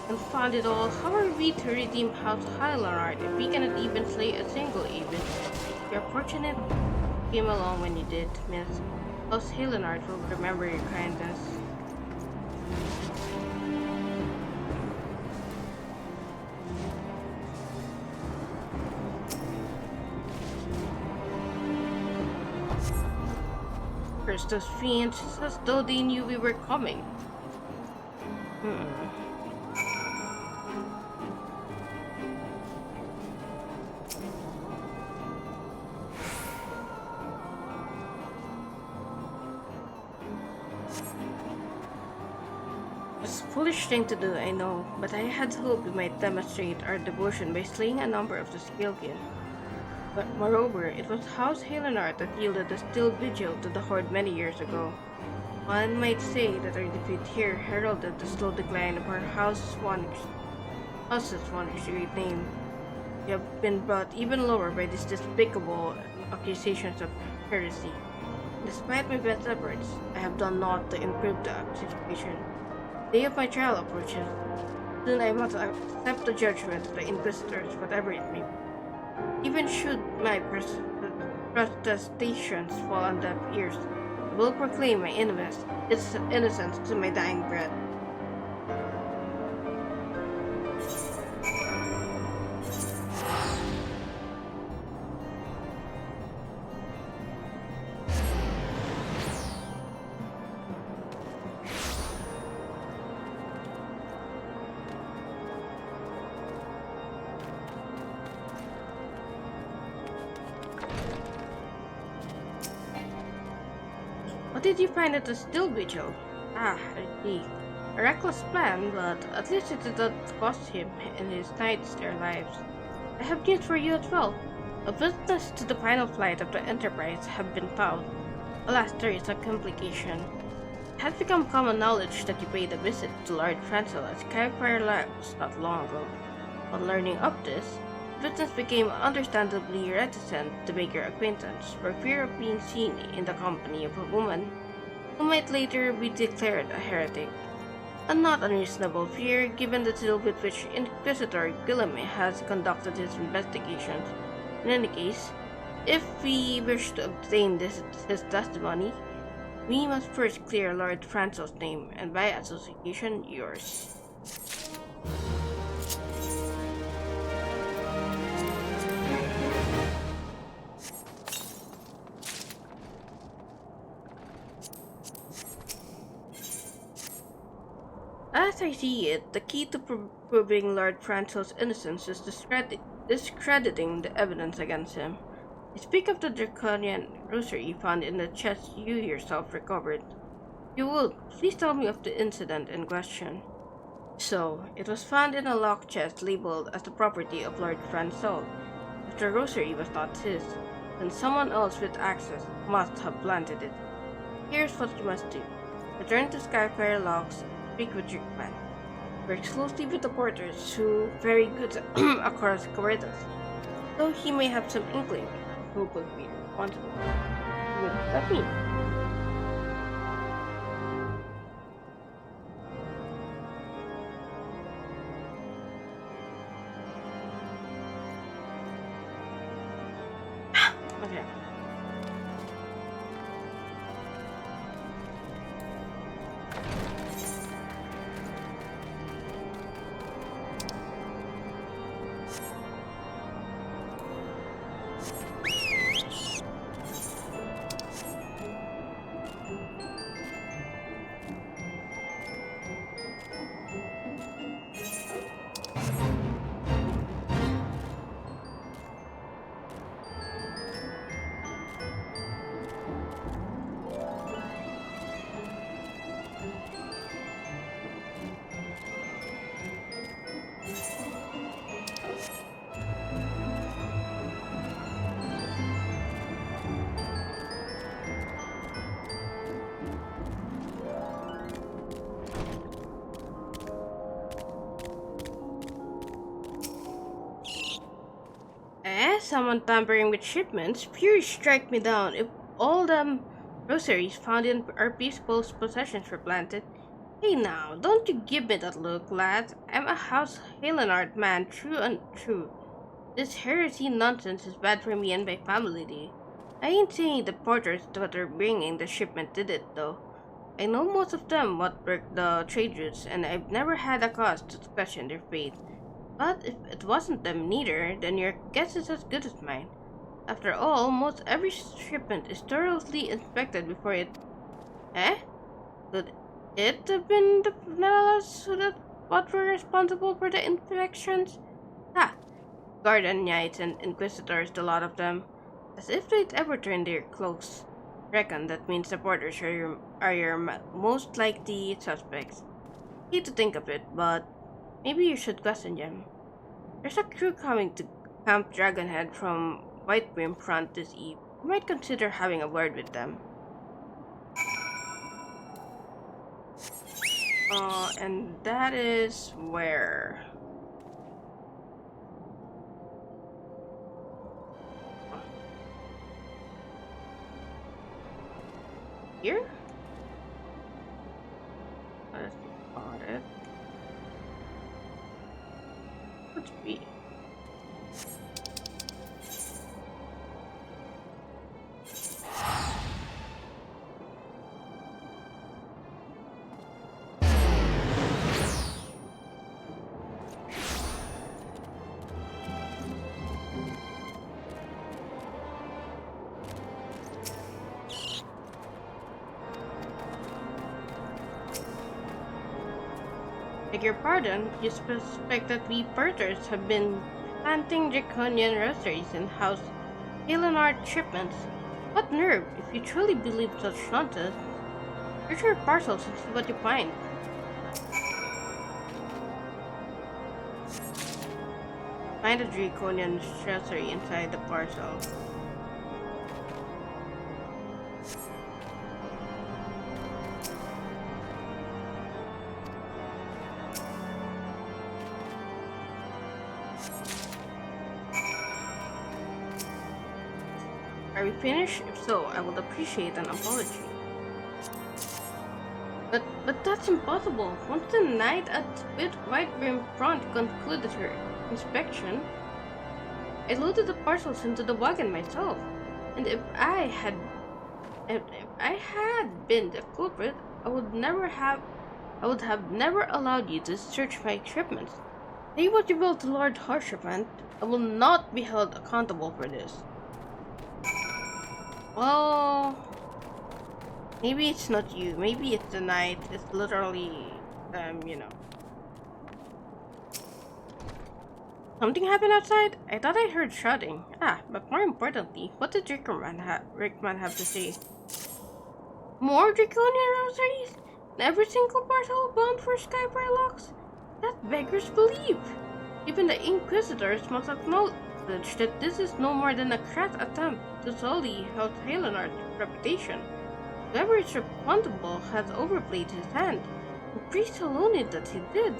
And found it all, how are we to redeem House Hylanard if we cannot even slay a single even? You're fortunate you came along when you did, Miss. House Hylanard will remember your kindness. First those fiends, it's as though they knew we were coming. It's a foolish thing to do, I know, but I had hoped we might demonstrate our devotion by slaying a number of the Skilkin. But moreover, it was House Hylanard that yielded the steel vigil to the Horde many years ago. One might say that our defeat here heralded the slow decline of our house's once great name. We have been brought even lower by these despicable accusations of heresy. Despite my best efforts, I have done naught to improve the situation. The day of my trial approaches. Soon I must accept the judgment of the Inquisitors, whatever it may be. Even should my protestations fall on deaf ears, I will proclaim my innocence to my dying breath. What did you find at the Still Vigil? Ah, I see. A reckless plan, but at least it did not cost him and his knights their lives. I have news for you as well. A witness to the final flight of the Enterprise have been found. Alas, there is a complication. It has become common knowledge that you paid a visit to Lord Francel at Skyfire Labs not long ago. On learning of this, the witness became understandably reticent to make your acquaintance for fear of being seen in the company of a woman who might later be declared a heretic. A not unreasonable fear given the zeal with which Inquisitor Guillaume has conducted his investigations. In any case, if we wish to obtain his testimony, we must first clear Lord Francel's name and by association yours. As I see it, the key to proving Lord Francel's innocence is discrediting the evidence against him. I speak of the draconian rosary found in the chest you yourself recovered. If you would, please tell me of the incident in question. So, it was found in a locked chest labeled as the property of Lord Francel. If the rosary was not his, then someone else with access must have planted it. Here's what you must do. Return to Skyfire Locks, speak with your man. Work closely with the porters who very good across corridors, though he may have some inkling who could be responsible. What does that mean? Okay. someone tampering with shipments, fury strike me down if all them rosaries found in our people's possessions were planted. Hey now, don't you give me that look, lad. I'm a House Halenard man, true and true. This heresy nonsense is bad for me and my family. I ain't saying the porters that are bringing the shipment did it, though. I know most of them what work the trade routes, and I've never had a cause to question their faith. But if it wasn't them neither, then your guess is as good as mine. After all, most every shipment is thoroughly inspected before it... Eh? Could it have been the Nellas what were responsible for the inspections? Ha! Guardian Knights and Inquisitors, the lot of them. As if they'd ever turn their clothes. Reckon that means the porters are your most likely suspects. Hate to think of it, but maybe you should question them. There's a crew coming to Camp Dragonhead from Whitebrim Front this eve. You might consider having a word with them. And that is where... Here? Let's spot it. Let's be. Beg your pardon, you suspect that we porters have been planting draconian rosaries in House Halenard shipments? What nerve, if you truly believe such nonsense? Search your parcels and see what you find. Find a draconian rosary inside the parcel. Are we finished? If so, I would appreciate an apology. But that's impossible. Once the night at Whitebrim Front concluded her inspection, I loaded the parcels into the wagon myself. And if I had been the culprit, I would have never allowed you to search my shipments. Say what you will to Lord Harsherpant, I will not be held accountable for this. Well, maybe it's not you. Maybe it's the night. It's literally, you know. Something happened outside? I thought I heard shouting. But more importantly, what did Rickman have to say? More draconian rosaries? In every single parcel bound for Skyfire locks? That beggars belief. Even the Inquisitors must acknowledge that this is no more than a crass attempt to sully House Halenard's reputation. Whoever is responsible has overplayed his hand. The priest alone knew that he did.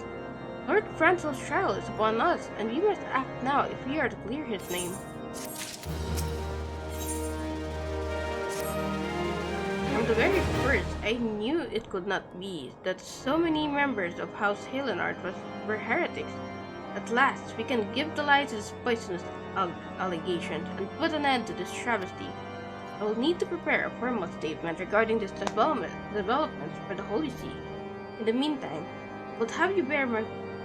Lord Francel's trial is upon us, and we must act now if we are to clear his name. From the very first, I knew it could not be that so many members of House Halenard were heretics. At last, we can give the lie to this poisonous allegation and put an end to this travesty. I will need to prepare a formal statement regarding this developments for the Holy See. In the meantime, I will have you bear my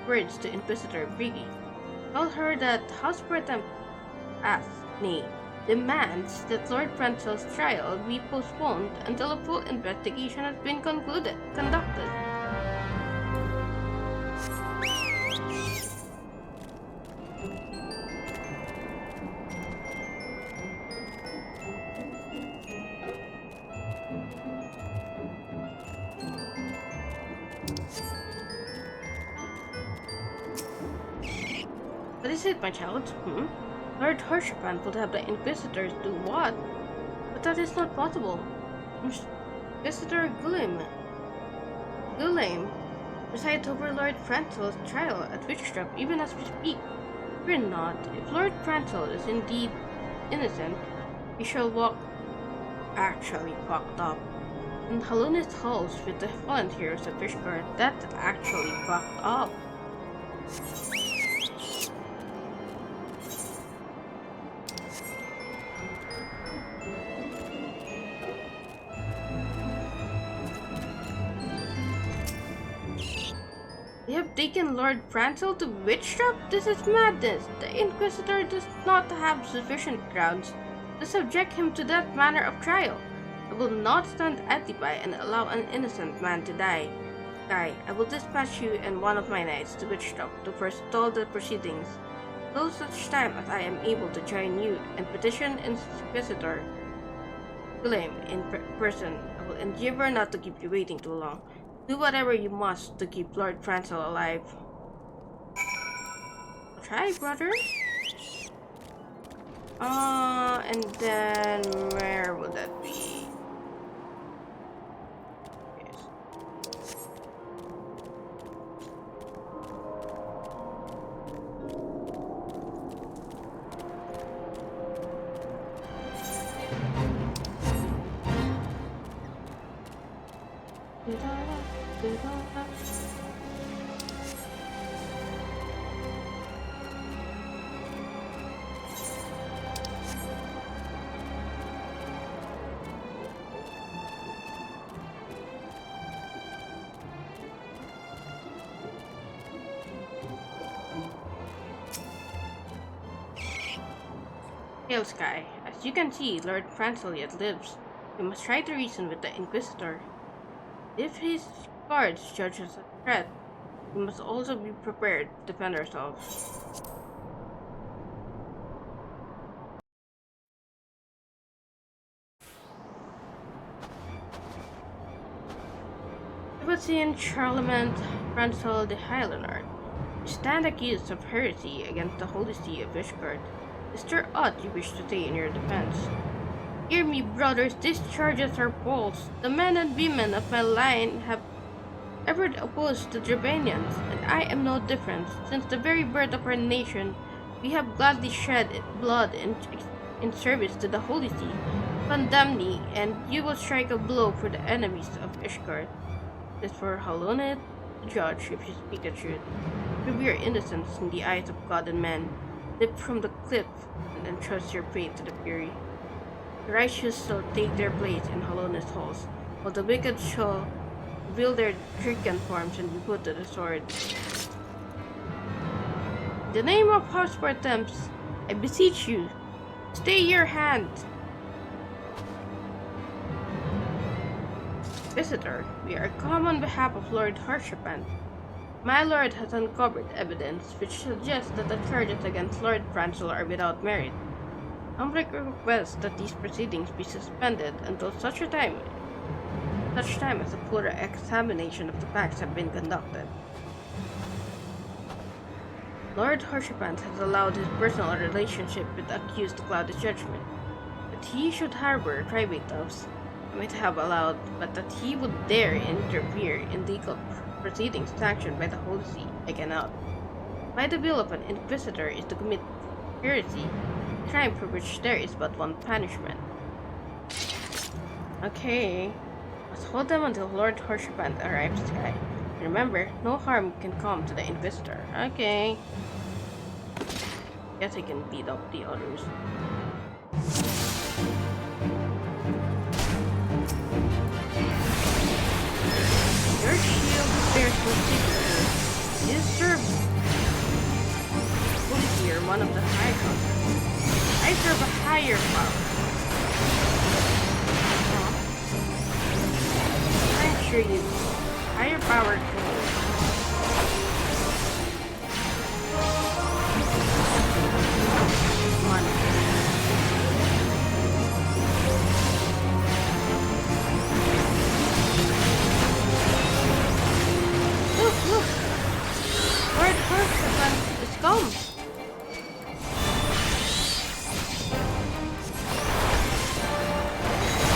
words to Inquisitor Briggy. Tell her that House Pretem demands that Lord Francel's trial be postponed until a full investigation has been conducted. What is it, my child? Lord Harsherpant would have the Inquisitors do what? But that is not possible. Inquisitor Guillaume presides over Lord Francel's trial at Witchtrap even as we speak. Fear not. If Lord Prancel is indeed innocent, he shall walk actually fucked up. And Halunith halls with the volunteers of Fishguard, that's actually fucked up. They have taken Lord Prancel to witch trap? This is madness! The Inquisitor does not have sufficient grounds to subject him to that manner of trial. I will not stand idly by and allow an innocent man to die. Guy, I will dispatch you and one of my knights to Witchstock to forestall the proceedings. Till such time as I am able to join you and petition Inquisitor William in person, I will endeavor not to keep you waiting too long. Do whatever you must to keep Lord Prancel alive. Try, brother. And then where would that be? Hail, Sky. As you can see, Lord Prancel yet lives. We must try to reason with the Inquisitor. If his guards judge us a threat, we must also be prepared to defend ourselves. Sebastian Charlemagne Prancel de Highlander, you stand accused of heresy against the Holy See of Ishgard. Is there aught you wish to say in your defense? Hear me, brothers, these charges are false. The men and women of my line have ever opposed the Drebanians, and I am no different. Since the very birth of our nation, we have gladly shed blood in service to the Holy See. Condemn me, and you will strike a blow for the enemies of Ishgard. It is for Halunith to judge if you speak the truth. Prove your innocence in the eyes of God and men. Leap from the cliff and entrust your prey to the fury. The righteous shall take their place in Halunith's halls, while the wicked shall reveal their drunken forms and be put to the sword. In the name of House Spartans, I beseech you, stay your hand. Visitor, we are come on behalf of Lord Harshapan. My lord has uncovered evidence which suggests that the charges against Lord Prancel are without merit. Humbly request that these proceedings be suspended until such time as a fuller examination of the facts have been conducted. Lord Harshapan has allowed his personal relationship with the accused to cloud his judgment. That he should harbor private doubts, I might have allowed, but that he would dare interfere in legal proceedings sanctioned by the Holy See, I cannot. By the will of an Inquisitor is to commit heresy, a crime for which there is but one punishment. Okay, let's hold them until Lord Harshapan arrives, Sky. Remember, no harm can come to the Inquisitor. Okay. Guess I can beat up the others. Your shield bears no signature. It is served Holy or one of the high houses. I serve a higher power. I'm sure you do. Higher power Look! Lord Harshapan is gone.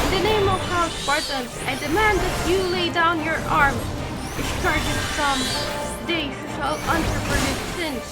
In the name of House Spartans, I demand that you lay down your arms. If charges come, they shall answer for his sins.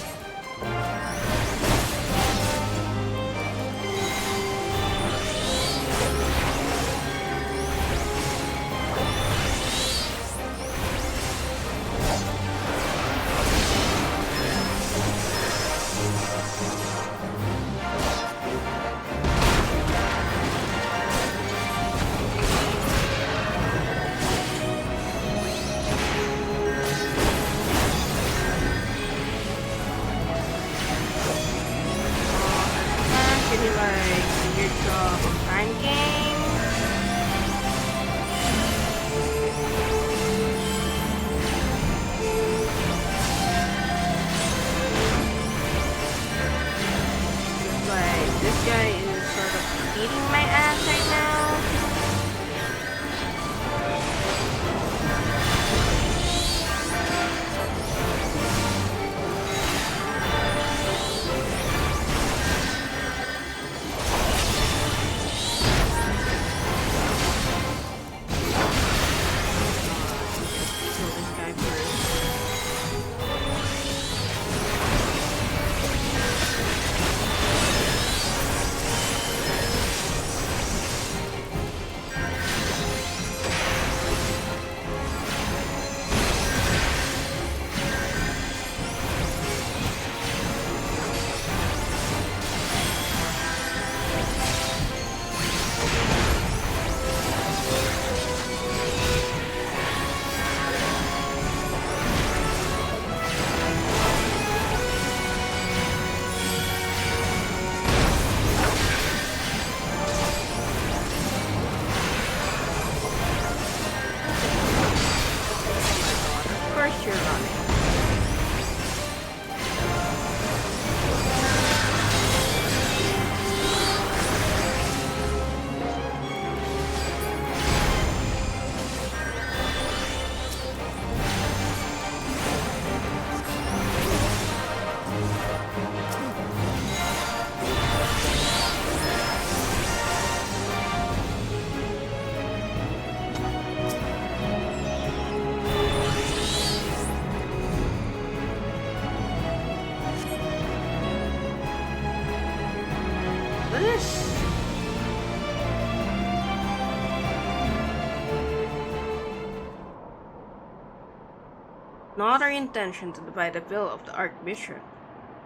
not our intention to divide the will of the Archbishop.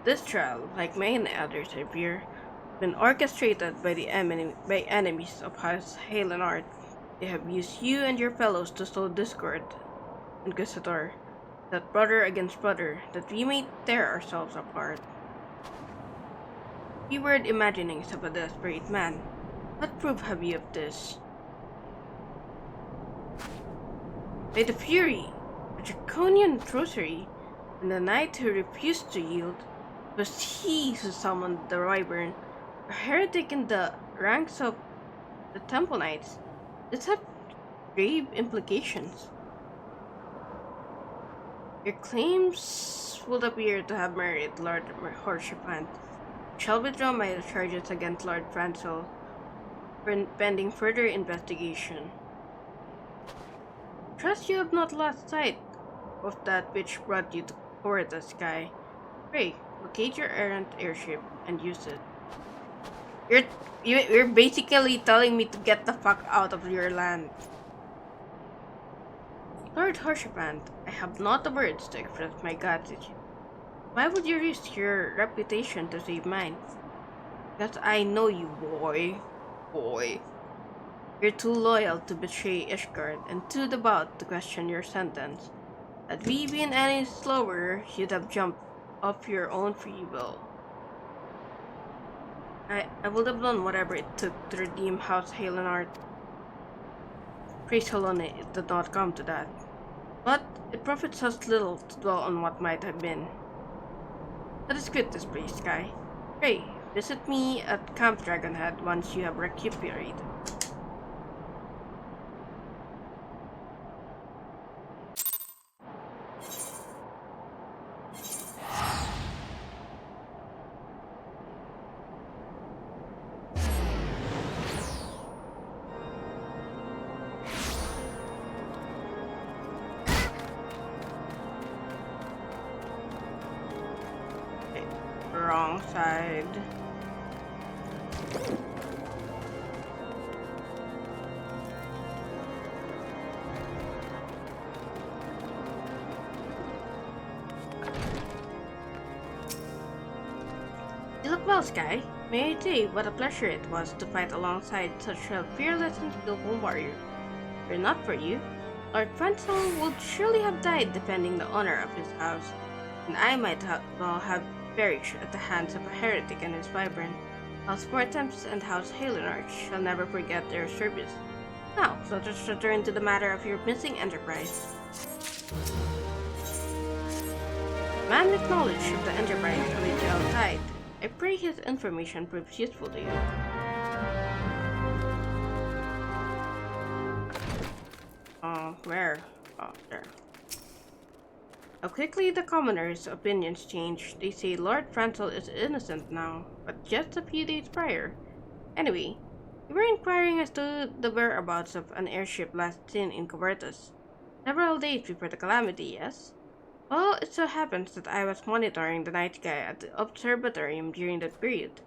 This trial, like many others I fear, has been orchestrated by by enemies of House Halenard. They have used you and your fellows to sow discord, Inquisitor, that brother against brother, that we may tear ourselves apart. Keyword imaginings of a desperate man. What proof have you of this? By the Fury, the Draconian Rosary, and the knight who refused to yield, it was he who summoned the Wyvern, a heretic in the ranks of the Temple Knights. This had grave implications. Your claims would appear to have merit, Lord Horshipant. Shall withdraw my charges against Lord Francel, pending further investigation. Trust you have not lost sight of that which brought you toward the sky. Pray, locate your errant airship and use it. You're basically telling me to get the fuck out of your land. Lord Horshipant, I have not the words to express my gratitude. Why would you risk your reputation to save mine? Because I know you, boy. You're too loyal to betray Ishgard and too devout to question your sentence. Had we been any slower, you'd have jumped off your own free will. I would have done whatever it took to redeem House Halenard. Praise Helone, it did not come to that. But it profits us little to dwell on what might have been. Let us quit this place, Sky. Pray, visit me at Camp Dragonhead once you have recuperated. Wrong side. You look well, Sky. May I say what a pleasure it was to fight alongside such a fearless and skillful warrior. Were it not for you, Lord Francel would surely have died defending the honor of his house, and I might well have perished at the hands of a heretic and his Wyvern. House Mortems and House Halenard shall never forget their service. Now, let us return to the matter of your missing enterprise. Man with knowledge of the enterprise awaits you outside. I pray his information proves useful to you. Where? Oh, there. How quickly the commoners' opinions change. They say Lord Francel is innocent now, but just a few days prior. Anyway, you were inquiring as to the whereabouts of an airship last seen in Cobertus. Several days before the calamity, yes? Well, it so happens that I was monitoring the night sky at the observatorium during that period.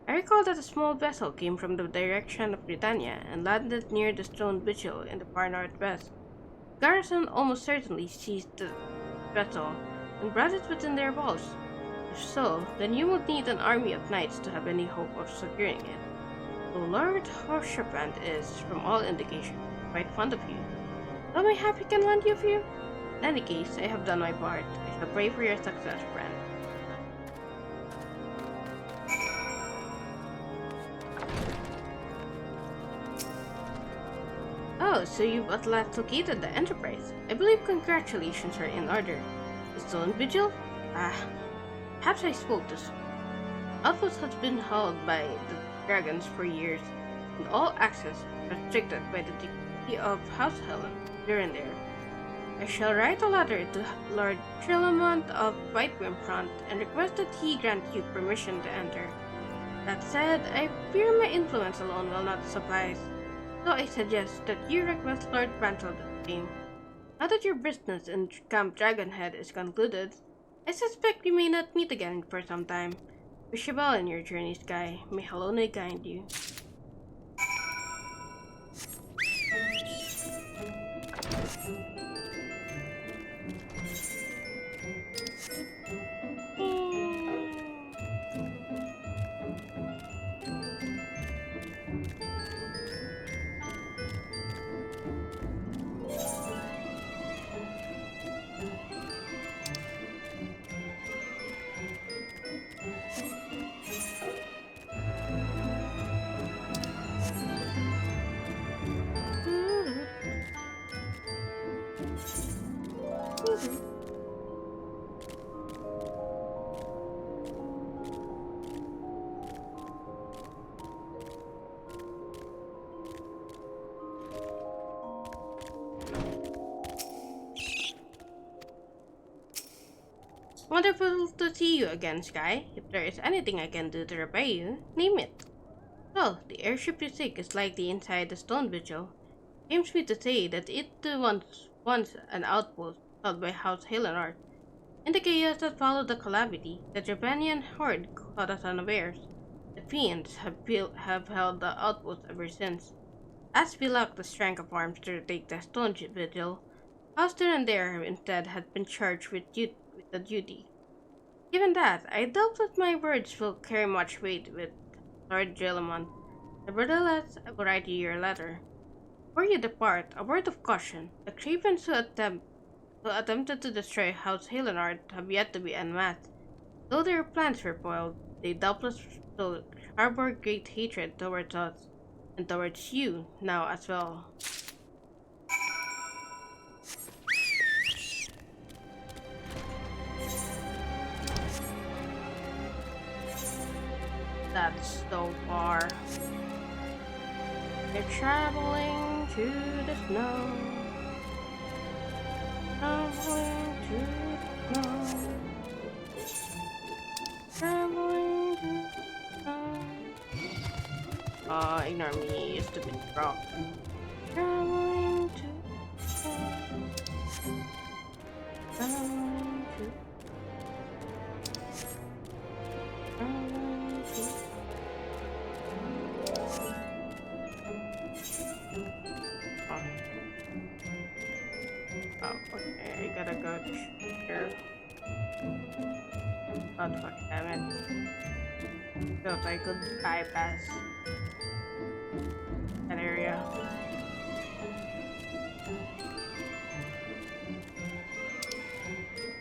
I recall that a small vessel came from the direction of Britannia and landed near the stone vigil in the far northwest. The garrison almost certainly seized the vessel and brought it within their walls. If so, then you would need an army of knights to have any hope of securing it. So Lord Horshipant is, from all indication, quite fond of you. Am I happy can lend you a few? In any case, I have done my part. I shall pray for your success, friend. Oh, so you've at last located the Enterprise. I believe congratulations are in order. The Stone Vigil? Perhaps I spoke too soon. Outpost has been held by the dragons for years, and all access restricted by the decree of House Helen here and there. I shall write a letter to Lord Trillamont of Whitewimfront and request that he grant you permission to enter. That said, I fear my influence alone will not suffice, so I suggest that you request Lord Francel the same. Now that your business in Camp Dragonhead is concluded, I suspect we may not meet again for some time. Wish you well in your journey, Sky. May Helone guide you. Wonderful to see you again, Sky. If there is anything I can do to repay you, name it. So, the airship you seek is likely inside the stone vigil. Seems me to say that it too once an outpost held by House Helenard. In the chaos that followed the calamity, the Japanian horde caught us unawares. The fiends have held the outpost ever since. As we lacked the strength of arms to retake the stone vigil, Houston and there instead had been charged with the duty. Given that, I doubt that my words will carry much weight with Lord Jellamont. Nevertheless, I will write you your letter. Before you depart, a word of caution. The cravens who attempted to destroy House Helenard have yet to be unmasked. Though their plans were foiled, they doubtless still harbor great hatred towards us, and towards you now as well. That's so far. They're traveling to the snow. Traveling to the snow. Traveling to the snow. Ignore me, you stupid frog. Traveling to the snow. Traveling to traveling to Oh, okay, I gotta go to here. Oh, fuck, damn it. Thought I could bypass that area.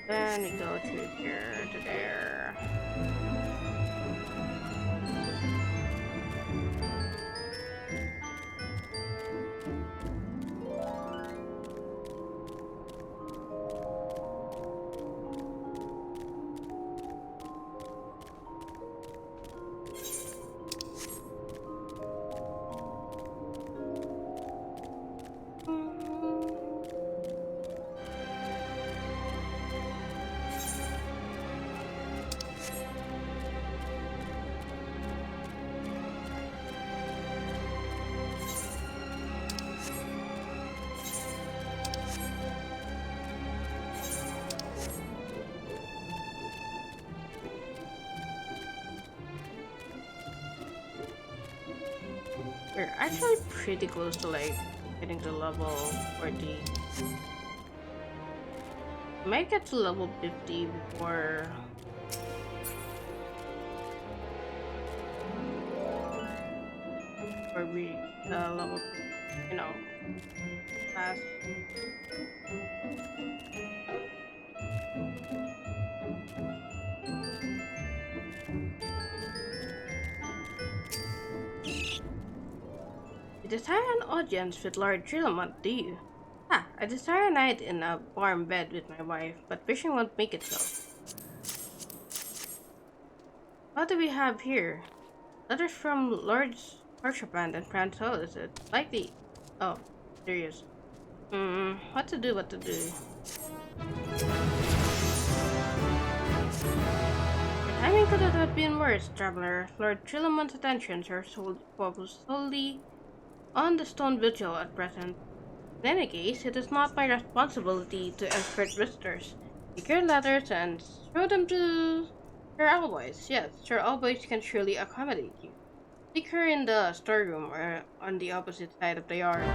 Then we go to here, to there. We're actually pretty close to like getting to level 40. Might get to level 50 before we level, you know, pass. You desire an audience with Lord Jellamont, do you? Ah, I desire a night in a warm bed with my wife, but fishing won't make it so. What do we have here? Letters from Lords Harshapan and Franco, is it? Likely. Oh, serious. What to do, what to do. Your timing could have been worse, traveler. Lord Trillamont's attentions are focused solely on the stone vigil at present. In any case, it is not my responsibility to escort visitors. Take your letters and show them to Sir Alboys. Yes, Sir Alboys can surely accommodate you. Take her in the storeroom or on the opposite side of the yard.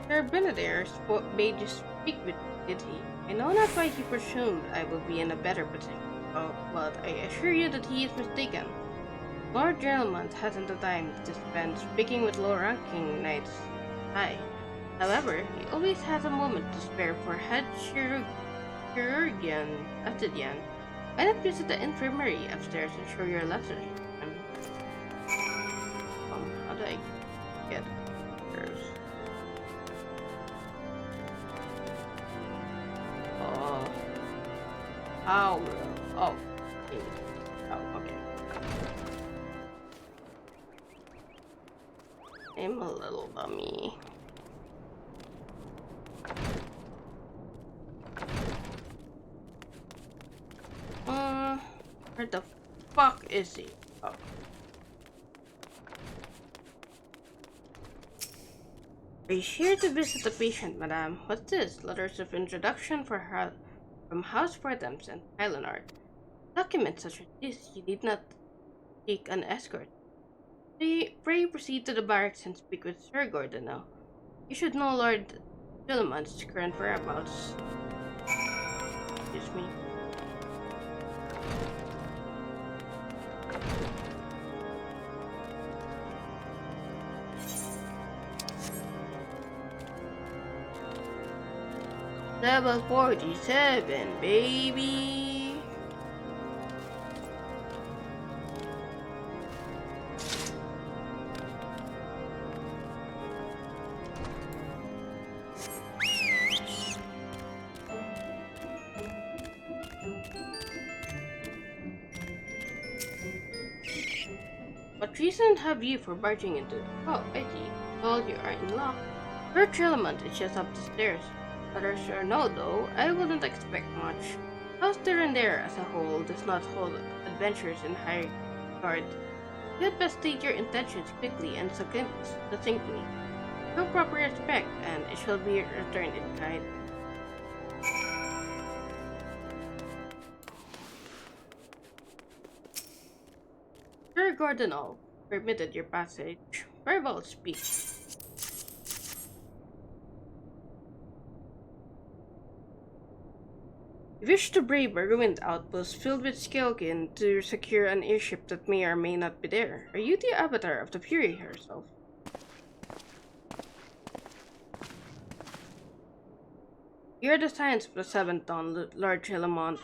Sir Benedict bade you speak with me, did he? I know not why he presumed I would be in a better position. Oh, but I assure you that he is mistaken. Lord Jellamont hasn't the time to spend speaking with low-ranking knights. Aye, However, he always has a moment to spare for head chirurgeon Astidian. Why not visit the infirmary upstairs and show your letters? How do I get upstairs? Oh, how? Oh, okay. Oh, okay. I'm a little bummy. Where the fuck is he? Oh. Are you here to visit the patient, madame? What's this? Letters of introduction for her from House Fortams and Highland. Documents such as this, you need not take an escort. Pray proceed to the barracks and speak with Sir Gordon now. You should know Lord Philemon's current whereabouts. Excuse me. Level 47, baby! What reason have you for barging into? Oh, I see. Well, you are in luck. Lord Trillmont is just up the stairs. Whether sure no though, I wouldn't expect much. House there as a whole does not hold adventures in high regard. You had best state your intentions quickly and succinctly. Show proper respect, and it shall be returned in kind. Sir Gordon permitted your passage. Very well, speak. You wish to brave a ruined outpost filled with Skelkin to secure an airship that may or may not be there. Are you the avatar of the Fury herself? You're the science of the Seventh Dawn, Lord Trillmont.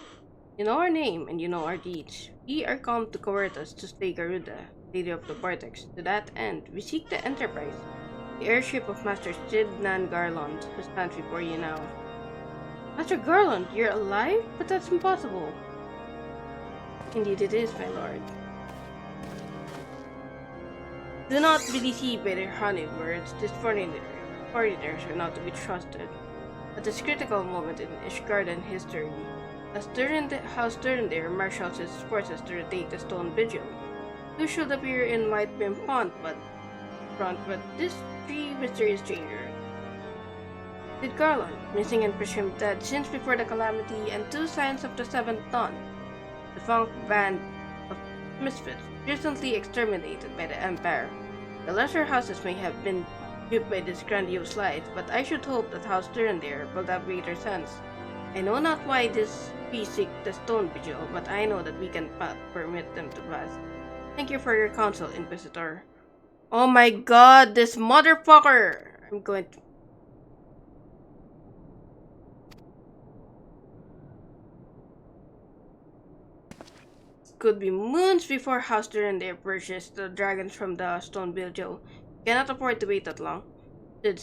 You know our name and you know our deeds. We are come to court us to slay Garuda, Lady of the Vortex. To that end, we seek the Enterprise, the airship of Master Sidnan Garland, who stands before you now. Master Garland, you're alive? But that's impossible. Indeed it is, my lord. Do not be deceived by their honeyed words. These foreigners are not to be trusted. At this critical moment in Ishgarden history, House Durandare marshals his forces to retake the Stone Vigil. Who should appear in might be in front, but this three mysterious strangers. With Garland, missing and presumed dead since before the calamity, and two signs of the Seventh Dawn, the funk band of misfits, recently exterminated by the Empire. The lesser houses may have been duped by this grandiose light, but I should hope that House Durandare will have greater sense. I know not why this we seek the Stone Vigil, but I know that we can permit them to pass. Thank you for your counsel, Inquisitor. Oh my god, this motherfucker! I'm going to... Could be moons before House Durandare purchased the dragons from the Stone Vigil. Cannot afford to wait that long. Sid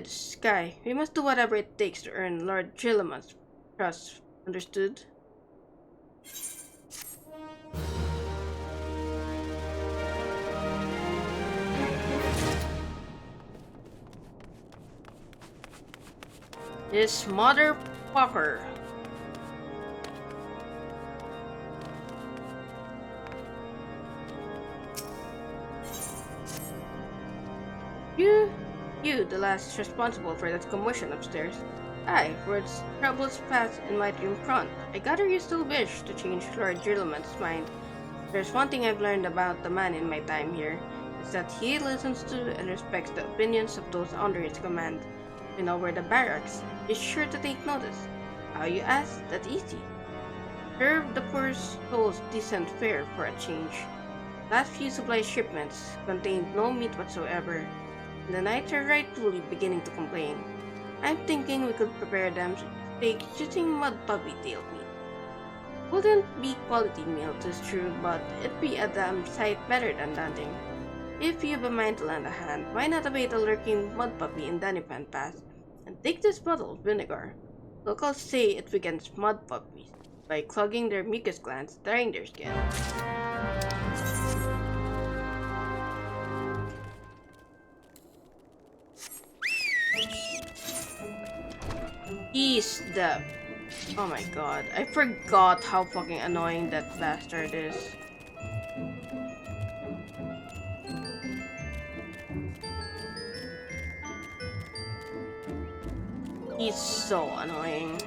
Sky, we must do whatever it takes to earn Lord Trillemont's trust. Understood? This motherfucker. You, the last responsible for that commotion upstairs. Aye, for its troubles past in my room front. I gather you still wish to change Lord Gilliman's mind. There's one thing I've learned about the man in my time here. It's that he listens to and respects the opinions of those under his command. You know where the barracks is sure to take notice. How you ask? That's easy. Serve the poor souls decent fare for a change. Last few supply shipments contained no meat whatsoever. The knights are rightfully beginning to complain. I'm thinking we could prepare them steak using mud puppy tail meat. Wouldn't be quality meal, 'tis true, but it'd be a damn sight better than nothing. If you've a mind to lend a hand, why not await a lurking mud puppy in Danipan Pass and take this bottle of vinegar? Locals say it weakens mud puppies by clogging their mucus glands, drying their skin. He's the... Oh my god, I forgot how fucking annoying that bastard is. He's so annoying.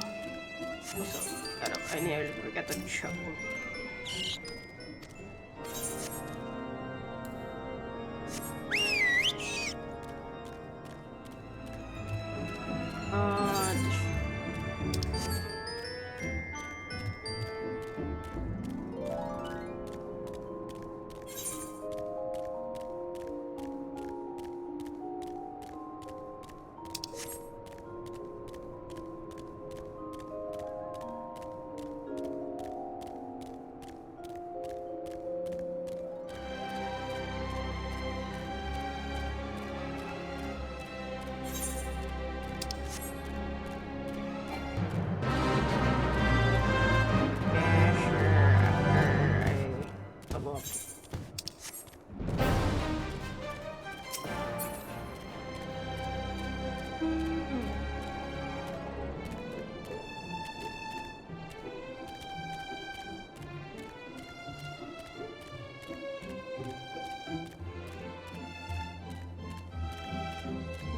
Also, I nearly forgot to chuckle.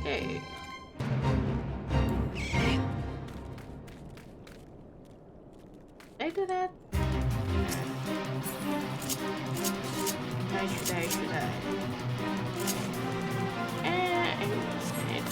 Okay. Did I do that? Should I? I missed it.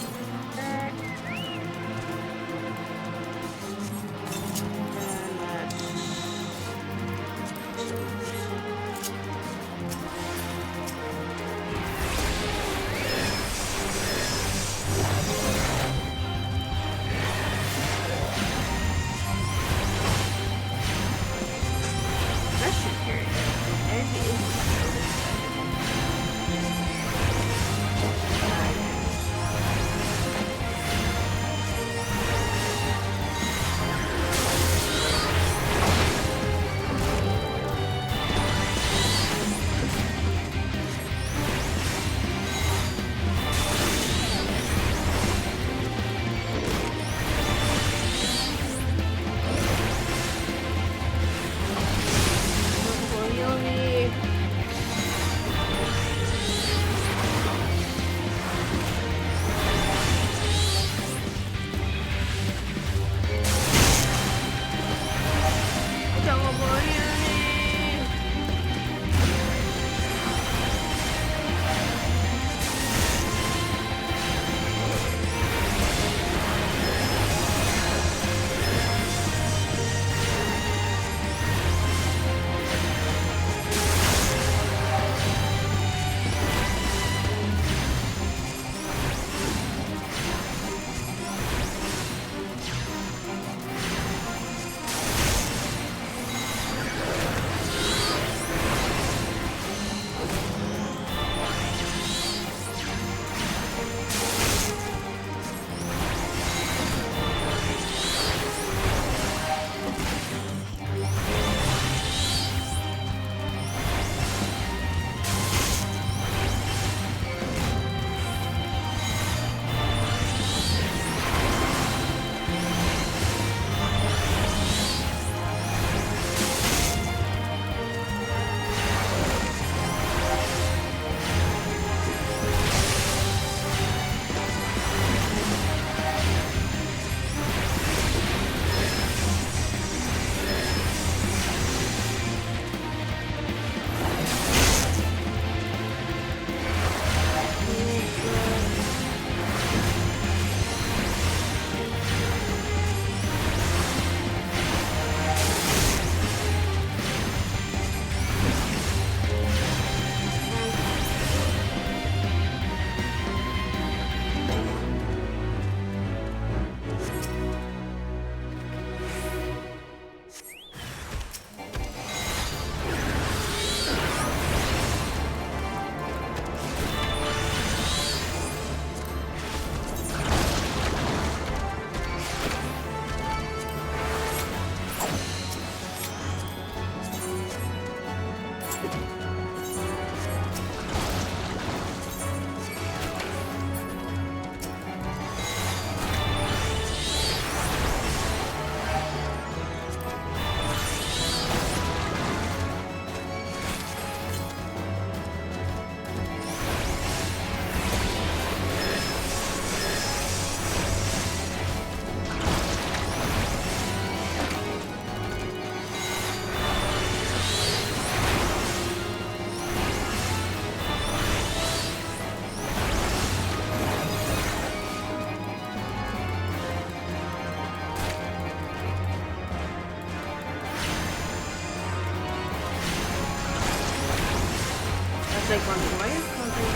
like wondering why is something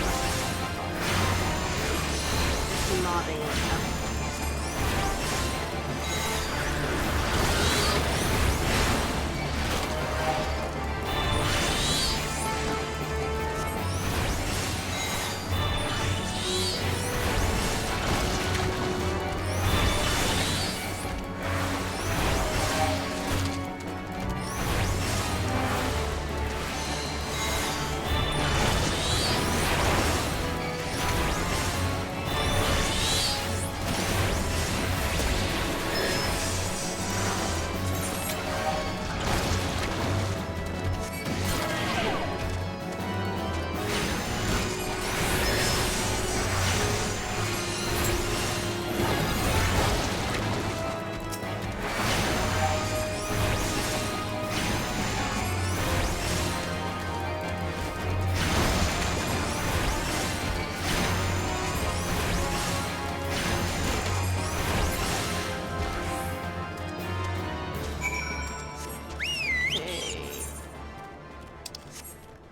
just nodding like that.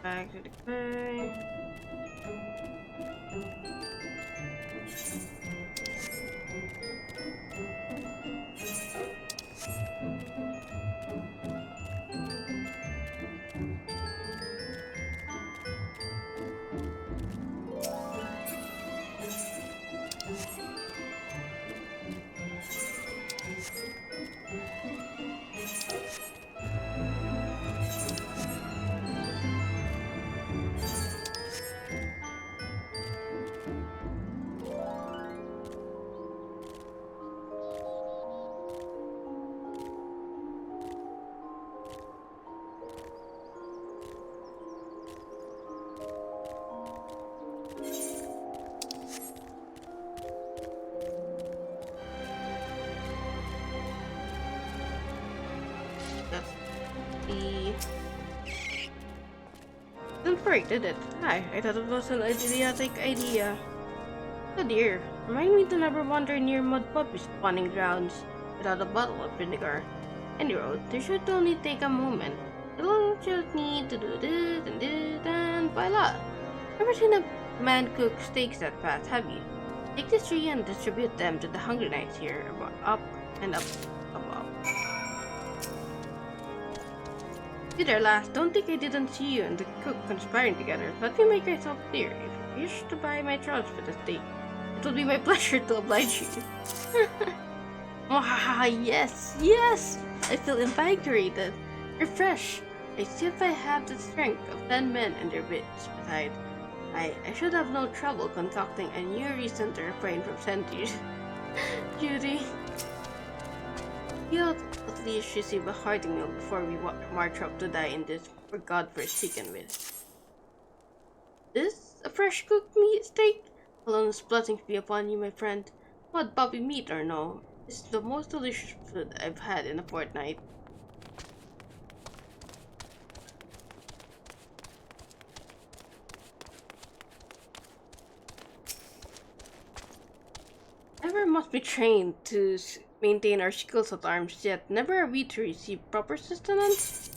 Back to the cave. That's the didn't break, did it? I thought it was an idiotic idea. Oh dear, remind me to never wander near mud puppy spawning grounds without a bottle of vinegar. Anyway, this should only take a moment. You'll just need to do this, and voila! Never seen a man cook steaks that fast, have you? Take this tree and distribute them to the hungry knights here, up and up above. You there, lass. Don't think I didn't see you and the cook conspiring together. Let me make myself clear. If you wish to buy my trout for the steak, it will be my pleasure to oblige you. Yes, yes! I feel invigorated, refreshed. I see if I have the strength of 10 men and their wits. Besides, I should have no trouble concocting a new reason to refrain from centuries. Judy. You'll at least receive a hearty meal before we march up to die in this for God-forsaken mist. This a fresh cooked meat steak? Alon's blessings be upon you, my friend. What puppy meat or no? It's the most delicious food I've had in a fortnight. Ever must be trained to maintain our skills at arms, yet never are we to receive proper sustenance?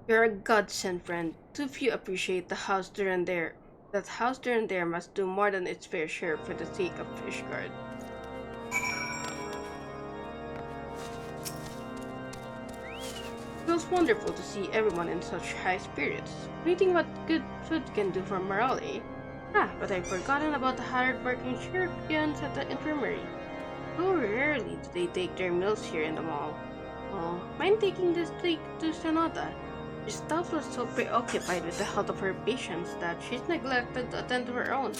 You're a godsend, friend. Too few appreciate the house there and there. That house there and there must do more than its fair share for the sake of Fishguard. It feels wonderful to see everyone in such high spirits. Waiting what good food can do for morale, eh? Ah, but I've forgotten about the hard-working champions at the infirmary. So rarely do they take their meals here in the mall. Oh, mind taking this steak to Sonata? She's doubtless so preoccupied with the health of her patients that she's neglected to attend to her own.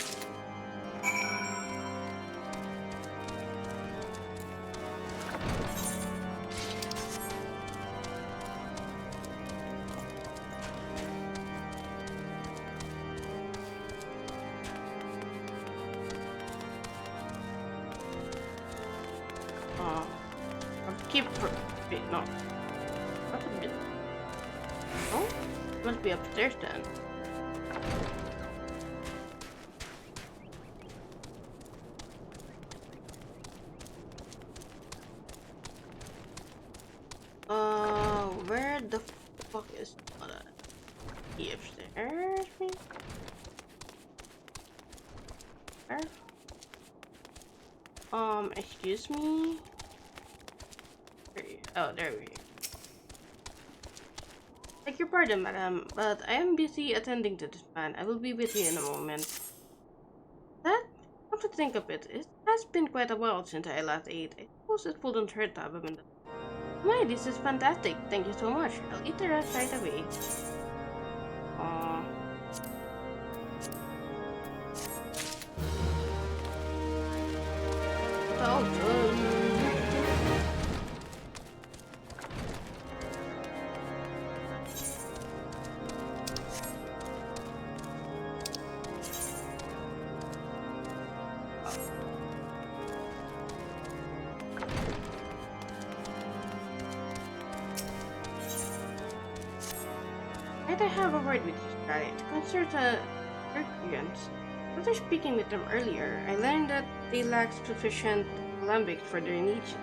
Wait, no. That's a bit. Oh? It must be upstairs then. Where the fuck is the upstairs? me? Where? Excuse me? Oh, there we go. Beg your pardon, madam, but I am busy attending to this man. I will be with you in a moment. That, come to think of it, it has been quite a while since I last ate. I suppose it wouldn't hurt to have him in the... My, this is fantastic. Thank you so much. I'll eat the rest right away. Aww. All done. Might I have a word with you, Scarlet? It concerns Herculeans. After speaking with them earlier, I learned that they lack sufficient alembics for their niches.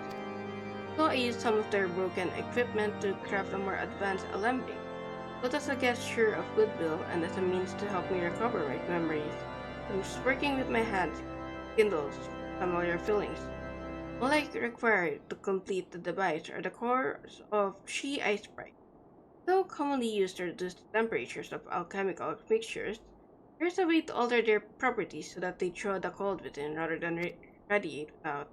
So I used some of their broken equipment to craft a more advanced alembic, both as a gesture of goodwill and as a means to help me recover my memories. I'm just working with my hands, kindles familiar feelings. All I require to complete the device are the cores of She Ice Sprite. Though commonly used to reduce the temperatures of alchemical mixtures, there's a way to alter their properties so that they draw the cold within rather than radiate without.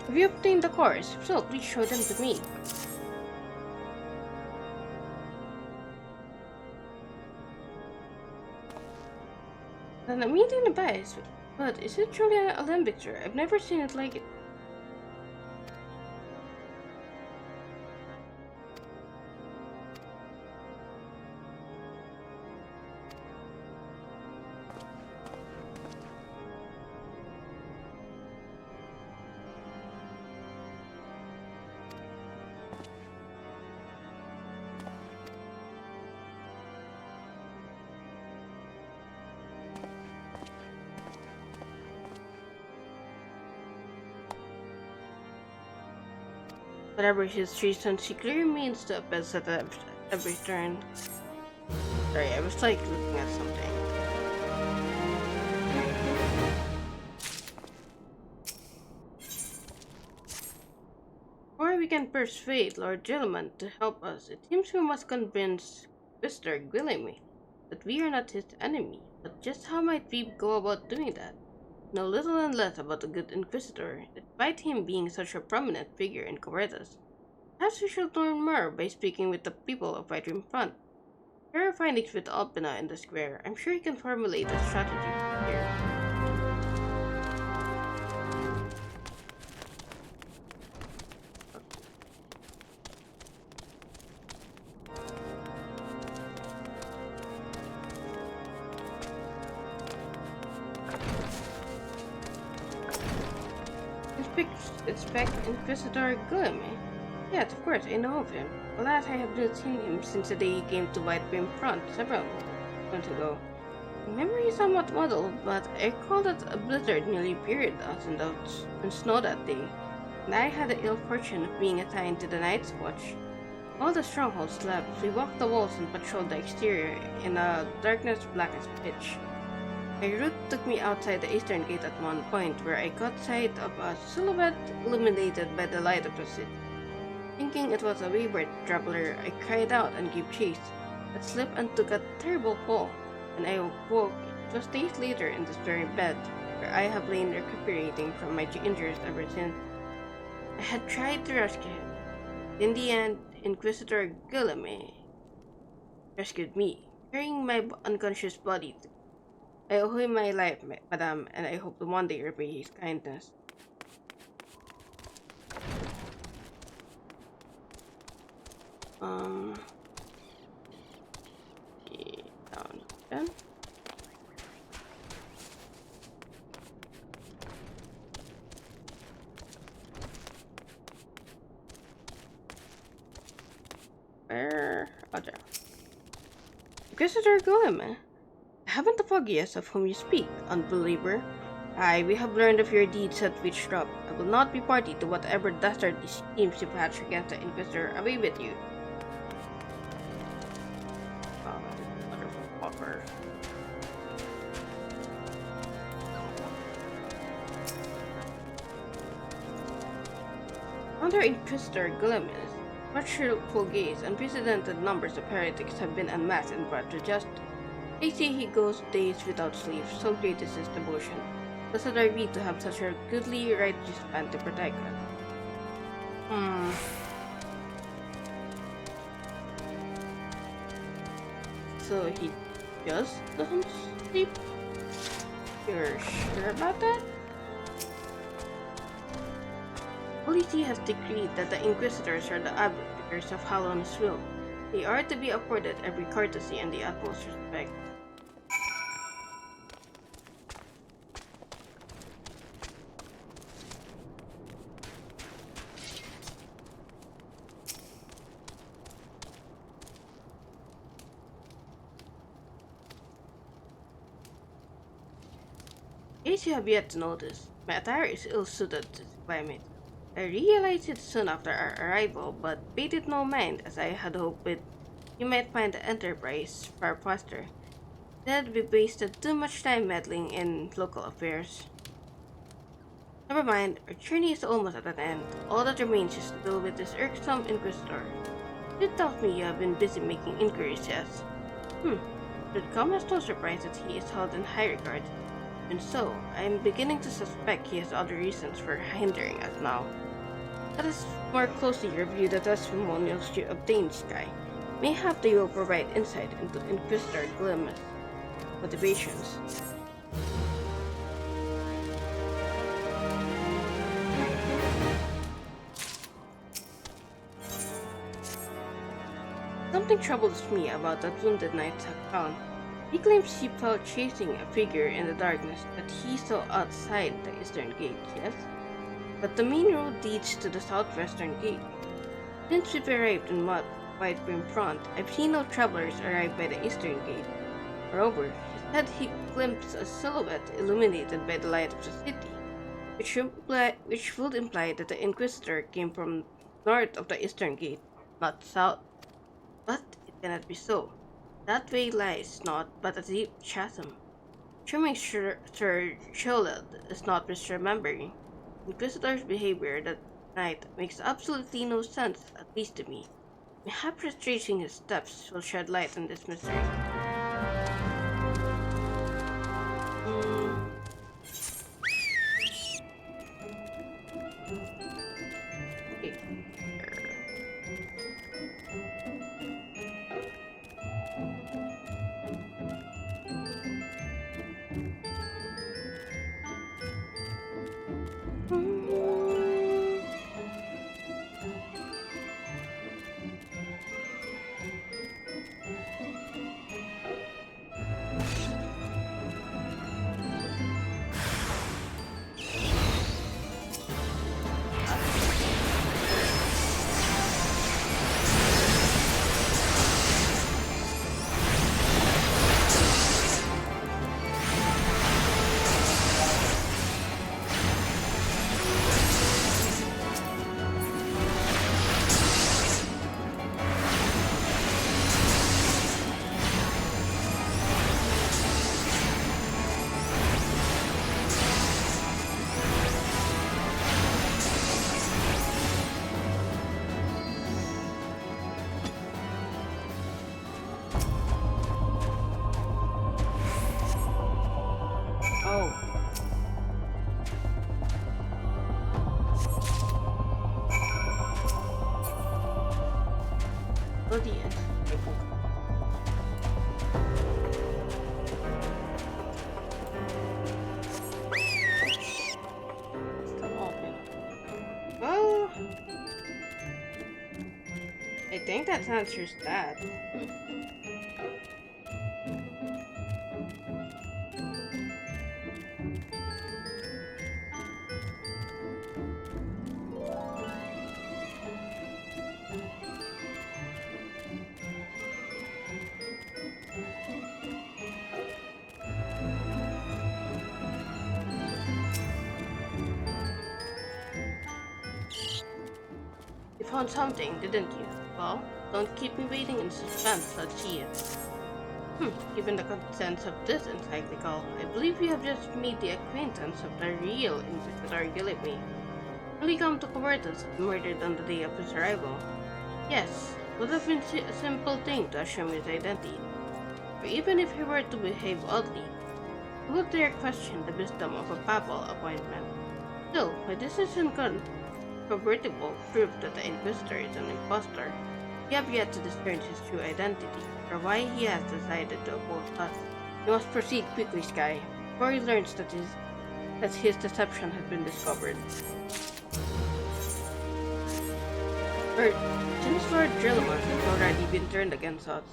Have you obtained the cores? If so, please show them to me. An amazing device, but is it truly an alembic? I've never seen it like it. Whatever his reason, she clearly means the best at every turn. Sorry, I was like looking at something. Or we can persuade Lord Gilliman to help us. It seems we must convince Mr. Guillemy that we are not his enemy. But just how might we go about doing that? Know little and less about the good Inquisitor, despite him being such a prominent figure in Coretas. Perhaps we should learn more by speaking with the people of White Rim Front. Here are findings with Alpina in the square. I'm sure he can formulate a strategy here. suspect Inquisitor Guillermo? Yes, of course, I know of him. Alas, I have not seen him since the day he came to White Brim Front several months ago. My memory is somewhat muddled, but I recall that a blizzard nearly buried us in snow that day, and I had the ill fortune of being assigned to the Night's Watch. While the stronghold slept, we walked the walls and patrolled the exterior in a darkness black as pitch. My route took me outside the eastern gate at one point, where I caught sight of a silhouette illuminated by the light of the city. Thinking it was a wayward traveler, I cried out and gave chase, but slipped and took a terrible fall. When I woke, it was days later in this very bed, where I have lain recuperating from my injuries ever since. I had tried to rescue him. In the end, Inquisitor Guillermo rescued me, carrying my unconscious body. I owe him my life, madame, and I hope to one day repay his kindness. Okay, down again. Where? Oh, there. Inquisitor Guillermo, I haven't the foggiest of whom you speak, unbeliever. Aye, we have learned of your deeds at Witchdrop. I will not be party to whatever dastardly schemes you hatch against the Inquisitor. Away with you. Oh, this wonderful fucker. Under Inquisitor Guillermo's watchful gaze, unprecedented numbers of heretics have been unmasked and brought to justice. They say he goes days without sleep, so great is his devotion. Blessed are we to have such a goodly righteous man to protect us. So he just doesn't sleep? You're sure about that? Holy See has decreed that the Inquisitors are the arbiters of Hallown's will. They are to be afforded every courtesy and the utmost respect. As you have yet to notice, my attire is ill-suited to the climate. I realized it soon after our arrival, but paid it no mind as I had hoped you might find the enterprise far faster. Instead, we wasted too much time meddling in local affairs. Never mind, our journey is almost at an end. All that remains is to deal with this irksome Inquisitor. It tells me you have been busy making inquiries, yes? Should come as no surprise that he is held in high regard. And so, I am beginning to suspect he has other reasons for hindering us now. Let us more closely review the testimonials you obtained, Sky. Mayhap they will provide insight into Inquisitor Guillermo's motivations. Something troubles me about that wounded knight's account. He claims he felt chasing a figure in the darkness that he saw outside the eastern gate, yes? But the main road leads to the southwestern gate. Since we've arrived in White Brim Front, I've seen no travelers arrive by the eastern gate. Moreover, he said he glimpsed a silhouette illuminated by the light of the city, which would imply that the Inquisitor came from north of the eastern gate, not south. But it cannot be so. That way lies not but a deep chasm. Assuming Sir Choled is not misremembering, Inquisitor's behavior that night makes absolutely no sense, at least to me. Mayhap retracing his steps will shed light on this mystery. Oh dear. Still open. Well, I think that answers that. You found something, didn't you? Well, don't keep me waiting in suspense, let's see it. Given the contents of this encyclical, I believe we have just made the acquaintance of the real Inquisitor Gillipme. Really come to Cobertus murdered on the day of his arrival. Yes, would have been a simple thing to assume his identity. Or even if he were to behave oddly, who would dare question the wisdom of a papal appointment? Still, my decision convertible proof that the Inquisitor is an impostor. We have yet to discern his true identity, or why he has decided to oppose us. We must proceed quickly, Sky, before he learns that his deception has been discovered. Since Lord Drillmore has already been turned against us,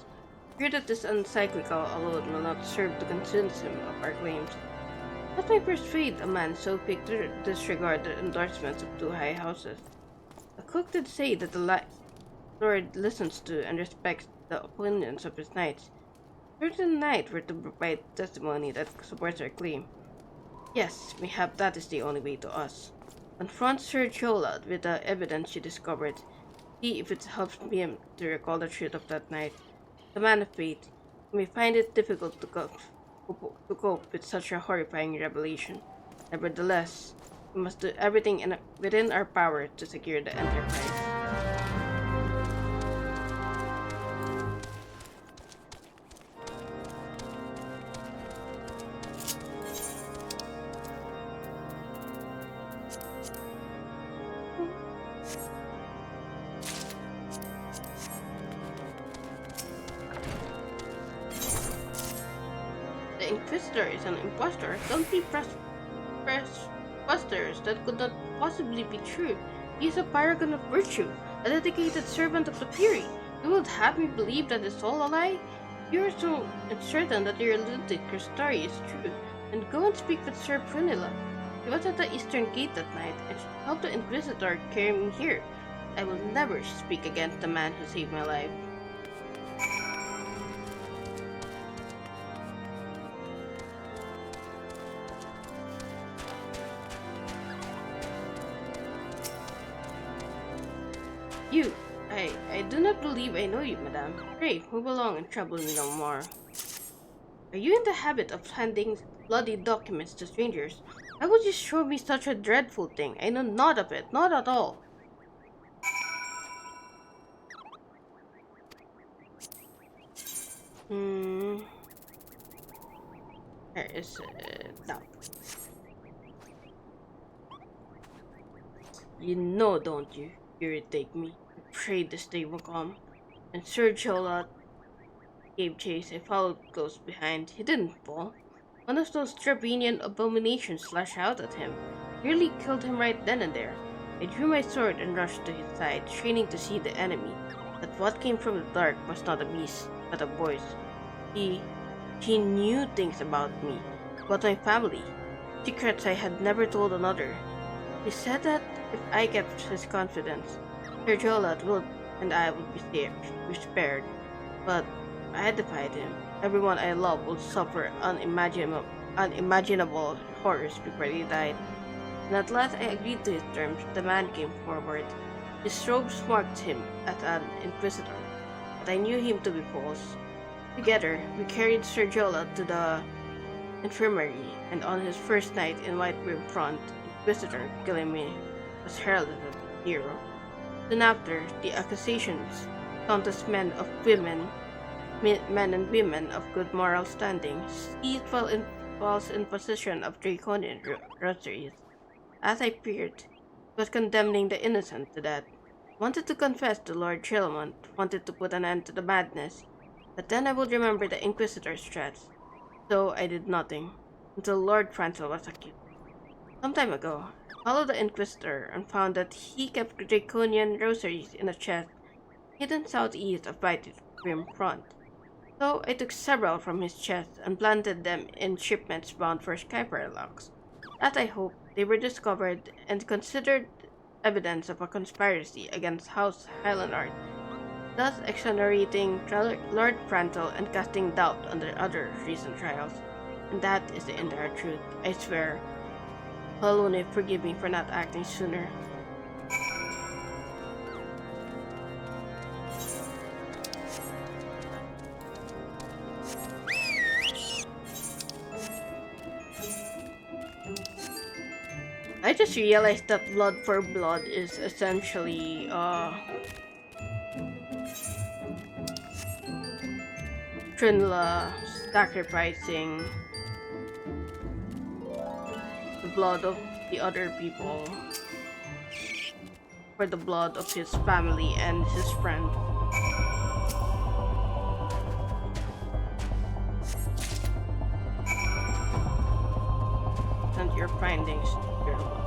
I fear that this encyclical alone will not serve to convince him of our claims. How can I persuade a man so quick to disregard the endorsements of two high houses? The cook did say that the Lord listens to and respects the opinions of his knights. Certain knight were to provide testimony that supports our claim. Yes, mayhap that is the only way to us. Confront Sir Jolad with the evidence you discovered. See if it helps him to recall the truth of that night. The man of faith, he may find it difficult to cope with such a horrifying revelation. Nevertheless, we must do everything within our power to secure the enterprise. The Inquisitor is an impostor. Don't be preposterous. That could not possibly be true. He is a paragon of virtue, a dedicated servant of the Fury. You would have me believe that is all a lie? You are so certain that your ludicrous story is true. And go and speak with Sir Prunilla. He was at the eastern gate that night, and helped the Inquisitor carry me here. I will never speak against the man who saved my life. You, I do not believe I know you, madame. Pray, move along and trouble me no more. Are you in the habit of handing bloody documents to strangers? Why would you show me such a dreadful thing? I know naught of it, not at all. There is that. You know, don't you? Irritate me. I prayed this day will come. And Sir Jolot gave chase. I followed close behind. He didn't fall. One of those Trevanian abominations slashed out at him. Nearly killed him right then and there. I drew my sword and rushed to his side, straining to see the enemy. But what came from the dark was not a beast, but a voice. He knew things about me, about my family, secrets I had never told another. He said that if I kept his confidence, Sir Jolot and I would be spared. But I defied him. Everyone I love would suffer unimaginable horrors before they died. And at last I agreed to his terms. The man came forward. His robes marked him as an inquisitor, but I knew him to be false. Together, we carried Sir Jolot to the infirmary, and on his first night in White Room Front, Inquisitor Gillipme was heralded as a hero. Soon after, the accusations, countless men and women of good moral standing, seized false in possession of draconian rosaries. As I feared, was condemning the innocent to death. Wanted to confess to Lord Chilmont, wanted to put an end to the madness, but then I would remember the Inquisitor's threats. So I did nothing, until Lord Francis was accused. Some time ago, I followed the Inquisitor and found that he kept draconian rosaries in a chest hidden southeast of White Rim Front. So I took several from his chest and planted them in shipments bound for Skyfire locks. That I hoped they were discovered and considered evidence of a conspiracy against House Highlandard, thus exonerating Lord Frantel and casting doubt on the other recent trials. And that is the entire truth, I swear. Palone, forgive me for not acting sooner. I just realized that blood for blood is essentially Trinla sacrificing the blood of the other people for the blood of his family and his friend. And your findings, dear one.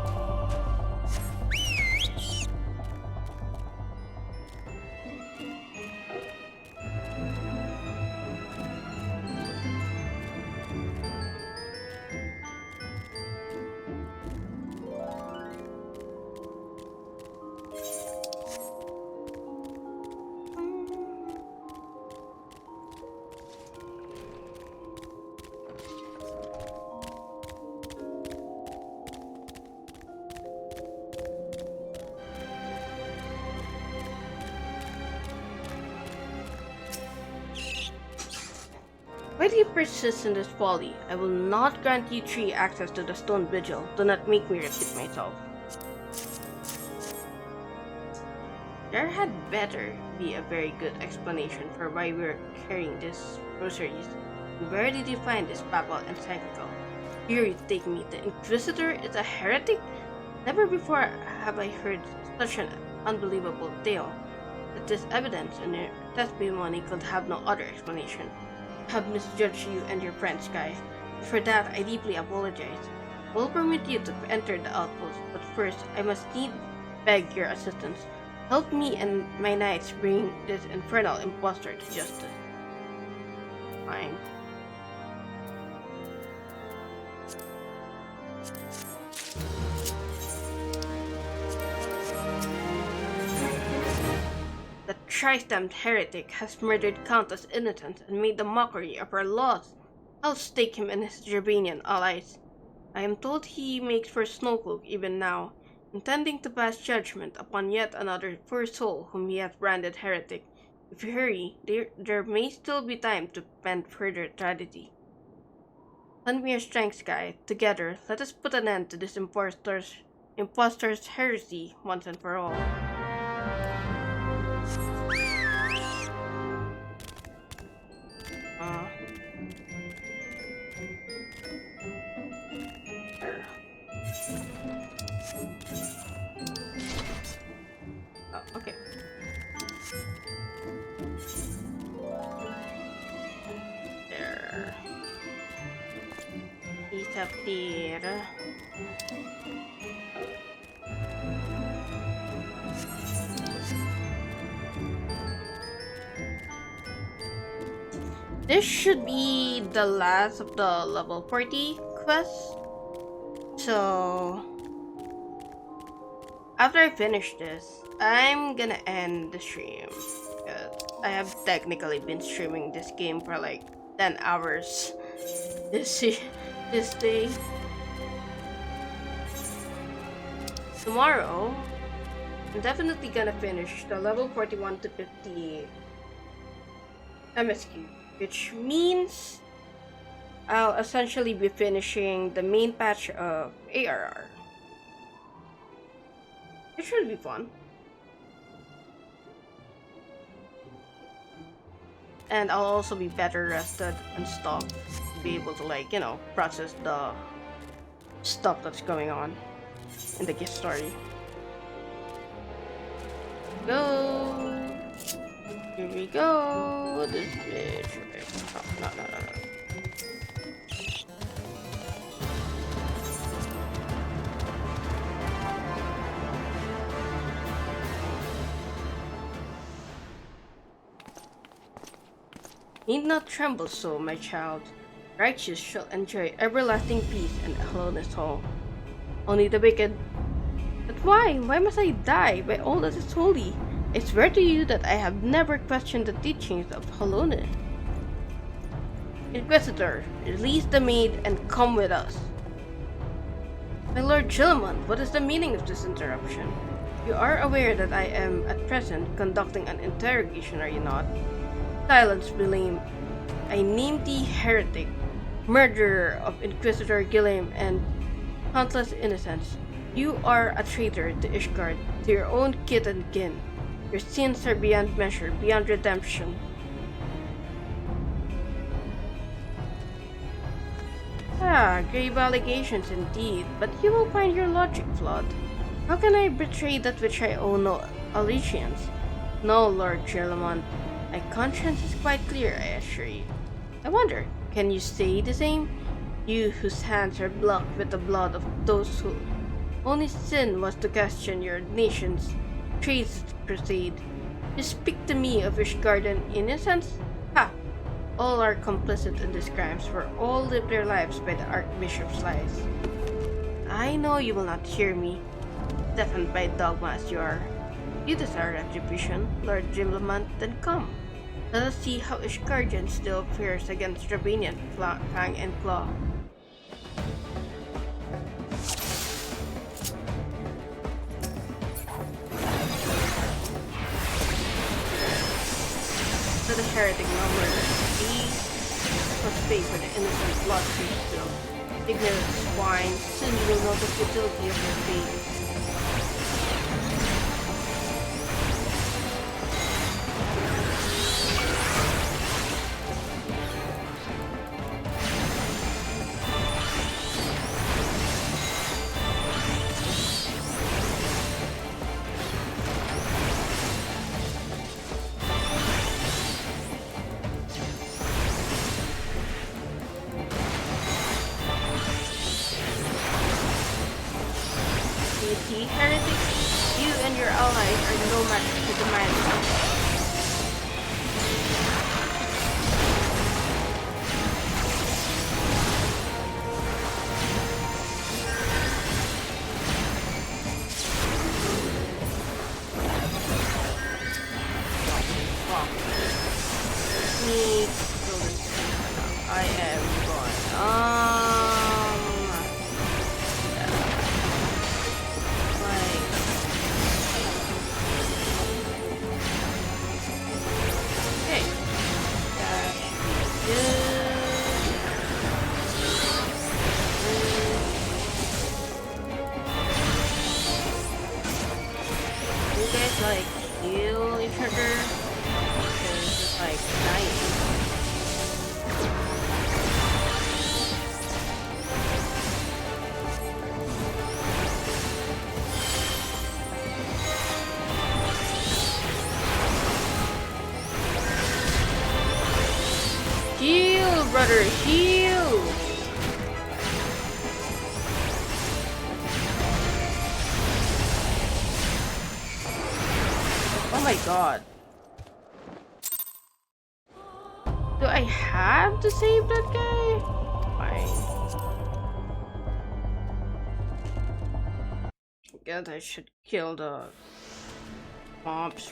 Why do you persist in this folly? I will not grant you free access to the stone vigil. Do not make me repeat myself. There had better be a very good explanation for why we're carrying these rosaries. Where did you find this papal encyclical? Here you take me. The Inquisitor is a heretic? Never before have I heard such an unbelievable tale. That this evidence and your testimony could have no other explanation. Have misjudged you and your friend Sky. For that, I deeply apologize. I will permit you to enter the outpost, but first, I must beg your assistance. Help me and my knights bring this infernal impostor to justice. Fine. The tri-stamped heretic has murdered countless innocents and made a mockery of our laws. I'll stake him and his Germanian allies. I am told he makes for Snowcloak even now, intending to pass judgment upon yet another poor soul whom he has branded heretic. If you hurry, there may still be time to prevent further tragedy. Lend me your strength, Sky. Together, let us put an end to this impostor's heresy once and for all. Okay. There. He's up there. This should be the last of the level 40 quests. So after I finish this, I'm gonna end the stream. I have technically been streaming this game for like 10 hours this day. Tomorrow, I'm definitely gonna finish the level 41 to 50 MSQ, which means I'll essentially be finishing the main patch of ARR. It should be fun. And I'll also be better rested and stuff to be able to, like, you know, process the stuff that's going on in the story. Go. Here we go. This bitch. Oh, no. Need not tremble so, my child. Righteous shall enjoy everlasting peace and aloneness home. Only the wicked. But why? Why must I die by all that is holy? I swear to you that I have never questioned the teachings of Halone. Inquisitor, release the maid and come with us. My Lord Gilliman, what is the meaning of this interruption? You are aware that I am, at present, conducting an interrogation, are you not? Silence, William. I name thee heretic, murderer of Inquisitor Gilliam and countless innocents. You are a traitor to Ishgard, to your own kith and kin. Your sins are beyond measure, beyond redemption. Grave allegations indeed, but you will find your logic flawed. How can I betray that which I owe no allegiance? No, Lord Gilliman. My conscience is quite clear, I assure you. I wonder, can you say the same? You whose hands are blocked with the blood of those who only sin was to question your nation's treason crusade. You speak to me of Ishgarden innocence? Ha! All are complicit in these crimes, for all live their lives by the Archbishop's lies. I know you will not hear me, deafened by dogma as you are. You desire retribution, Lord Gilliman, then come. Let us see how Ishgardian still fares against Rabanian fang and claw. To the heretic number, he must pay for the innocent blood he spilled. Ignorant swine, soon you will know the futility of your fate. Heretics, you and your allies are no match to the man. I am going. Like kill each other because it's like dying. Heal, brother, heal! Oh my god. Do I have to save that guy? Fine. I guess I should kill the mobs.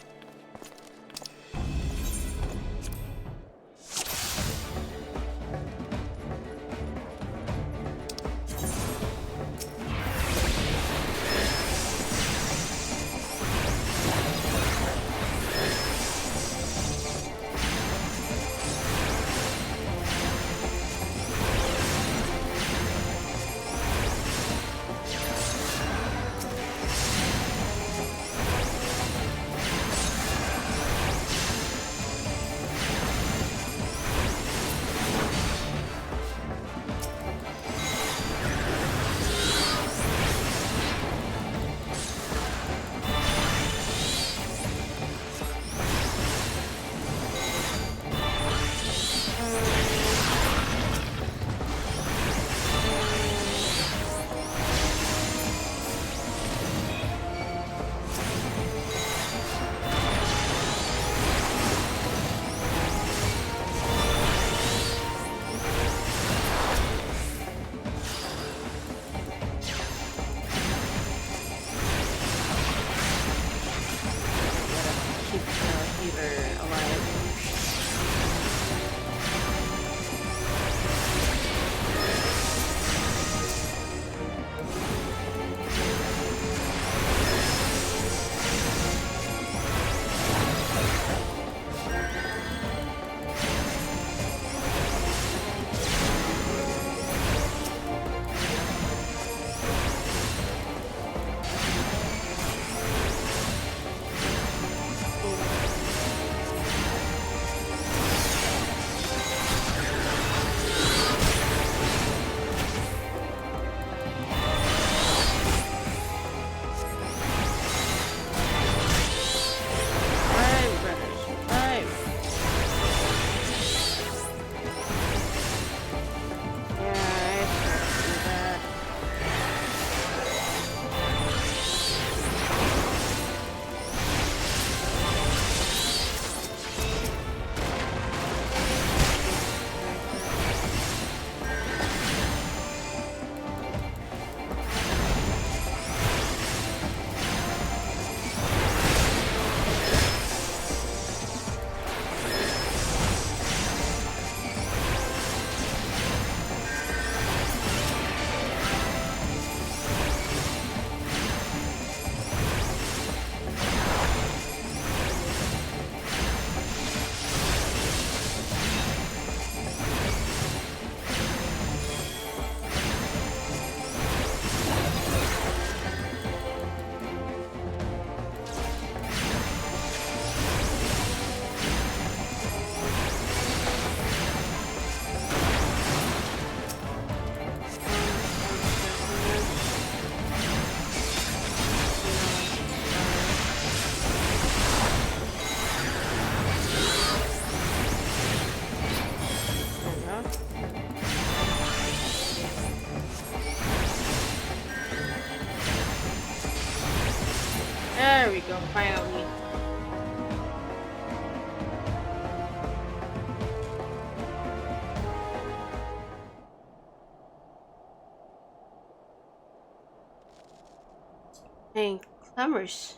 Summers,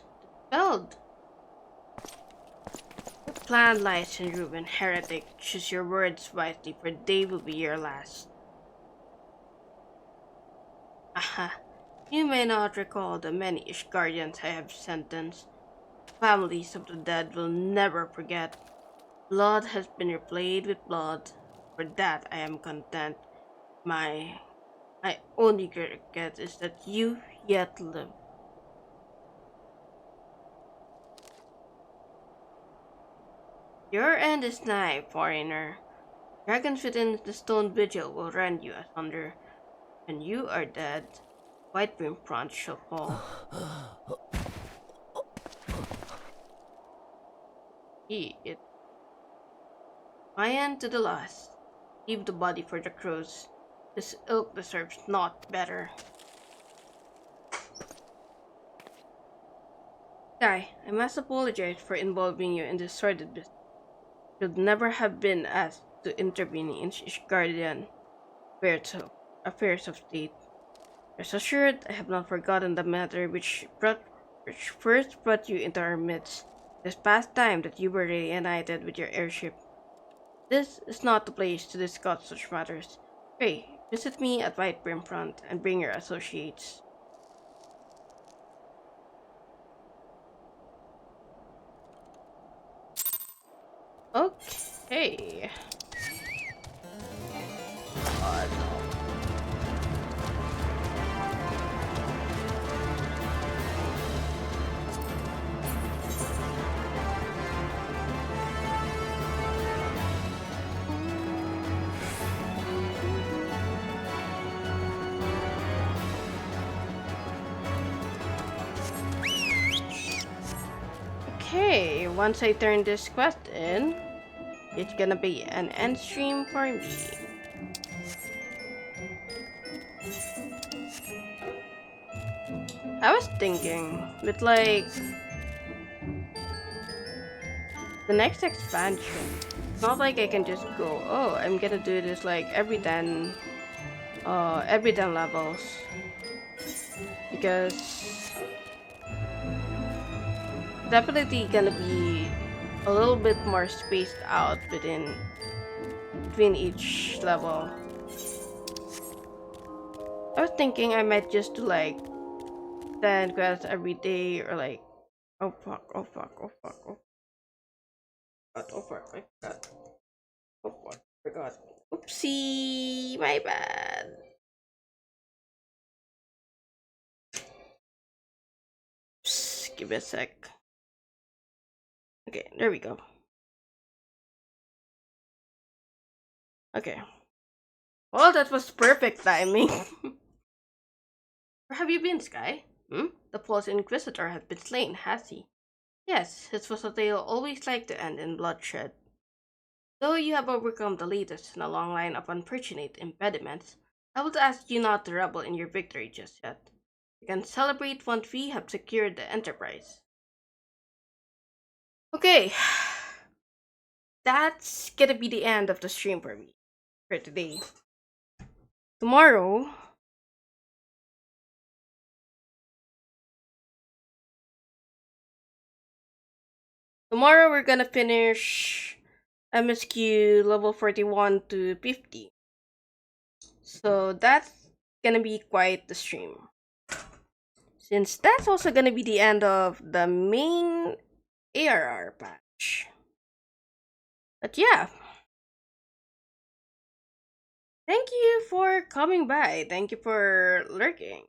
dispelled. The plan lies in ruin, heretic. Choose your words wisely, for they will be your last. Aha. You may not recall the many Ishgardians I have sentenced. Families of the dead will never forget. Blood has been replayed with blood. For that I am content. My only regret is that you yet live. Your end is nigh, foreigner. Dragons within the stone vigil will rend you asunder. When you are dead, Whitebrim front shall fall. It. My end to the last. Leave the body for the crows. This ilk deserves not better. Guy, I must apologize for involving you in this sordid business. Should never have been asked to intervene in Ishgardian affairs of state. Rest assured, I have not forgotten the matter which first brought you into our midst. This past time that you were reunited with your airship. This is not the place to discuss such matters. Pray, visit me at White Brimfront and bring your associates. Okay. God. Okay, once I turn this quest in, it's gonna be an end stream for me. I was thinking, with like the next expansion, it's not like I can just go, oh, I'm gonna do this like every 10 levels, because definitely gonna be a little bit more spaced out between each level. I was thinking I might just do like 10 quests every day, or like, oh fuck, oh fuck, oh fuck, oh god, oh fuck, I forgot, oh fuck, forgot, oopsie, my bad. Psst, give me a sec. Okay, there we go. Okay. Well, that was perfect timing. Where have you been, Sky? The false Inquisitor has been slain, has he? Yes, his was a tale always like to end in bloodshed. Though you have overcome the latest in a long line of unfortunate impediments, I would ask you not to revel in your victory just yet. We can celebrate once we have secured the Enterprise. Okay, that's gonna be the end of the stream for me for today. Tomorrow, we're gonna finish MSQ level 41 to 50. So that's gonna be quite the stream. Since that's also gonna be the end of the main ARR patch. But yeah. Thank you for coming by. Thank you for lurking.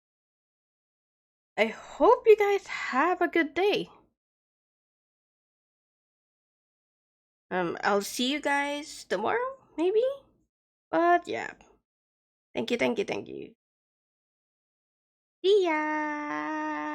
I hope you guys have a good day. I'll see you guys tomorrow, maybe? But yeah. Thank you. See ya!